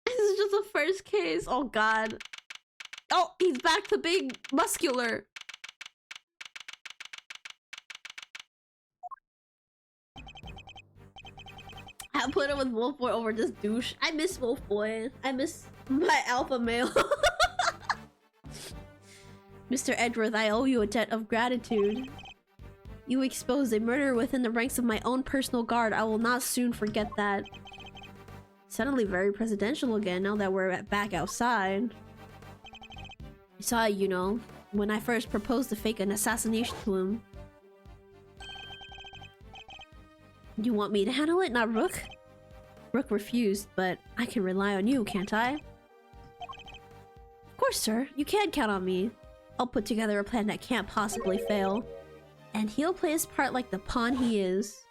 This is just the first case. Oh god. Oh, he's back to being muscular. I put him with Wolf Boy over this douche. I miss Wolf Boy. I miss my alpha male. Mr. Edgeworth, I owe you a debt of gratitude. You exposed a murder within the ranks of my own personal guard. I will not soon forget that. Suddenly very presidential again now that we're back outside. I saw it, you know, when I first proposed to fake an assassination to him. You want me to handle it, not Rook? Rook refused, but I can rely on you, can't I? Of course, sir. You can count on me. I'll put together a plan that can't possibly fail. And he'll play his part like the pawn he is.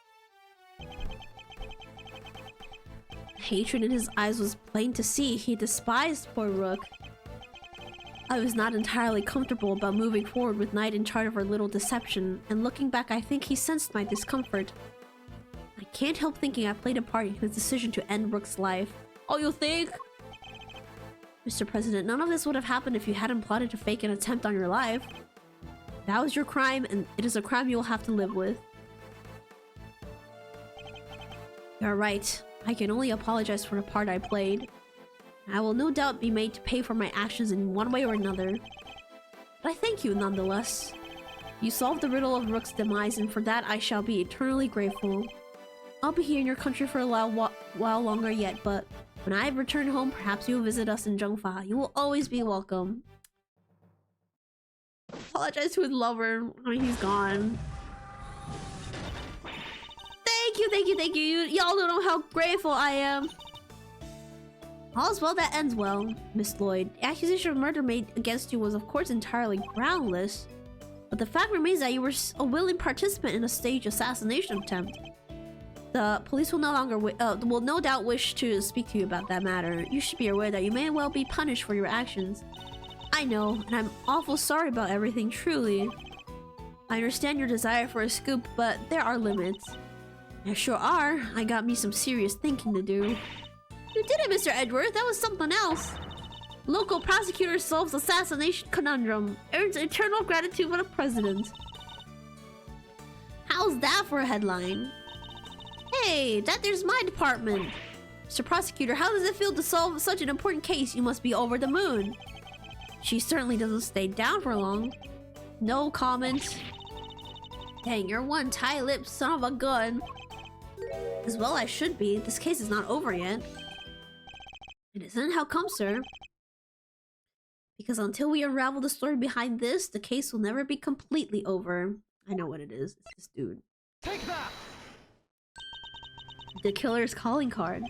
Hatred in his eyes was plain to see. He despised poor Rook. I was not entirely comfortable about moving forward with Knight in charge of our little deception, and looking back, I think he sensed my discomfort. I can't help thinking I played a part in his decision to end Rook's life. Oh, you think? Mr. President, none of this would have happened if you hadn't plotted to fake an attempt on your life. That was your crime, and it is a crime you will have to live with. You're right. I can only apologize for the part I played. I will no doubt be made to pay for my actions in one way or another. But I thank you nonetheless. You solved the riddle of Rook's demise, and for that I shall be eternally grateful. I'll be here in your country for a while longer yet, but when I return home, perhaps you'll visit us in Zhengfa. You will always be welcome. Apologize to his lover. I mean, he's gone. Thank you, thank you, thank you. Y'all don't know how grateful I am. All's well that ends well, Miss Lloyd. The accusation of murder made against you was of course entirely groundless. But the fact remains that you were a willing participant in a staged assassination attempt. The police will will no doubt wish to speak to you about that matter. You should be aware that you may well be punished for your actions. I know, and I'm awful sorry about everything, truly. I understand your desire for a scoop, but there are limits. There sure are. I got me some serious thinking to do. You did it, Mr. Edgeworth. That was something else. Local prosecutor solves assassination conundrum. Earns eternal gratitude for the president. How's that for a headline? Hey, there's my department. Mr. Prosecutor, how does it feel to solve such an important case? You must be over the moon. She certainly doesn't stay down for long. No comment. Dang, you're one tight-lipped son of a gun. As well I should be. This case is not over yet. It isn't? How come, sir? Because until we unravel the story behind this, the case will never be completely over. I know what it is. It's this dude. Take that! The killer's calling card.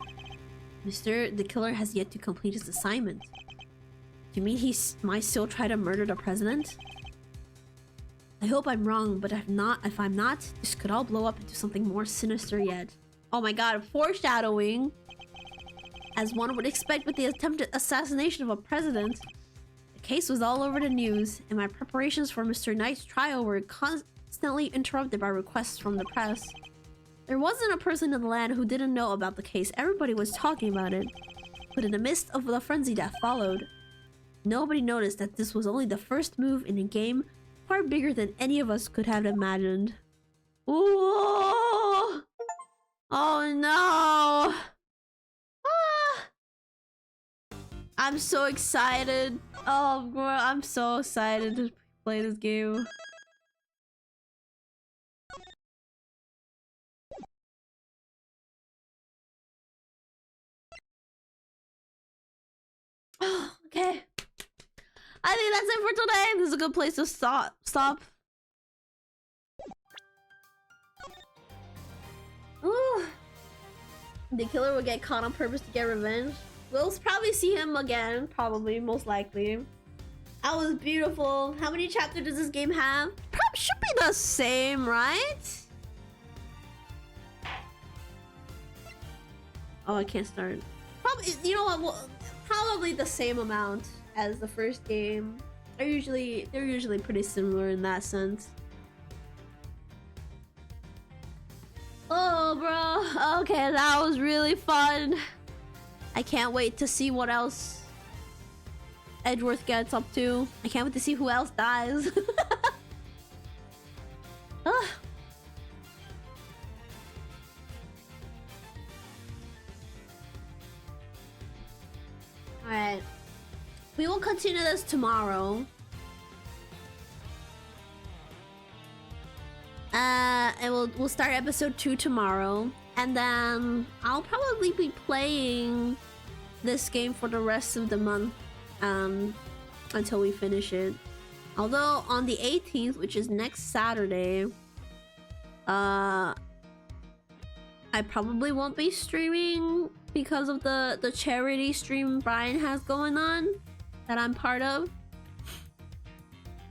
The killer has yet to complete his assignment. Do you mean he might still try to murder the president? I hope I'm wrong, but if I'm not, this could all blow up into something more sinister yet. Oh my god, foreshadowing! As one would expect with the attempted assassination of a president, the case was all over the news, and my preparations for Mr. Knight's trial were constantly interrupted by requests from the press. There wasn't a person in the land who didn't know about the case. Everybody was talking about it. But in the midst of the frenzy that followed, nobody noticed that this was only the first move in a game far bigger than any of us could have imagined. Ooh! Oh no! Ah! I'm so excited. Oh, girl, I'm so excited to play this game. Okay. I think that's it for today. This is a good place to stop. Ooh. The killer will get caught on purpose to get revenge. We'll probably see him again. Probably, most likely. That was beautiful. How many chapters does this game have? Probably should be the same, right? Oh, I can't start. Probably, you know what? Well, probably the same amount as the first game. They're usually pretty similar in that sense. Oh, bro. Okay, that was really fun. I can't wait to see what else Edgeworth gets up to. I can't wait to see who else dies. Alright. We will continue this tomorrow. And we'll start episode 2 tomorrow, and then I'll probably be playing this game for the rest of the month, until we finish it. Although on the 18th, which is next Saturday, I probably won't be streaming because of the charity stream Brian has going on that I'm part of.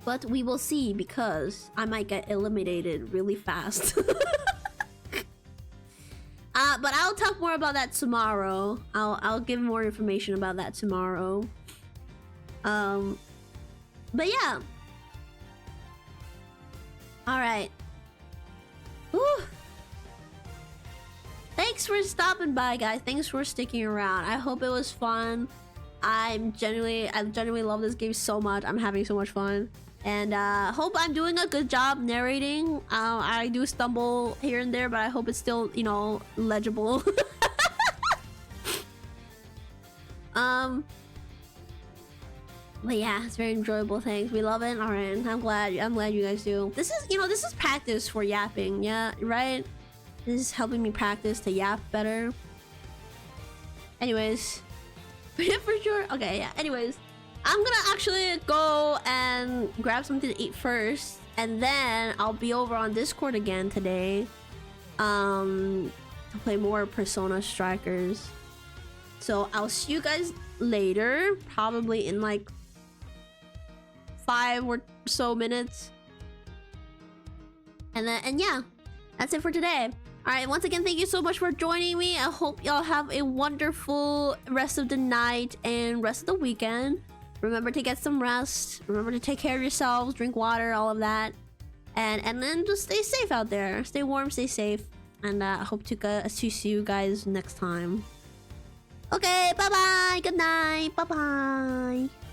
But we will see, because I might get eliminated really fast. But I'll talk more about that tomorrow. I'll give more information about that tomorrow. But yeah. Alright. Thanks for stopping by, guys. Thanks for sticking around. I hope it was fun. I genuinely love this game so much. I'm having so much fun. And hope I'm doing a good job narrating. I do stumble here and there, but I hope it's still, you know, legible. But yeah, it's very enjoyable. Thanks. We love it. All right, I'm glad you guys do. This is, you know, this is practice for yapping. Yeah, right? This is helping me practice to yap better. Anyways, for sure. Okay, yeah. Anyways, I'm gonna actually go and grab something to eat first, and then I'll be over on Discord again today, to play more Persona Strikers. So I'll see you guys later, probably in like 5 or so minutes. And yeah, that's it for today. All right, once again, thank you so much for joining me. I hope y'all have a wonderful rest of the night and rest of the weekend. Remember to get some rest. Remember to take care of yourselves, drink water, all of that. And then just stay safe out there. Stay warm, stay safe. And I hope to see you guys next time. Okay, bye-bye. Good night. Bye-bye.